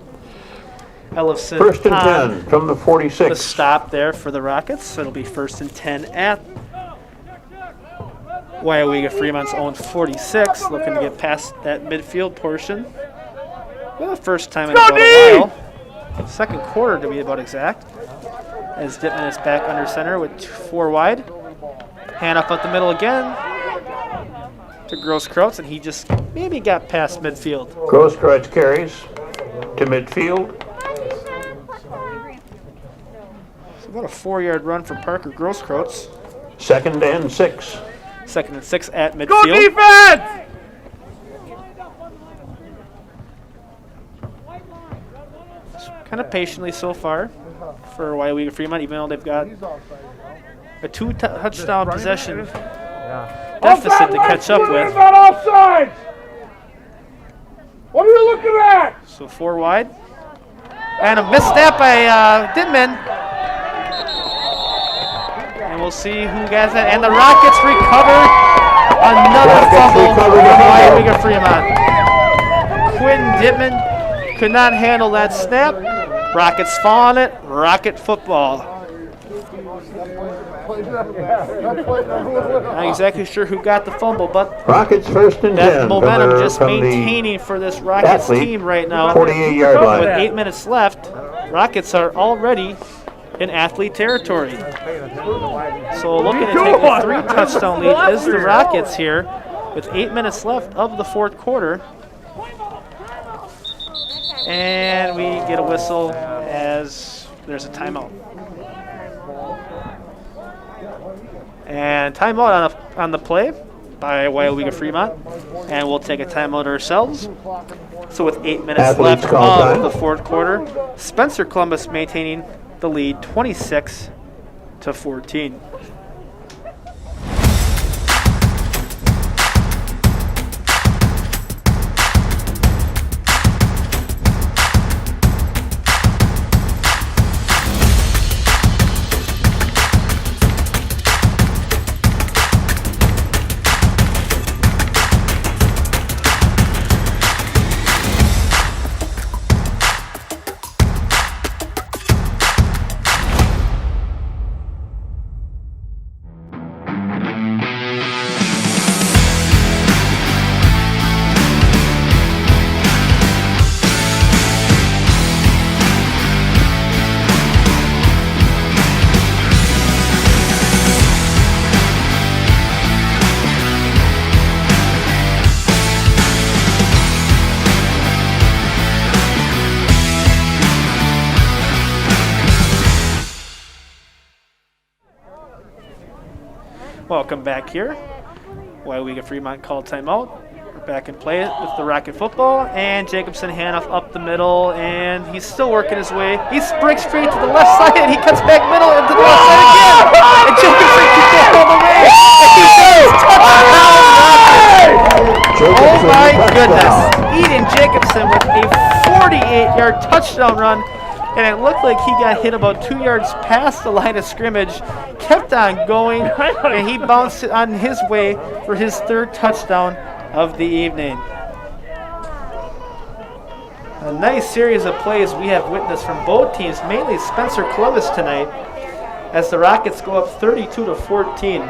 1st and 10 from the 46. The stop there for the Rockets. It'll be 1st and 10 at Weyauwega-Fremont's own 46. Looking to get past that midfield portion. For the first time in about a while. 2nd quarter to be about exact. As Dittman is back under center with 4 wide. Hand up the middle again to Grosskreutz, and he just maybe got past midfield. Grosskreutz carries to midfield. So about a 4-yard run for Parker Grosskreutz. 2nd and 6. 2nd and 6 at midfield. Go defense! Kind of patiently so far for Weyauwega-Fremont, even though they've got a 2-touchdown possession deficit to catch up with. Not offside! What are you looking at? So 4 wide. And a misstep by Dittman. And we'll see who gets it. And the Rockets recover another fumble from Weyauwega-Fremont. Quinn Dittman could not handle that snap. Rockets fall on it. Rocket football. Not exactly sure who got the fumble, but Rockets 1st and 10. that momentum just maintaining for this Rockets team right now. 48-yard line. With 8 minutes left, Rockets are already in Athlete territory. So looking to take a 3-touchdown lead is the Rockets here with 8 minutes left of the 4th quarter. And we get a whistle as there's a timeout. And timeout on the play by Weyauwega-Fremont. And we'll take a timeout ourselves. So with 8 minutes left of the 4th quarter, Spencer Columbus maintaining the lead 26-14. Welcome back here. Weyauwega-Fremont called timeout. We're back in play with the Rocket football, and Jacobson handoff up the middle, and he's still working his way. He breaks straight to the left side, and he cuts back middle into the left side again. And Jacobson keeps going all the way. And he does touchdown! Oh my goodness! Eden Jacobson with a 48-yard touchdown run and it looked like he got hit about 2 yards past the line of scrimmage, kept on going, and he bounced it on his way for his third touchdown of the evening. A nice series of plays we have witnessed from both teams, mainly Spencer Columbus tonight, as the Rockets go up 32-14.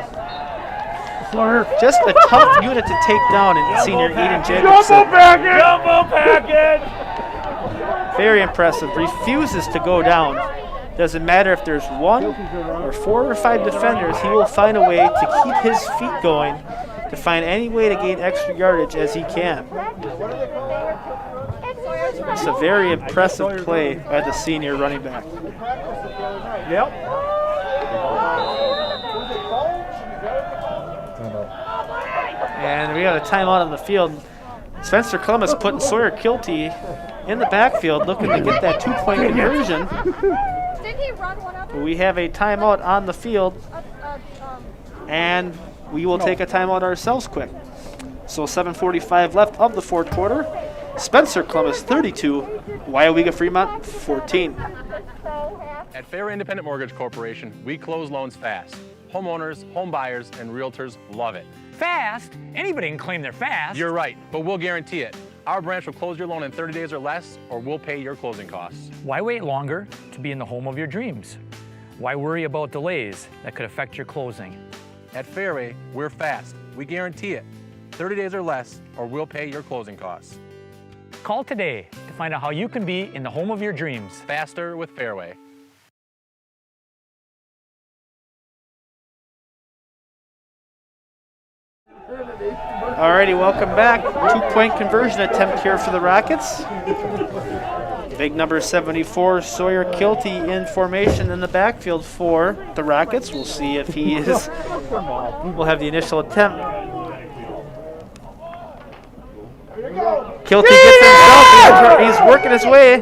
Just a tough unit to take down in senior Eden Jacobson. Jumbo package! Very impressive. Refuses to go down. Doesn't matter if there's 1 or 4 or 5 defenders, he will find a way to keep his feet going, to find any way to gain extra yardage as he can. It's a very impressive play by the senior running back. Yep. And we got a timeout on the field. Spencer Columbus putting Sawyer Kilty in the backfield, looking to get that 2-point conversion. But we have a timeout on the field, and we will take a timeout ourselves quick. So 7:45 left of the fourth quarter. Spencer Columbus 32, Weyauwega-Fremont 14. At Fairway Independent Mortgage Corporation, we close loans fast. Homeowners, home buyers, and realtors love it. Fast? Anybody can claim they're fast. You're right, but we'll guarantee it. Our branch will close your loan in 30 days or less, or we'll pay your closing costs. Why wait longer to be in the home of your dreams? Why worry about delays that could affect your closing? At Fairway, we're fast. We guarantee it. 30 days or less, or we'll pay your closing costs. Call today to find out how you can be in the home of your dreams. Faster with Fairway. Alrighty, welcome back. 2-point conversion attempt here for the Rockets. Big number 74, Sawyer Kilty in formation in the backfield for the Rockets. We'll see if he is. We'll have the initial attempt. Kilty gets himself. He's working his way,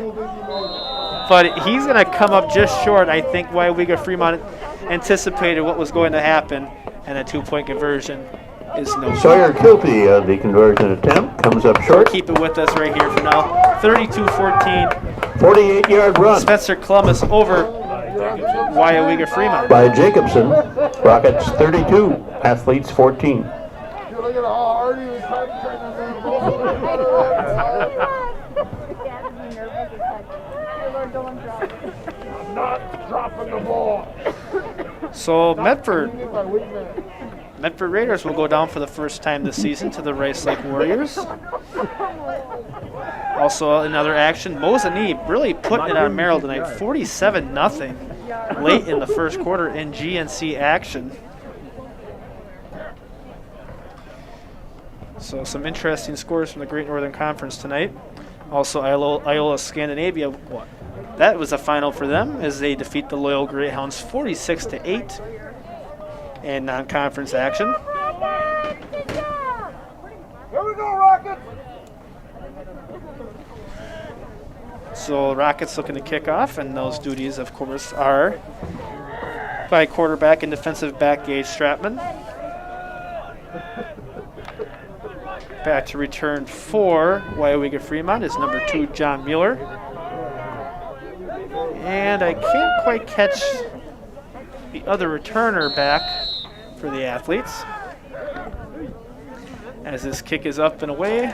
but he's going to come up just short. I think Weyauwega-Fremont anticipated what was going to happen, and a 2-point conversion is no. Sawyer Kilty, the conversion attempt, comes up short. Keep it with us right here for now. 32-14. 48-yard run. Spencer Columbus over Weyauwega-Fremont. By Jacobson. Rockets 32, Athletes 14. Not dropping the ball. So Medford Raiders will go down for the first time this season to the Rice Lake Warriors. Also another action, Mosinee really putting it on Merrill tonight, 47-0 late in the first quarter in GNC action. So some interesting scores from the Great Northern Conference tonight. Also Iola Scandinavia, that was a final for them as they defeat the Loyal Greyhounds 46-8 in non-conference action. Here we go, Rockets! So Rockets looking to kick off, and those duties, of course, are by quarterback and defensive back Gage Stratman. Back to return for Weyauwega-Fremont is number 2, John Mueller. And I can't quite catch the other returner back for the Athletes. As this kick is up and away.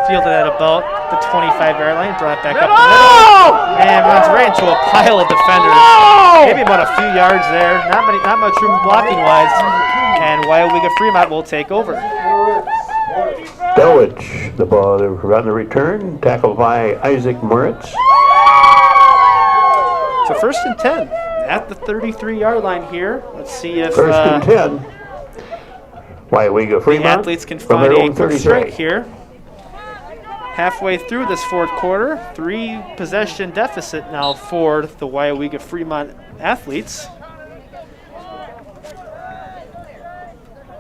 Fielded at about the 25-yard line, brought back up the middle, and runs right into a pile of defenders. Maybe about a few yards there, not much room blocking-wise, and Weyauwega-Fremont will take over. Delwich, the ball on the return, tackled by Isaac Moritz. So 1st and 10 at the 33-yard line here. Let's see if 1st and 10. Weyauwega-Fremont. The Athletes can find a quick strike here. Halfway through this fourth quarter, 3-possession deficit now for the Weyauwega-Fremont Athletes.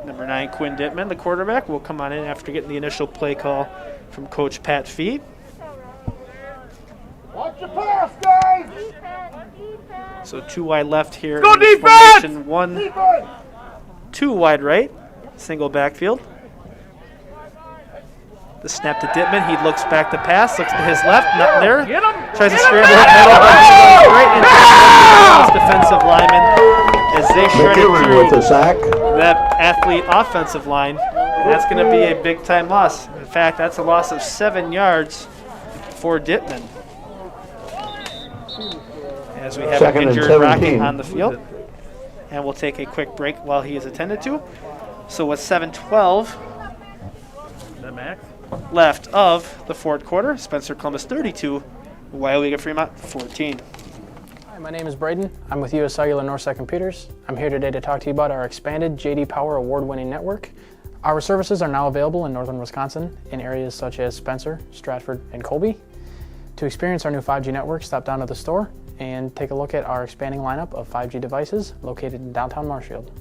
Number 9, Quinn Dittman, the quarterback, will come on in after getting the initial play call from Coach Pat Fee. Watch your pass, guys! So 2 wide left here. Go in this defense! formation. 1, 2 wide right, single backfield. The snap to Dittman. He looks back to pass, looks to his left, not there. Tries to scramble up middle, but he goes right into the defensive lineman as they shredded through with the sack. that athlete offensive line. And that's going to be a big time loss. In fact, that's a loss of 7 yards for Dittman. As we have an injured Rocky on the field. And we'll take a quick break while he is attended to. So with 7:12 left of the fourth quarter, Spencer Columbus 32, Weyauwega-Fremont 14. Hi, my name is Braden. I'm with US Cellular Northside Computers. I'm here today to talk to you about our expanded JD Power award-winning network. Our services are now available in northern Wisconsin in areas such as Spencer, Stratford, and Colby. To experience our new 5G network, stop down to the store and take a look at our expanding lineup of 5G devices located in downtown Marshfield.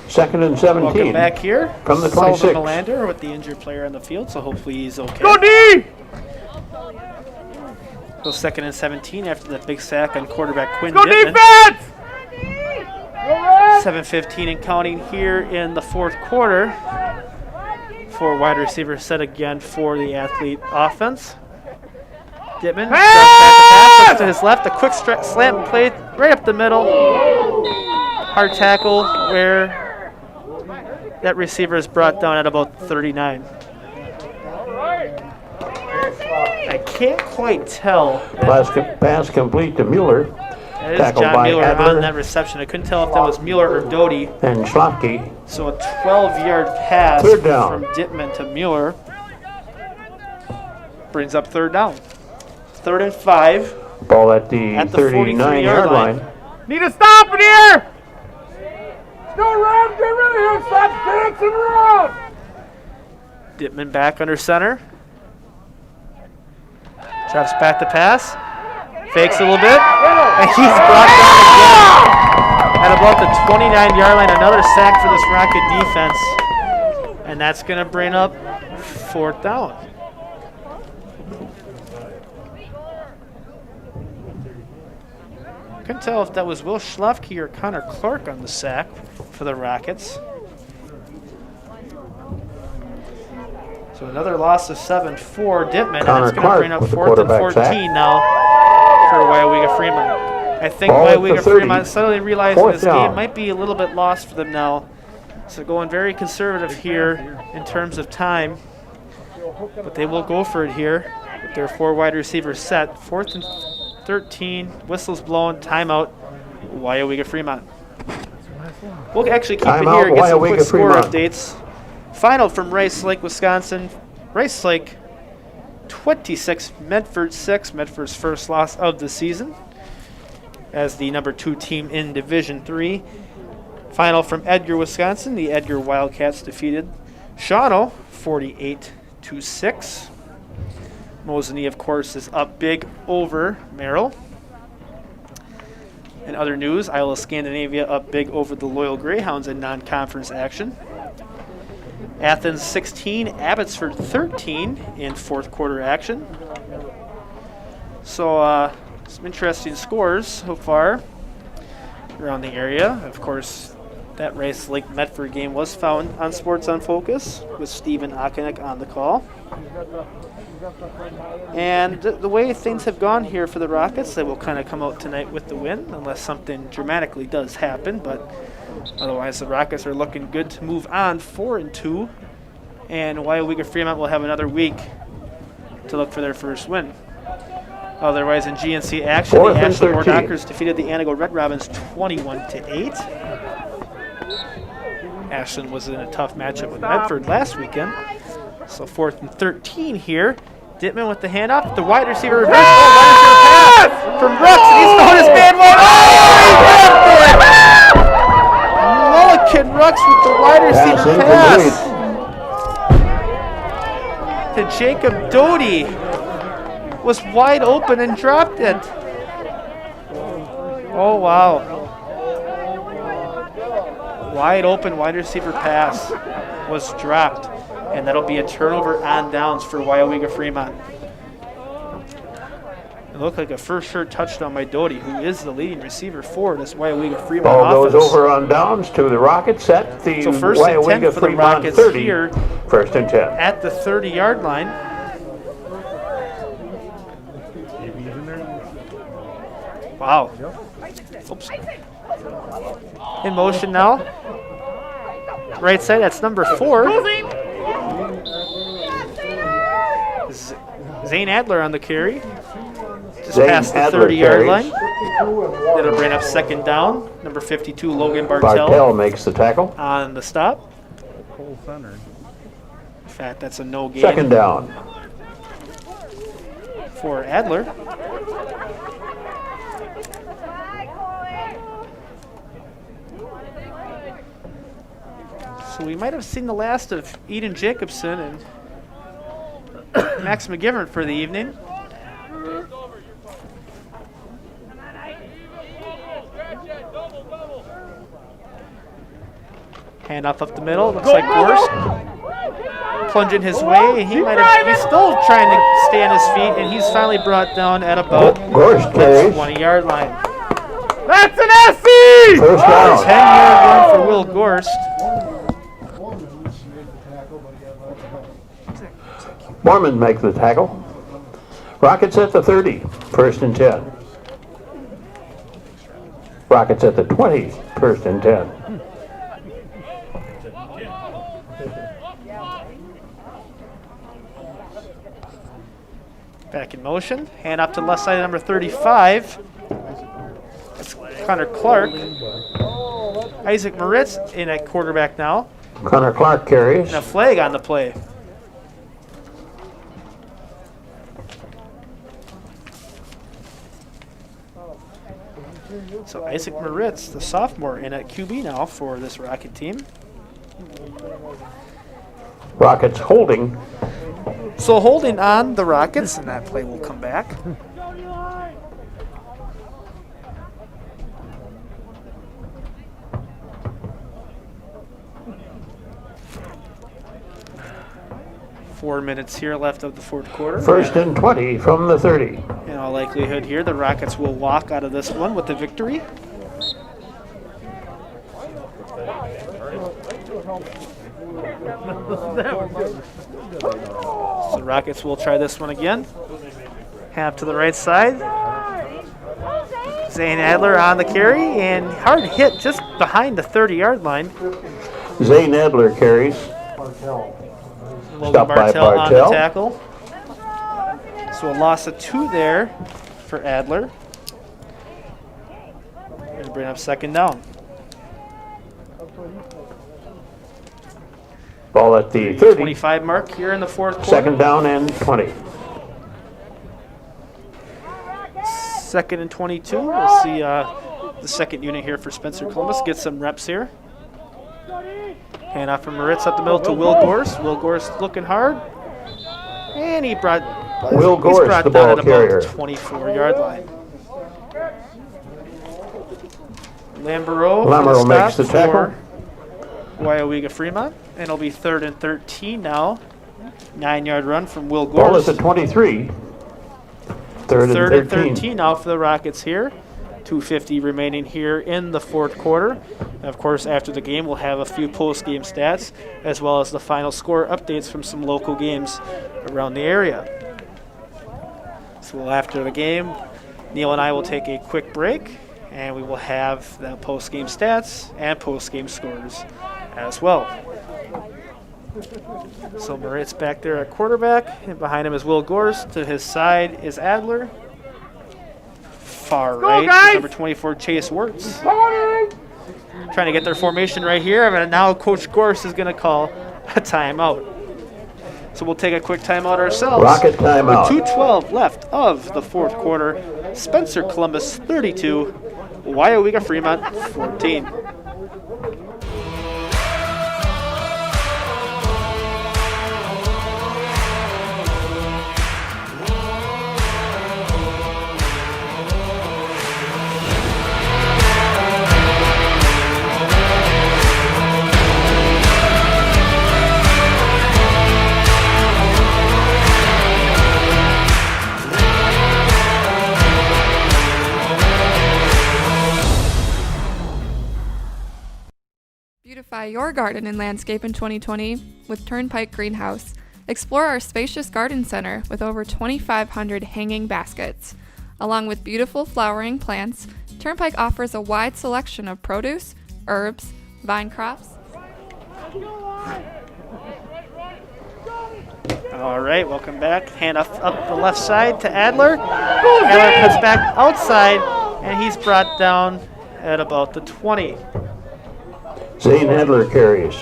Second and 17. Welcome back here. From the Sullivan 26. Melander with the injured player on the field, so hopefully he's okay. Go D! So second and 17 after that big sack on quarterback Quinn Go Dittman. defense! 7:15 and counting here in the fourth quarter. For wide receiver set again for the athlete offense. Dittman steps back to pass, looks to his left, a quick slant play right up the middle. Hard tackle where that receiver is brought down at about 39. I can't quite tell. Pass complete to Mueller. That is Tackled John by Mueller Adler on that reception. I couldn't tell if that was Mueller or Doty. and Schlafke. So a 12-yard pass Third down. from Dittman to Mueller brings up third down. 3rd and 5. Ball at the 39-yard line. Need to stop it here! Go around, get rid of him, stop dancing around! Dittman back under center. Drops back to pass. Fakes a little bit. And he's brought down again at about the 29-yard line. Another sack for this Rocket defense. And that's going to bring up fourth down. Couldn't tell if that was Will Schlafke or Connor Clark on the sack for the Rockets. So another loss of 7-4 Dittman, and that's going to bring up 4th and 14 now for Weyauwega-Fremont. I think Weyauwega-Fremont suddenly realizing this game might be a little bit lost for them now. So going very conservative here in terms of time. But they will go for it here with their 4 wide receivers set. 4th and 13, whistles blown, timeout, Weyauwega-Fremont. We'll actually keep it here and get some quick score updates. Final from Rice Lake, Wisconsin. Rice Lake 26, Medford 6. Medford's first loss of the season as the number 2 team in Division III. Final from Edgar, Wisconsin. The Edgar Wildcats defeated Shawano 48-6. Mosinee, of course, is up big over Merrill. In other news, Isle of Scandinavia up big over the Loyal Greyhounds in non-conference action. Athens 16, Abbotsford 13 in fourth quarter action. So some interesting scores so far around the area. Of course, that Rice Lake Medford game was found on Sports on Focus with Stephen Okonek on the call. And the way things have gone here for the Rockets, they will kind of come out tonight with the win, unless something dramatically does happen. But otherwise, the Rockets are looking good to move on 4-2. And Weyauwega-Fremont will have another week to look for their first win. Otherwise, in GNC action, the Ashland War Dockers defeated the Anago Red Robins 21-8. Ashland was in a tough matchup with Medford last weekend. So 4th and 13 here. Dittman with the handoff. The wide receiver reverse. Wide receiver pass from Brooks. And he's throwing his man wide. Oh, he Kid Rux with the wide receiver pass to Jacob Doty. Was wide open and dropped it. Oh, wow. Wide open wide receiver pass was dropped, and that'll be a turnover on downs for Weyauwega-Fremont. It looked like a first shirt touchdown by Doty, who is the leading receiver for this Weyauwega-Fremont Ball offense. goes over on downs to the Rockets at the So first and 10 for the Weyauwega-Fremont Rockets 30. here First and 10. at the 30-yard line. Wow. Oops. In motion now. Right side, that's number 4. Zane Adler on the carry. Just past the 30-yard line. That'll bring up second down. Number 52, Logan Bartell makes the tackle. on the stop. In fact, that's a no gain. Second down. For Adler. So we might have seen the last of Eden Jacobson and Max McGivern for the evening. Hand off up the middle. Looks like Gorst plunging his way. He's still trying to stay on his feet, and he's finally brought down at about the 20-yard line. That's an SC! First down. 10-yard run for Will Gorst. Mormon makes the tackle. Rockets at the 30. First and 10. Rockets at the 20. First and 10. Back in motion. Hand off to the left side, number 35. That's Connor Clark. Isaac Moritz in at quarterback now. Connor Clark carries. And a flag on the play. So Isaac Moritz, the sophomore, in at QB now for this Rocket team. Rockets holding. So holding on the Rockets, and that play will come back. Four minutes here left of the fourth quarter. First and 20 from the 30. In all likelihood here, the Rockets will walk out of this one with the victory. So the Rockets will try this one again. Half to the right side. Zane Adler on the carry, and hard hit just behind the 30-yard line. Zane Adler carries. Logan Stopped by Bartell on the Bartell. tackle. So a loss of 2 there for Adler. Going to bring up second down. Ball at the 30. 25 mark here in the fourth quarter. Second down and 20. Second and 22. We'll see the second unit here for Spencer Columbus get some reps here. Hand off from Moritz up the middle to Will Gorst. Will Gorst looking hard. And he's brought the down ball at about carrier. the 24-yard line. Lambereau makes the tackle. Weyauwega-Fremont. And it'll be 3rd and 13 now. 9-yard run from Will Gorst. Ball is at 23. Third and 13 now for the Rockets here. 2:50 remaining here in the fourth quarter. And of course, after the game, we'll have a few post-game stats as well as the final score updates from some local games around the area. So after the game, Neil and I will take a quick break, and we will have the post-game stats and post-game scores as well. So Moritz back there at quarterback, and behind him is Will Gorst. To his side is Adler. Far right is number 24, Chase Wirtz. Trying to get their formation right here, and now Coach Gorst is going to call a timeout. So we'll take a quick timeout ourselves. Rocket timeout. With 2:12 left of the fourth quarter. Spencer Columbus 32, Weyauwega-Fremont 14. Beautify your garden and landscape in 2020 with Turnpike Greenhouse. Explore our spacious garden center with over 2,500 hanging baskets. Along with beautiful flowering plants, Turnpike offers a wide selection of produce, herbs, vine crops. All right, welcome back. Hand up the left side to Adler. Adler cuts back outside, and he's brought down at about the 20. Zane Adler carries.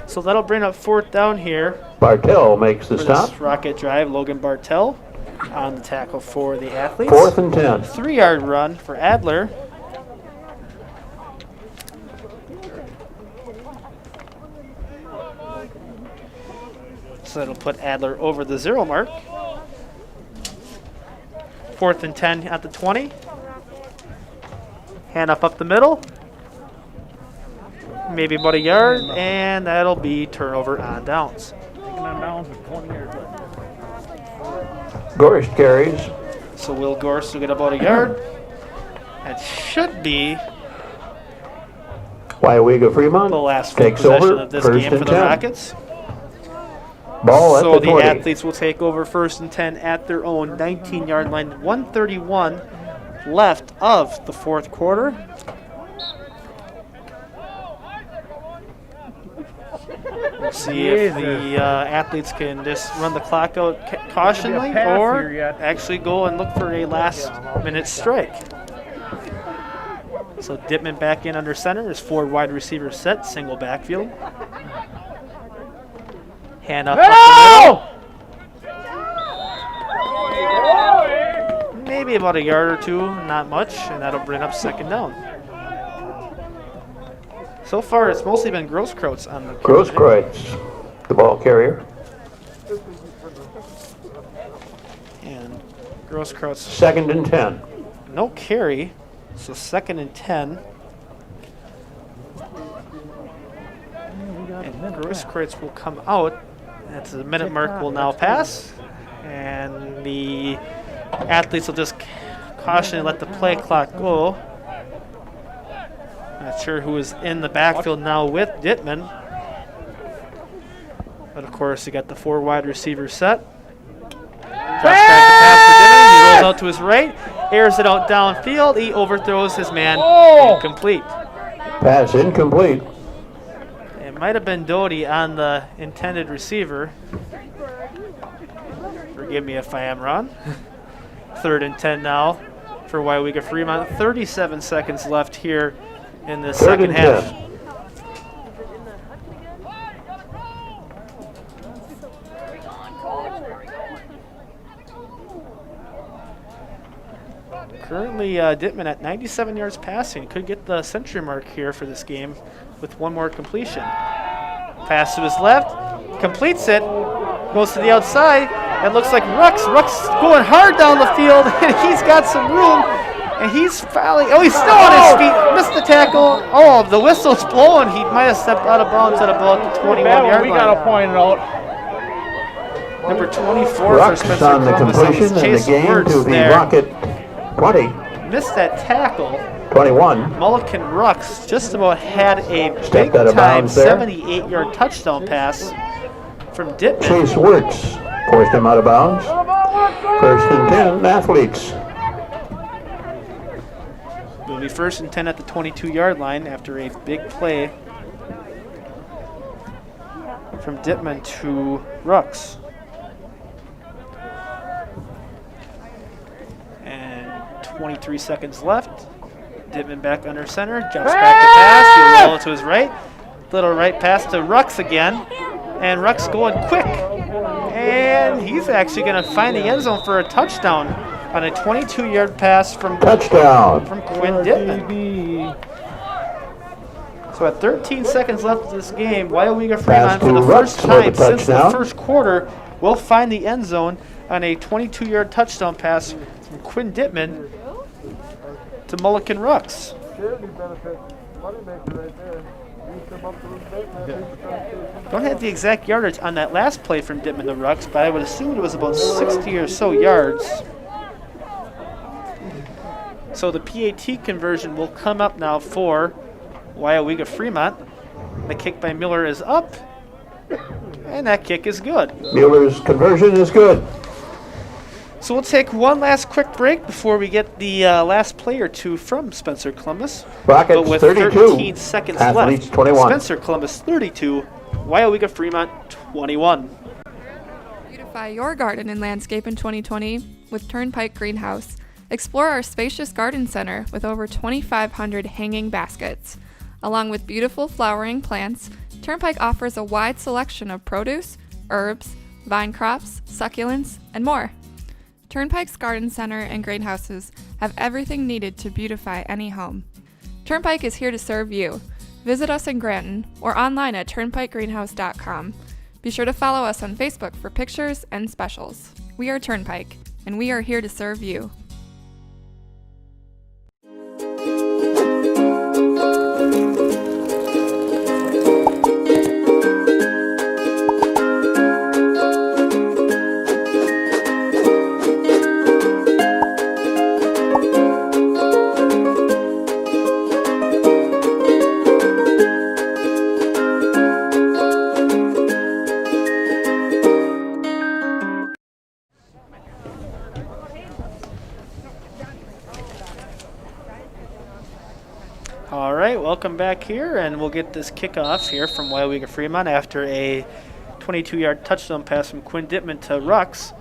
So that'll bring up 4th down here. Bartell makes the for stop. this rocket drive. Logan Bartell on the tackle for the athletes. 4th and 10. 3-yard run for Adler. So that'll put Adler over the 0 mark. 4th and 10 at the 20. Hand up the middle. Maybe about a yard, and that'll be turnover on downs. Gorst carries. So Will Gorst will get about a yard. That should be Weyauwega-Fremont the last takes possession over of this 1st game and for the 10. Rockets. Ball So at the 20. the athletes will take over 1st and 10 at their own 19-yard line. 1:31 left of the 4th quarter. We'll see if the athletes can just run the clock out cautionally or actually go and look for a last-minute strike. So Dittman back in under center. His 4 wide receiver set, single backfield. Hand up the middle. Maybe about a yard or two, not much, and that'll bring up 2nd down. So far, it's mostly been Grosskreutz on the Grosskreutz, the ball carrier. And Grosskreutz. 2nd and 10. No carry, so 2nd and 10. And Grosskreutz will come out. That's the minute mark will now pass. And the athletes will just caution and let the play clock go. Not sure who is in the backfield now with Dittman. But of course, you got the 4 wide receivers set. Drops back to pass for Dittman. He rolls out to his right, airs it out downfield. He overthrows his man. Incomplete. Pass incomplete. It might have been Doty on the intended receiver. Forgive me if I am wrong. 3rd and 10 now for Weyauwega-Fremont. 37 seconds left here in the 2nd half. 10. Currently, Dittman at 97 yards passing. Could get the century mark here for this game with 1 more completion. Pass to his left, completes it, goes to the outside, and looks like Ruck's going hard down the field, and he's got some room, and he's finally, he's still on his feet, missed the tackle. Oh, the whistle's blowing. He might have stepped out of bounds at about the 21-yard line. We got to point it out. Number 24 Ruck's for Spencer on the Columbus completion and the Chase game Wirtz to the there. Rocket 20. Missed that tackle. 21. Mulliken Rucks just about had a Stepped out of big-time bounds there. 78-yard touchdown pass from Dittman. Chase Wirtz forced him out of bounds. 1st and 10, athletes. It'll be 1st and 10 at the 22-yard line after a big play from Dittman to Rucks. And 23 seconds left. Dittman back under center, jumps back to pass. He'll roll it to his right. Little right pass to Rucks again. And Rucks going quick. And he's actually going to find the end zone for a touchdown on a 22-yard pass from Quinn Dittman. So at 13 seconds left of this game, Weyauwega-Fremont for the first time since the 1st quarter will find the end zone on a 22-yard touchdown pass from Quinn Dittman to Mulliken Rucks. Don't have the exact yardage on that last play from Dittman to Rucks, but I would assume it was about 60 or so yards. So the PAT conversion will come up now for Weyauwega-Fremont. The kick by Miller is up, and that kick is good. Mueller's conversion is good. So we'll take one last quick break before we get the last play or two from Spencer Columbus. Rockets but with 32, 13 seconds Athletes left, 21. Spencer Columbus 32, Weyauwega-Fremont 21. Beautify your garden and landscape in 2020 with Turnpike Greenhouse. Explore our spacious garden center with over 2,500 hanging baskets. Along with beautiful flowering plants, Turnpike offers a wide selection of produce, herbs, vine crops, succulents, and more. Turnpike's garden center and greenhouses have everything needed to beautify any home. Turnpike is here to serve you. Visit us in Granton or online at turnpikegreenhouse.com. Be sure to follow us on Facebook for pictures and specials. We are Turnpike, and we are here to serve you. All right, welcome back here, and we'll get this kickoff here from Weyauwega-Fremont after a 22-yard touchdown pass from Quinn Dittman to Rux.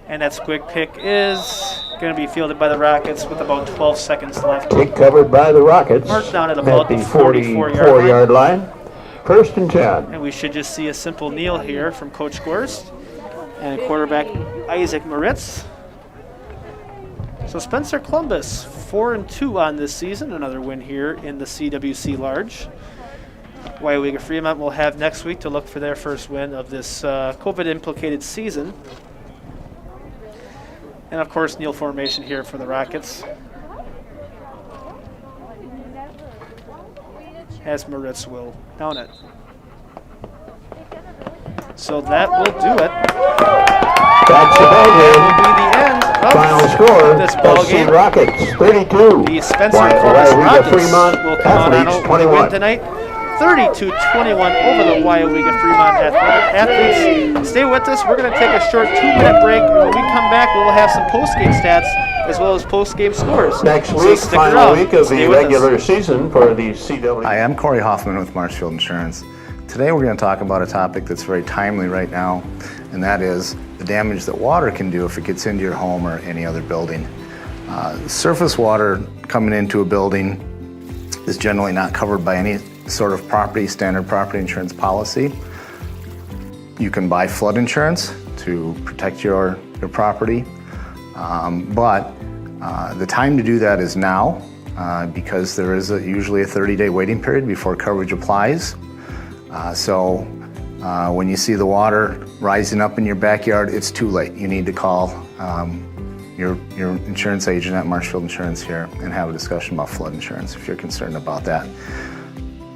And that squig pick is going to be fielded by the Rockets with about 12 seconds left. Kick covered by the Rockets Marked down at about the 44-yard line. First and 10. And we should just see a simple kneel here from Coach Gorst and quarterback Isaac Moritz. So Spencer Columbus, 4-2 on this season, another win here in the CWC-Large. Weyauwega-Fremont will have next week to look for their first win of this COVID-implicated season. And of course, kneel formation here for the Rockets, as Moritz will down it. So that will do it. That's the ball game. That will be the end of Final score, this ball SC game. Rockets 32. The Spencer Columbus Rockets Weyauwega-Fremont will come out on Athletes a 21. win tonight. 32-21 over the Weyauwega-Fremont Athletes. Stay with us. We're going to take a short 2-minute break. And when we come back, we'll have some post-game stats as well as post-game scores. Next So week, stick final around. week of Stay the with us. regular season for the CW. Hi, I'm Corey Hoffman with Marshfield Insurance. Today we're going to talk about a topic that's very timely right now, and that is the damage that water can do if it gets into your home or any other building. Surface water coming into a building is generally not covered by any sort of standard property insurance policy. You can buy flood insurance to protect your property, but the time to do that is now because there is usually a 30-day waiting period before coverage applies. So when you see the water rising up in your backyard, it's too late. You need to call your insurance agent at Marshfield Insurance here and have a discussion about flood insurance if you're concerned about that.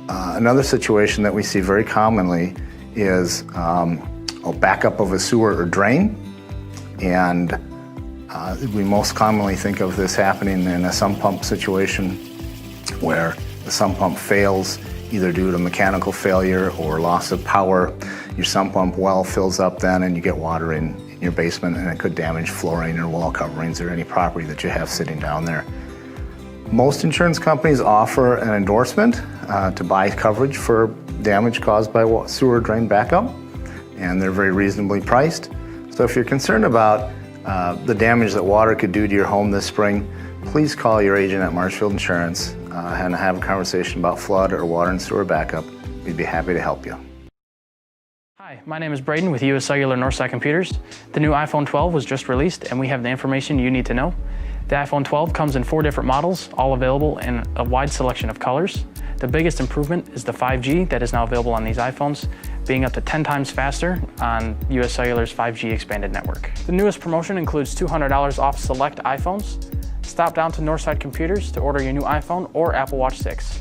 Another situation that we see very commonly is a backup of a sewer or drain, and we most commonly think of this happening in a sump pump situation where the sump pump fails either due to mechanical failure or loss of power. Your sump pump well fills up then and you get water in your basement, and it could damage flooring or wall coverings or any property that you have sitting down there. Most insurance companies offer an endorsement to buy coverage for damage caused by sewer drain backup, and they're very reasonably priced. So if you're concerned about the damage that water could do to your home this spring, please call your agent at Marshfield Insurance and have a conversation about flood or water and sewer backup. We'd be happy to help you. Hi, my name is Braden with US Cellular Northside Computers. The new iPhone 12 was just released, and we have the information you need to know. The iPhone 12 comes in 4 different models, all available in a wide selection of colors. The biggest improvement is the 5G that is now available on these iPhones, being up to 10 times faster on US Cellular's 5G expanded network. The newest promotion includes $200 off select iPhones. Stop down to Northside Computers to order your new iPhone or Apple Watch 6.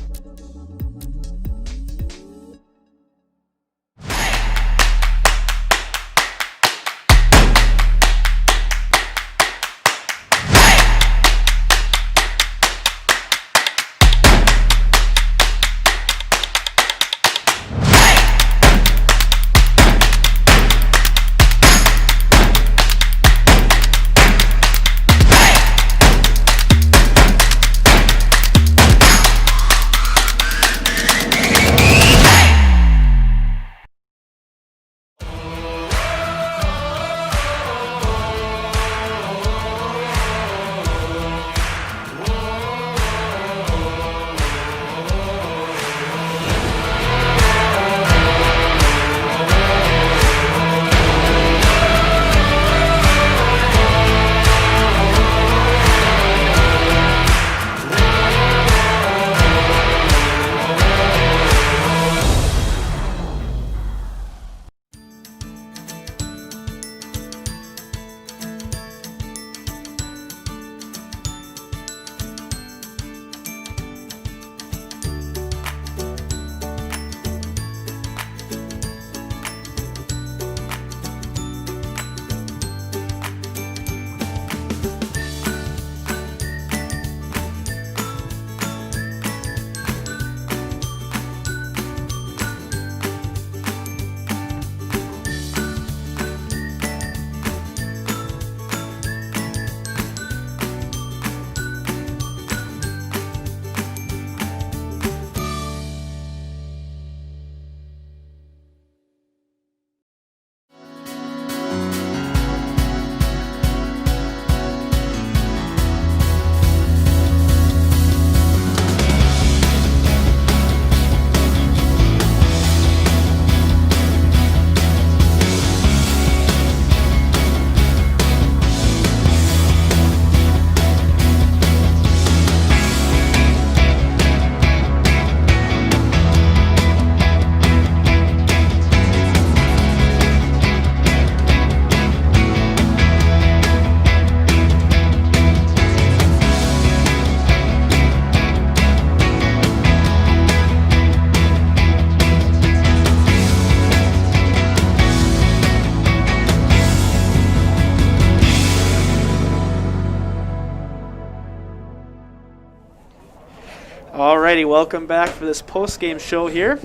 Alrighty, welcome back for this post-game show here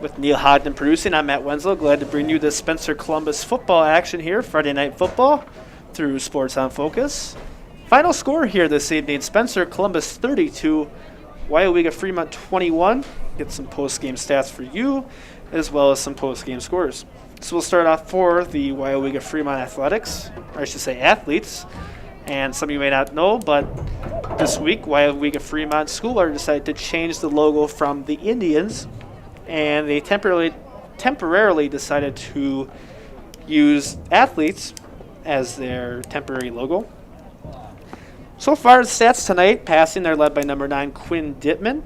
with Neil Hodgman producing. I'm Matt Wenzel, glad to bring you the Spencer Columbus football action here, Friday Night Football through Sports on Focus. Final score here this evening, Spencer Columbus 32, Weyauwega-Fremont 21. Get some post-game stats for you, as well as some post-game scores. So we'll start off for the Weyauwega-Fremont athletics, or I should say athletes. And some of you may not know, but this week, Weyauwega-Fremont School Board decided to change the logo from the Indians, and they temporarily decided to use athletes as their temporary logo. So far, the stats tonight, passing, they're led by number 9, Quinn Dittman,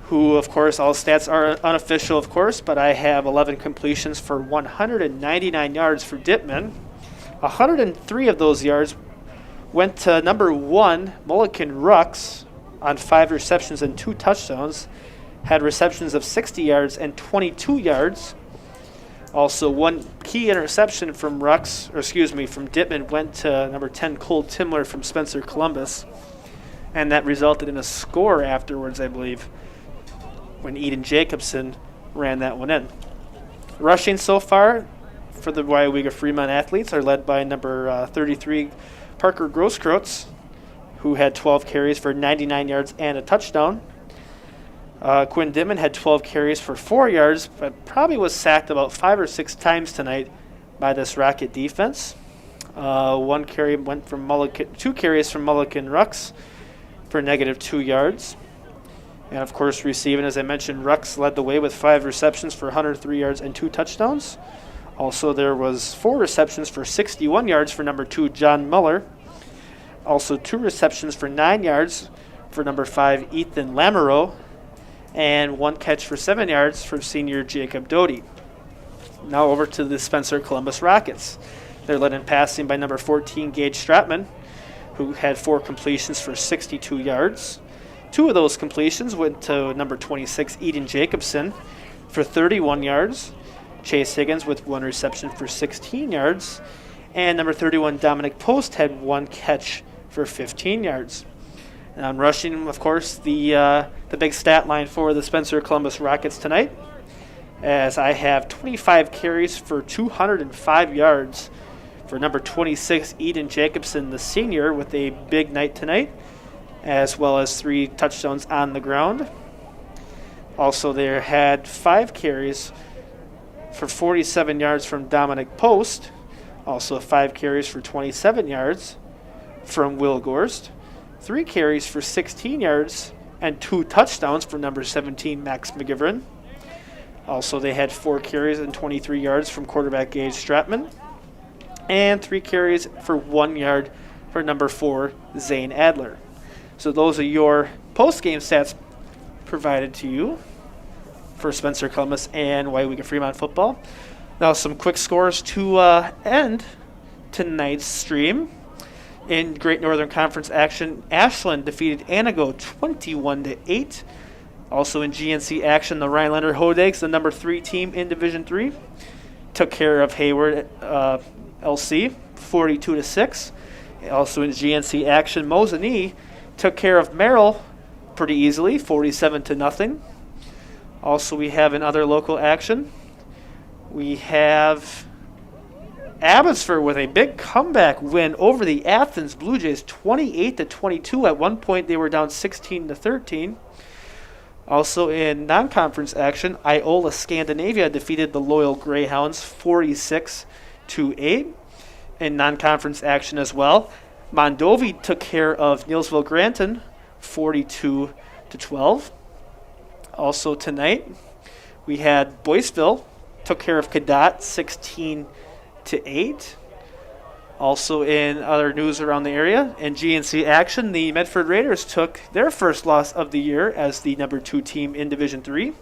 who, of course, all stats are unofficial, of course, but I have 11 completions for 199 yards for Dittman. 103 of those yards went to number 1, Mulligan Rux, on 5 receptions and 2 touchdowns. Had receptions of 60 yards and 22 yards. Also, one key interception from from Dittman went to number 10, Cole Timler from Spencer Columbus. And that resulted in a score afterwards, I believe, when Eden Jacobson ran that one in. Rushing so far for the Weyauwega-Fremont athletes are led by number 33, Parker Grosskreutz, who had 12 carries for 99 yards and a touchdown. Quinn Dittman had 12 carries for 4 yards, but probably was sacked about 5 or 6 times tonight by this Rocket defense. 1 carry went from 2 carries from Mulligan Rux for -2 yards. And of course, receiving, as I mentioned, Rux led the way with 5 receptions for 103 yards and 2 touchdowns. Also, there was 4 receptions for 61 yards for number 2, John Muller. Also, 2 receptions for 9 yards for number 5, Ethan Lamoureux. And 1 catch for 7 yards for senior Jacob Doty. Now over to the Spencer Columbus Rockets. They're led in passing by number 14, Gage Stratman, who had 4 completions for 62 yards. 2 of those completions went to number 26, Eden Jacobson, for 31 yards. Chase Higgins with 1 reception for 16 yards. And number 31, Dominic Post, had 1 catch for 15 yards. And on rushing, of course, the big stat line for the Spencer Columbus Rockets tonight, as I have 25 carries for 205 yards for number 26, Eden Jacobson, the senior, with a big night tonight, as well as 3 touchdowns on the ground. Also, they had 5 carries for 47 yards from Dominic Post, also 5 carries for 27 yards from Will Gorst. 3 carries for 16 yards and 2 touchdowns for number 17, Max McGivern. Also, they had 4 carries and 23 yards from quarterback Gage Stratman. And 3 carries for 1 yard for number 4, Zane Adler. So those are your post-game stats provided to you for Spencer Columbus and Weyauwega-Fremont football. Now some quick scores to end tonight's stream. In Great Northern Conference action, Ashland defeated Anago 21-8. Also in GNC action, the Rhinelander Hodags, the number 3 team in Division 3, took care of Hayward LC 42-6. Also in GNC action, Mosinee took care of Merrill pretty easily, 47-0. Also, we have in other local action, we have Abbotsford with a big comeback win over the Athens Blue Jays, 28-22. At one point, they were down 16-13. Also in non-conference action, Iola Scandinavia defeated the Loyal Greyhounds 46-8. In non-conference action as well, Mondovi took care of Neilsville Granton 42-12. Also tonight, we had Boyceville took care of Cadott 16-8. Also in other news around the area, in GNC action, the Medford Raiders took their first loss of the year as the number 2 team in Division 3,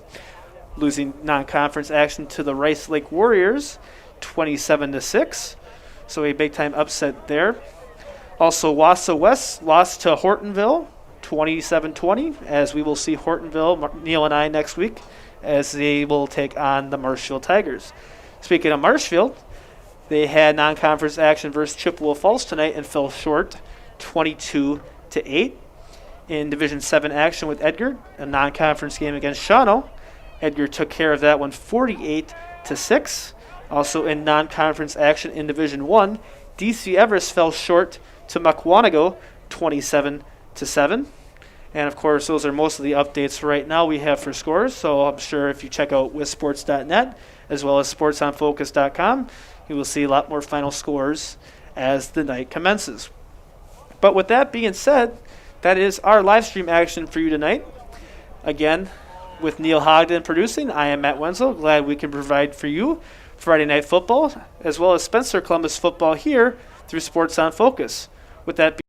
losing non-conference action to the Rice Lake Warriors 27-6. So a big-time upset there. Also, Wassa West lost to Hortonville 27-20, as we will see Hortonville, Neil and I, next week, as they will take on the Marshfield Tigers. Speaking of Marshfield, they had non-conference action versus Chippewa Falls tonight and fell short 22-8. In Division 7 action with Edgar, a non-conference game against Shawano, Edgar took care of that one 48-6. Also in non-conference action in Division 1, DC Everest fell short to Mukwonago 27-7. And of course, those are most of the updates right now we have for scores. So I'm sure if you check out wisports.net as well as sportsonfocus.com, you will see a lot more final scores as the night commences. But with that being said, that is our live stream action for you tonight. Again, with Neil Hogden producing, I am Matt Wenzel. Glad we can provide for you Friday Night Football as well as Spencer Columbus football here through Sports on Focus. With that